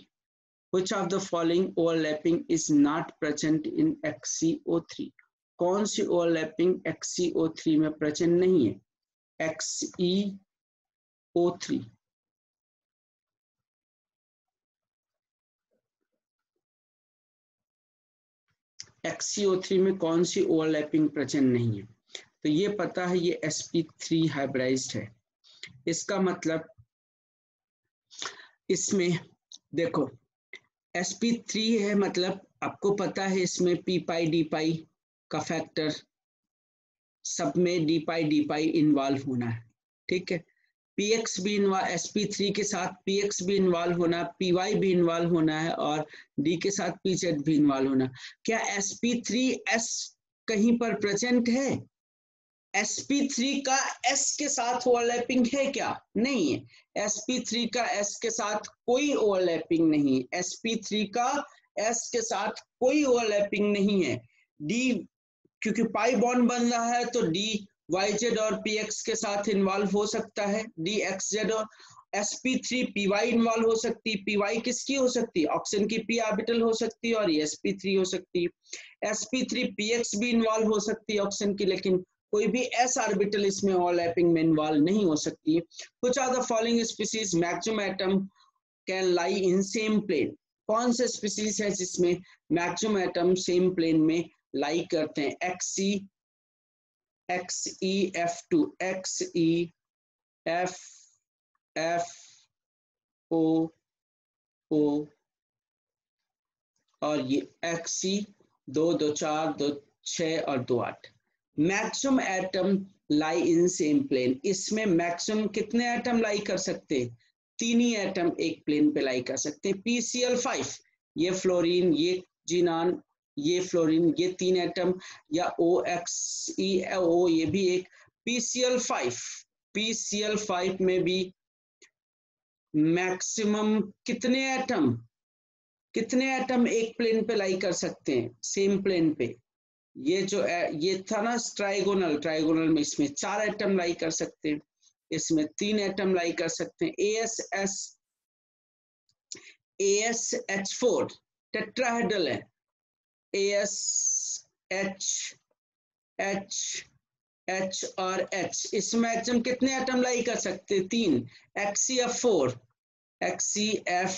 Which of the following overlapping is not present in XCO3? कौन सी overlapping XCO3 में present नहीं है? XeO3, XeO3 में कौन सी ओवरलैपिंग प्रेजेंट नहीं है? तो ये पता है, ये sp3 हाइब्रिडाइज्ड है। इसका मतलब इसमें देखो sp3 है, मतलब आपको पता है इसमें p पाई d पाई का फैक्टर, सब में d पाई इन्वॉल्व होना है, ठीक है। px भी sp3 के साथ px भी इन्वॉल्व होना, py भी इन्वॉल्व होना है और d के साथ pz भी इन्वॉल्व होना। क्या sp3s कहीं पर प्रेजेंट है? sp3 का s के साथ ओवरलैपिंग है क्या? नहीं है। sp3 का s के साथ कोई ओवरलैपिंग नहीं, sp3 का s के साथ कोई ओवरलैपिंग नहीं है। d क्योंकि पाई बॉन्ड बन रहा है तो डी वाई जेड और पी एक्स के साथ इन्वॉल्व हो सकता है, डी एक्स जेड, और sp3 py इन्वॉल्व हो सकती है। py किसकी हो सकती है? ऑक्सीजन की p ऑर्बिटल हो सकती है और ये sp3 हो सकती है। sp3 px भी इन्वॉल्व हो सकती है ऑक्सीजन की, लेकिन कोई भी s ऑर्बिटल इसमें ओवरलैपिंग में इन्वॉल्व नहीं हो सकती है। कुछ are the following species maximum atom can lie in same plane? कौन से स्पीसीज है जिसमें मैक्सिमम एटम सेम प्लेन में लाई करते हैं? XeF2, XeFFO और ये Xe 2 2 4 2 6 और 2 8। Maximum atom lie in same plane, इसमें मैक्सिमम कितने एटम लाई कर सकते हैं? 3 ही एटम एक प्लेन पे लाई कर सकते हैं। PCl5, ये फ्लोरीन, ये जीनान, ये फ्लोरीन, ये 3 एटम, या OXeO, ये भी एक। PCl5 में भी मैक्सिमम कितने एटम एक प्लेन पे लाई कर सकते हैं, सेम प्लेन पे? ये जो ये था ना ट्राइगोनल में, इसमें 4 एटम लाई कर सकते हैं, इसमें 3 एटम लाई कर सकते हैं। ASH4 टेट्राहेड्रल है, ASH और H, इसमें मैक्सिमम कितने एटम लाई कर सकते हैं? 3। XeF4, XeF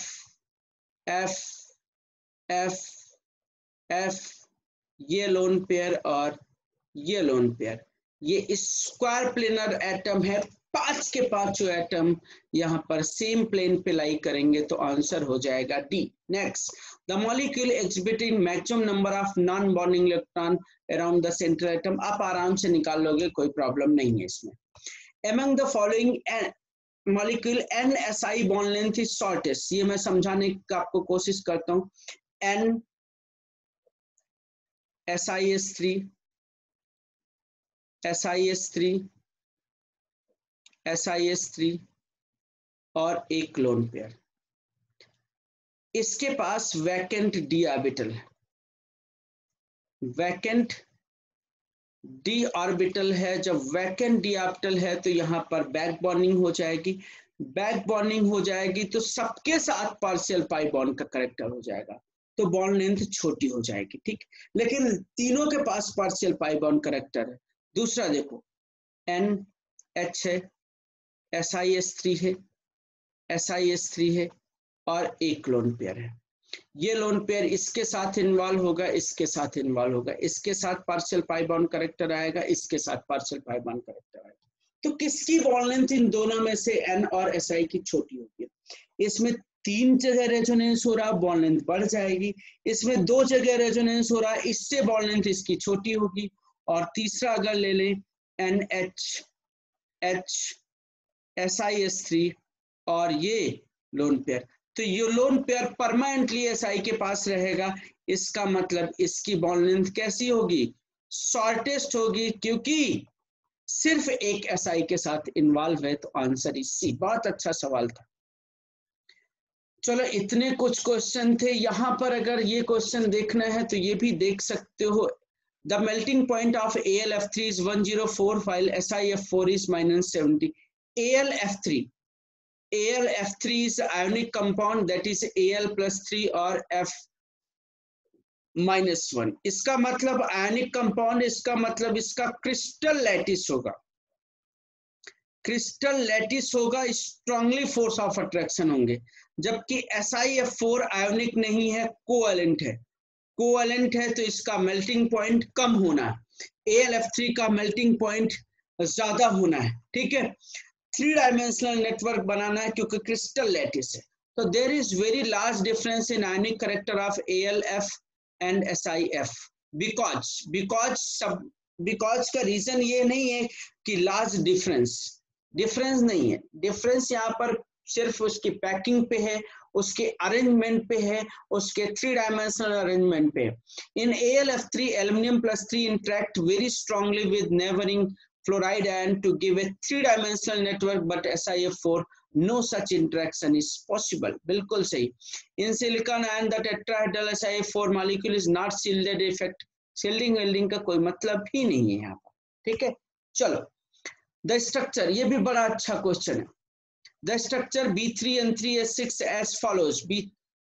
ये लोन पेयर और ये लोन पेयर, ये स्क्वायर प्लेनर एटम है पांच के पांचों एटम यहाँ पर सेम प्लेन पे लाई करेंगे तो आंसर हो जाएगा D. Next, the molecule exhibiting maximum number of non bonding electron around the central atom. आप आराम से निकाल लोगे, कोई प्रॉब्लम नहीं है इसमें। Among the following molecule NSI bond length is shortest। ये मैं समझाने का आपको कोशिश करता हूँ। N SiS3 SiS3 SiS3 और एक लोन पेयर, इसके पास वैकेंट डी ऑर्बिटल है, वैकेंट डी ऑर्बिटल है। जब वैकेंट डी ऑर्बिटल है तो यहाँ पर बैक बॉन्डिंग हो जाएगी, बैक बॉन्डिंग हो जाएगी तो सबके साथ पार्शियल पाई बॉन्ड का करेक्टर हो जाएगा, तो बॉन्ड लेंथ छोटी हो जाएगी, ठीक। लेकिन तीनों के पास पार्शियल पाई बॉन्ड करेक्टर है। दूसरा देखो, NH है, SiS3 है, SiS3 है और एक लोन पेयर है। ये लोन पेयर इसके साथ इन्वॉल्व होगा, इसके साथ इन्वॉल्व होगा, इसके साथ पार्शियल पाई बॉन्ड करेक्टर आएगा, इसके साथ पार्शियल पाई बॉन्ड करेक्टर आएगा। तो किसकी बॉन्ड लेंथ इन दोनों में से N और Si की छोटी होगी? इसमें 3 जगह रेजोनेंस हो रहा, बॉन्ड लेंथ बढ़ जाएगी। इसमें 2 जगह रेजोनेंस हो रहा, इससे बॉन्ड लेंथ इसकी छोटी होगी। और तीसरा अगर ले लें NH SiS3 और ये लोन पेयर, तो ये लोन पेयर परमानेंटली Si के पास रहेगा। इसका मतलब इसकी बॉन्ड लेंथ कैसी होगी? शॉर्टेस्ट होगी, क्योंकि सिर्फ एक Si के साथ इन्वॉल्व है। तो आंसर इज सी। बहुत अच्छा सवाल था। चलो, इतने कुछ क्वेश्चन थे। यहाँ पर अगर ये क्वेश्चन देखना है तो ये भी देख सकते हो। The melting point of AlF3 is 104 while SiF4 is -70। AlF3 is ionic compound, that is Al+3 और F-1। इसका मतलब आयनिक कंपाउंड, इसका मतलब इसका क्रिस्टल लैटिस होगा, क्रिस्टल लैटिस होगा, स्ट्रांगली फोर्स ऑफ अट्रैक्शन होंगे। जबकि SiF4 आयोनिक नहीं है, कोवैलेंट है। कोवैलेंट है तो इसका मेल्टिंग पॉइंट कम होना है, AlF3 का मेल्टिंग पॉइंट ज्यादा होना है, ठीक है। 3 डायमेंशनल नेटवर्क बनाना है क्योंकि क्रिस्टल लैटिस है। तो there is very large difference in ionic character of AlF and SiF। Because का रीजन ये नहीं है कि लार्ज डिफरेंस नहीं है। डिफरेंस यहाँ पर सिर्फ उसकी पैकिंग पे है, उसके अरेंजमेंट पे है, उसके 3 डायमेंशनल अरेंजमेंट पे है। इन AlF3 Al+3 interact very strongly with neighboring fluoride ion to give a 3-dimensional network, but SiF4 no such interaction is possible। बिल्कुल सही। In silicon ion the tetrahedral SiF4 molecule is not shielded effect। Shielding welding का कोई मतलब ही नहीं है यहाँ पर, ठीक है। चलो, द स्ट्रक्चर, ये भी बड़ा अच्छा क्वेश्चन है। The structure B3N3S6 as follows।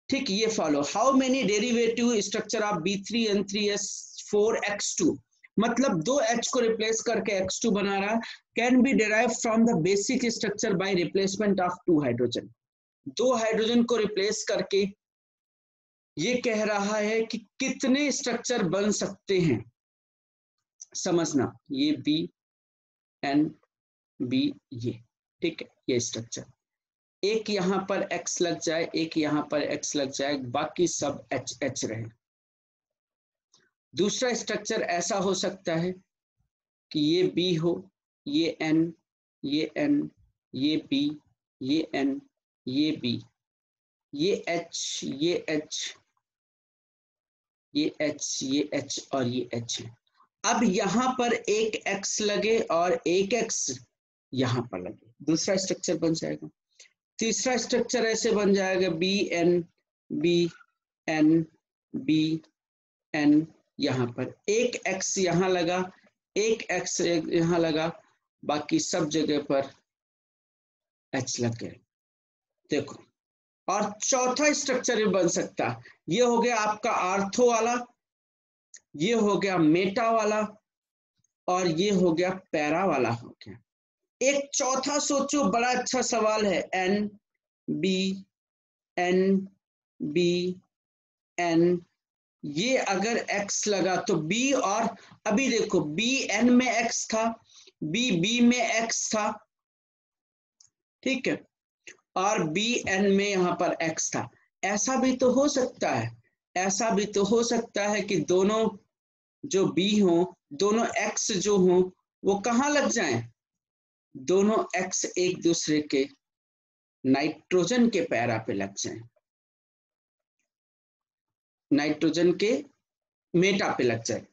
ठीक, ये follow. How many derivative structure of B3N3S4X2, मतलब 2H को रिप्लेस करके X2 बना रहा, can be derive from the basic structure by replacement of 2 hydrogen. 2 hydrogen को रिप्लेस करके ये कह रहा है कि कितने स्ट्रक्चर बन सकते हैं। समझना, ये B ये, ठीक है, ये स्ट्रक्चर। एक यहाँ पर X लग जाए, एक यहाँ पर X लग जाए, बाकी सब H रहे। दूसरा स्ट्रक्चर ऐसा हो सकता है कि ये B हो, ये N, ये N, ये B, ये N, ये B, ये H, ये H, ये H, ये H और ये H है। अब यहाँ पर एक X लगे और एक X यहाँ पर लगे, दूसरा स्ट्रक्चर बन जाएगा। तीसरा स्ट्रक्चर ऐसे बन जाएगा BN, BN, यहाँ पर एक X यहाँ लगा, एक X यहाँ लगा, बाकी सब जगह पर H लग गए। देखो, और चौथा स्ट्रक्चर भी बन सकता है। ये हो गया आपका आर्थो वाला, ये हो गया मेटा वाला और ये हो गया पैरा वाला हो गया। एक चौथा सोचो, बड़ा अच्छा सवाल है। N B N, ये अगर X लगा तो B, और अभी देखो B N में X था, B में X था, ठीक है, और बी एन में यहाँ पर एक्स था। ऐसा भी तो हो सकता है, ऐसा भी तो हो सकता है कि दोनों जो बी हो, दोनों एक्स जो हो, वो कहाँ लग जाएं? दोनों एक्स एक दूसरे के नाइट्रोजन के पैरा पे लग जाएं, नाइट्रोजन के मेटा पे लग जाए।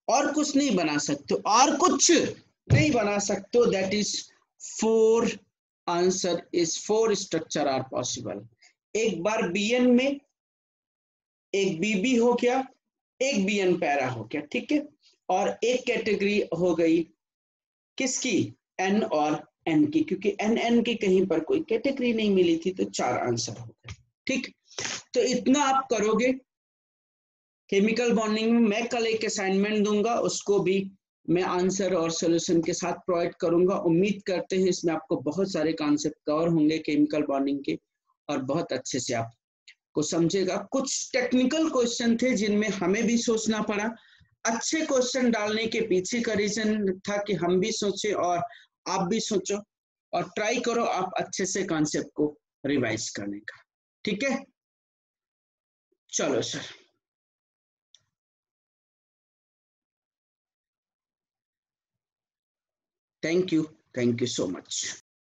और कुछ नहीं बना सकते, और कुछ नहीं बना सकते। That is four, answer is four structure are possible. एक बार बीएन में एक बीबी हो गया, एक बीएन पैरा हो गया, ठीक है, और एक कैटेगरी हो गई किसकी? एन और एन की, क्योंकि एन एन की कहीं पर कोई कैटेगरी नहीं मिली थी, तो चार आंसर हो गए। ठीक, तो इतना आप करोगे। केमिकल बॉन्डिंग में मैं कल एक असाइनमेंट दूंगा, उसको भी मैं आंसर और सॉल्यूशन के साथ प्रोवाइड करूंगा। उम्मीद करते हैं इसमें आपको बहुत सारे कॉन्सेप्ट कवर होंगे केमिकल बॉन्डिंग के, और बहुत अच्छे से आपको समझेगा। कुछ टेक्निकल क्वेश्चन थे जिनमें हमें भी सोचना पड़ा। अच्छे क्वेश्चन डालने के पीछे का रीजन था कि हम भी सोचे और आप भी सोचो, और ट्राई करो आप अच्छे से कॉन्सेप्ट को रिवाइज करने का। ठीक है, चलो sir. Thank you so much.